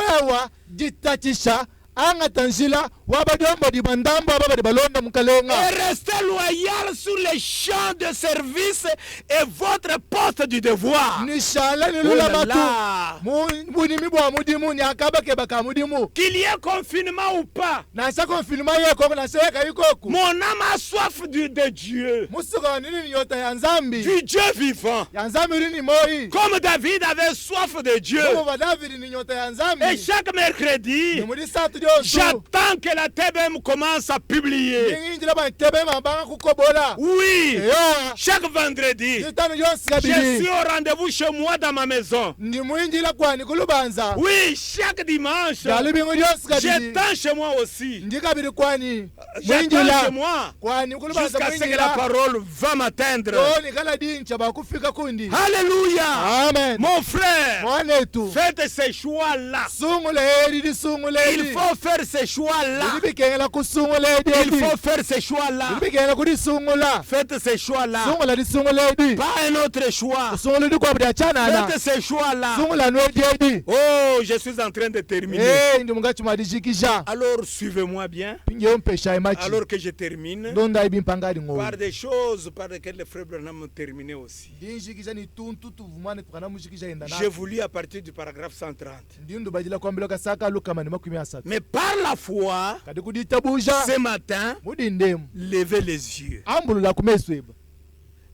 wabajomba di bandambo ababa di balonda mukalenga Et restez loyal sur les champs de service et votre poste du devoir. ni shala ni Oh lula là batu là. muni mibwa mudimu ni akaba ke baka mudimu Qu'il y ait confinement ou pas, na sa konfirma yeko na seka yikoku mon âme a soif de Dieu, musuka nini nyota ya nzambi du Dieu vivant. ya nzambi ni moi Comme David avait soif de Dieu. Como va David ni nyota ya nzambi Et chaque mercredi, ni muri satu jonsu j'attends que la TBM commence à publier. ningi la ba tebe mabanga kukobola Oui, yo chaque vendredi, jitano jonsu je suis kabili au rendez-vous chez moi dans ma maison. ni mwinji la kwani kulubanza Oui, chaque dimanche, dali bingo jonsu kabili j'attends chez moi aussi. ndi kabili kwani mwinji J'attends la chez moi kwani kulubanza jusqu'à ce mwinji que la la parole va m'atteindre. ni kala dincha bakufika kundi Alléluia. amen Mon frère, mwanetu faites ces choix-là. sunguleli di sunguleli Il faut faire ces choix-là. libikengela kusunguledi Il faut faire ces choix-là. libikengela kudi sungula Faites ces choix-là. sungula di sunguledi Pas un autre choix. sunguledi kwa budi achanana Faites ces choix-là. sungula nwediedi Oh, je suis en train de terminer. ndi mungachi madijikisha Alors, suivez-moi bien. pinge mpesha imachi Alors que je termine ndonda ibimpangadi ngo par des choses par lesquelles le frère Branham a terminé aussi. ndinjikisha ni tuntu tuvumane tukana mushikisha enda Je na vous lis à partir du paragraphe 130. ndindu bajila kwambila kasaka luka mani makumi asatu Mais par la foi, kadi kuditabusha ce matin, mudindemu levez les yeux. ambulula kumesweba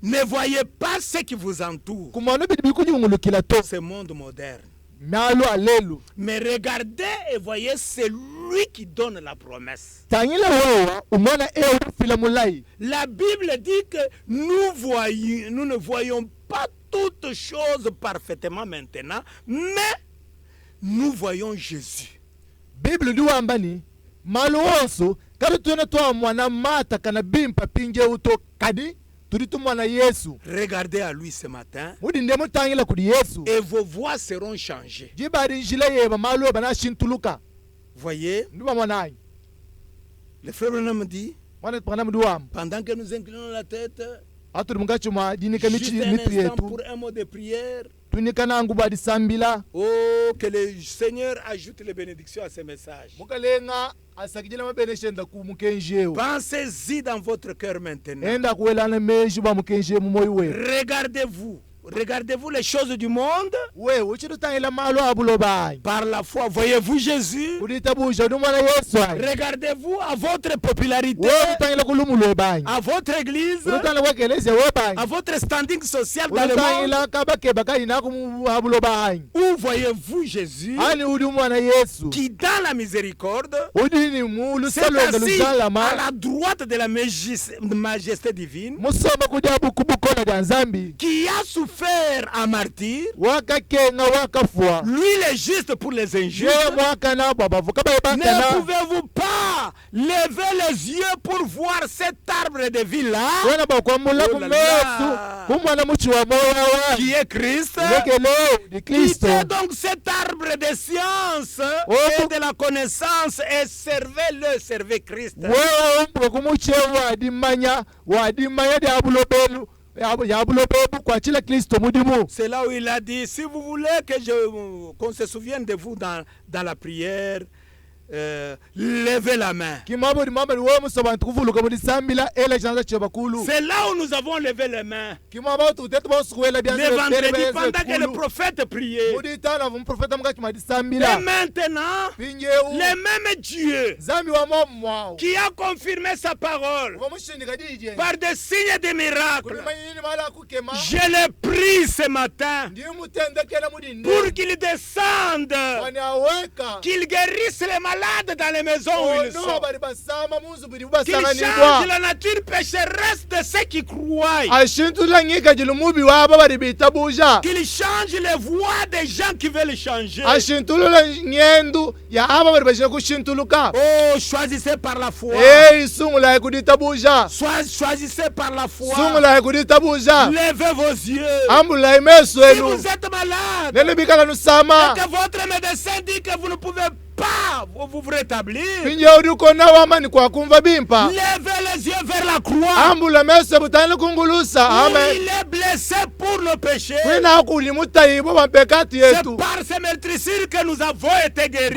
Ne voyez pas ce qui vous entoure, kumano bidi bikunyungulukila to ce monde moderne. myalo alelu Mais regardez et voyez celui qui donne la promesse. tangila wewa umona fila mulai La Bible dit que nous ne voyons pas toutes choses parfaitement maintenant, mais nous voyons Jésus. Bible liwambani malo wonso kadi tuona twa mwana mata kana bimpa pinje uto kadi tuditu mwana Yesu Regardez à lui ce matin mudindemu tangila kudi Yesu et vos voix seront changées. jibadi njila yeba malo bana shintuluka Voyez, ndiba mwanai le frère Branham dit, mwana pana mduwam pendant que nous inclinons la tête, atu mungachi mwa dinika juste un mitri instant yetu pour un mot de prière. tunika nangu badi sambila Oh, que le Seigneur ajoute les bénédictions à ce message. mukalenga asakijela mabeneshenda ku mukenjeu Pensez-y dans votre cœur maintenant. enda kuelana meji ba mukenje mu moyi we Regardez-vous les choses du monde we uchitu tangila malo abulo bai par la foi. Voyez-vous Jésus? kuditabusha ndi mwana Yesu ai Regardez-vous à votre popularité, we utangila kulumulo bai à votre église, utangila wekeleze we bai à votre standing social dans le monde. utangila kabakeba kaina ku abulo bai Où voyez-vous Jésus ani udi mwana Yesu qui, dans la miséricorde, udini mulu s'est salonga assis lujalama à la droite de la majesté divine, musoma kudi abukubukola da nzambi qui a souffert un martyr, wakakenga wakafua lui le juste pour les injustes. ye mwakana babavuka bayebakana Ne pouvez-vous pas lever les yeux pour voir cet arbre de vie là wena bakwamula Oh là kumesu là. kumwana muchi wa moyo wa qui est Christ? lekele di Kristo Quittez donc cet arbre de science Oh. et de la connaissance et servez Christ. wewe umpwe kumuche wadimanya di abulo belu ya abulo bebu kwa chila Kristo mudimu C'est là où il a dit, si vous voulez qu'on se souvienne de vous dans la prière, levez la main. kimabo di mama wo musoba ntukuvuluka muri sambila ele chanza che bakulu C'est là où nous avons levé les mains. kimabo tutetu bosuwela bya Le vendredi, pendant que le prophète priait. mudi tana vum profeta mukati madi Et sambila maintenant, pinjeu le même Dieu zambi wa momo qui a confirmé sa parole wa mushindika dije par des signes et des miracles, kulimanyini mala kukema je le prie ce matin ndi mutendekela mudi pour qu'il descende, wani aweka qu'il guérisse les malades dans les maisons où ils sont, bari basama munzu buri qu'il change basanganirwa la nature pécheresse de ceux qui croient, ashintula ngika jili mubi waba bari bitabuja qu'il change les voies des gens qui veulent changer. ashintulula nyendu ya aba bari bashaka kushintuluka Oh, choisissez par la foi. isungula kuditabuja Choisissez par la foi. sungula kuditabuja Levez vos yeux. ambula imeso Si enu vous êtes malade nene bikala nusama et que votre médecin dit que vous ne pouvez pas vous rétablir. Levez les yeux vers la croix. Amen. Il est blessé pour le péché. C'est par ces meurtrissures que nous avons été guéris.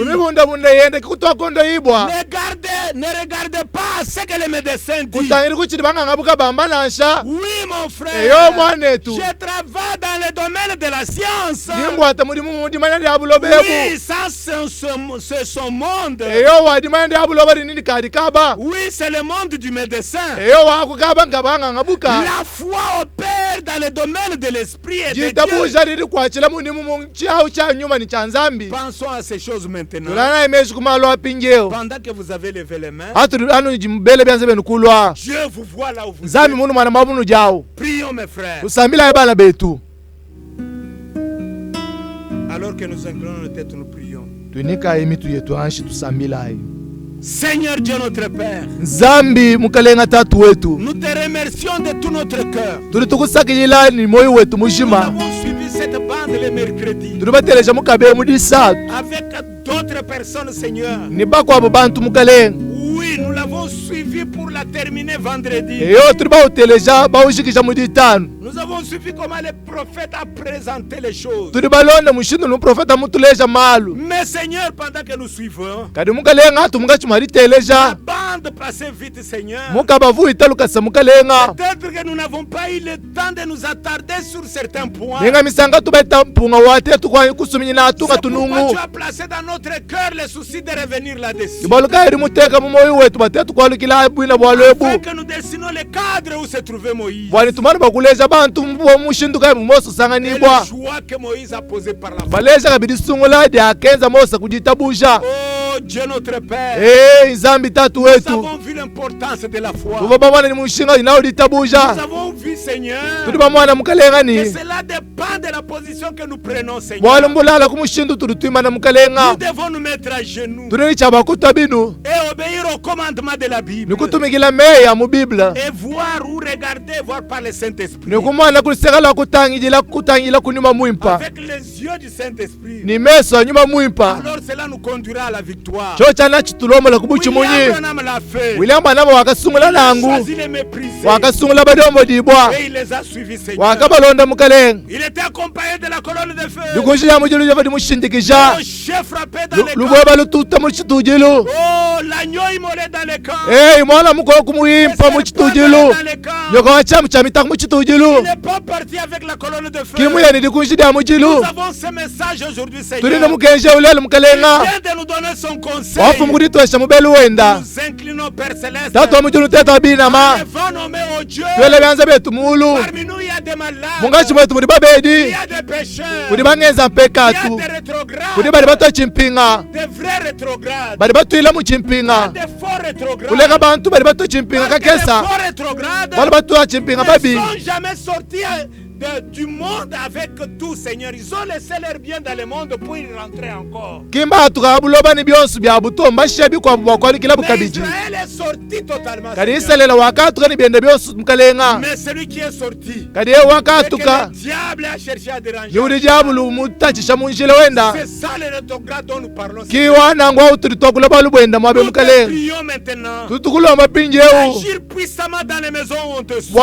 Ne regardez pas ce que les médecins disent. Oui, mon frère. Je travaille dans le domaine de la science. Oui, ça c'est son monde. Oui, c'est le monde du médecin. La foi opère dans le domaine de l'esprit et de Dieu. Pensons à ces choses maintenant. Pendant que vous avez levé les mains, Dieu vous voit là où vous êtes. Prions, mes frères. Alors que nous inclinons nos têtes, nous prions. Seigneur Dieu notre Père, nous te remercions de tout notre cœur. Nous avons suivi cette bande le mercredi avec d'autres personnes, Seigneur. Oui, nous l'avons suivi pour la terminer vendredi. Nous avons suivi comment le prophète a présenté les choses. Mais Seigneur, pendant que nous suivons, la bande passait vite, Seigneur. Peut-être que nous n'avons pas eu le temps de nous attarder sur certains points. C'est pourquoi tu as placé dans notre cœur le souci de revenir là-dessus. Afin que nous dessinons le cadre où se trouvait Moïse. Et le choix que Moïse a posé par la foi. Oh Dieu notre Père, nous avons vu l'importance de la foi. Nous avons vu, Seigneur, que cela dépend de la position que nous prenons, Seigneur. Nous devons nous mettre à genoux et obéir au commandement de la Bible. Et voir ou regarder, voir par le Saint-Esprit. Avec les yeux du Saint-Esprit. Alors cela nous conduira à la victoire. William Branham l'a fait. Il a choisi les mépriser. Et il les a suivis, Seigneur. Il était accompagné de la colonne de feu. Le chef frappait dans les camps. Oh, l'agneau immolé dans les camps. Il n'est pas parti avec la colonne de feu. Nous avons ce message aujourd'hui, Seigneur. Il vient de nous donner son conseil. Nous inclinons Père Céleste. Devant nommer au Dieu. Parmi nous, il y a des malades. Il y a des pécheurs. Il y a des rétrogrades. Des vrais rétrogrades. Il y a des faux rétrogrades. Des faux rétrogrades ne sont jamais sortis du monde avec tout, Seigneur. Ils ont laissé leur bien dans le monde pour y rentrer encore. Mais Israël est sorti totalement, mais celui qui est sorti, c'est que le diable a cherché à déranger. C'est ça le rétrograde dont nous parlons. Nous prions maintenant. Agir puissamment dans les maisons où on te suit.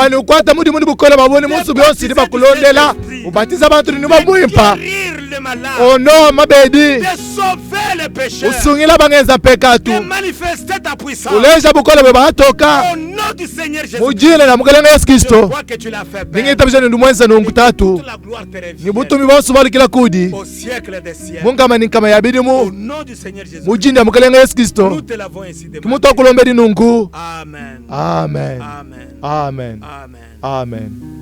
Ubatiza abantu ni bamwimpa ono mabedi de sauver les pécheurs, usungila bangenza pekatu de manifester ta puissance uleja bukola bebatoka au nom du Seigneur Jésus. Mujile na mukalenga Yesu Kristo ningi tabijani ndumwenza nungutatu ni butumi bonsu bali kila kudi au siècle des siècles. Mungama ni kama yabidi mu Au nom du Seigneur Jésus. Mujinde mukalenga Yesu Kristo Nous te l'avons ainsi demandé. Kimuto kulombedi nungu. Amen. Amen. Amen. Amen. Amen. Amen.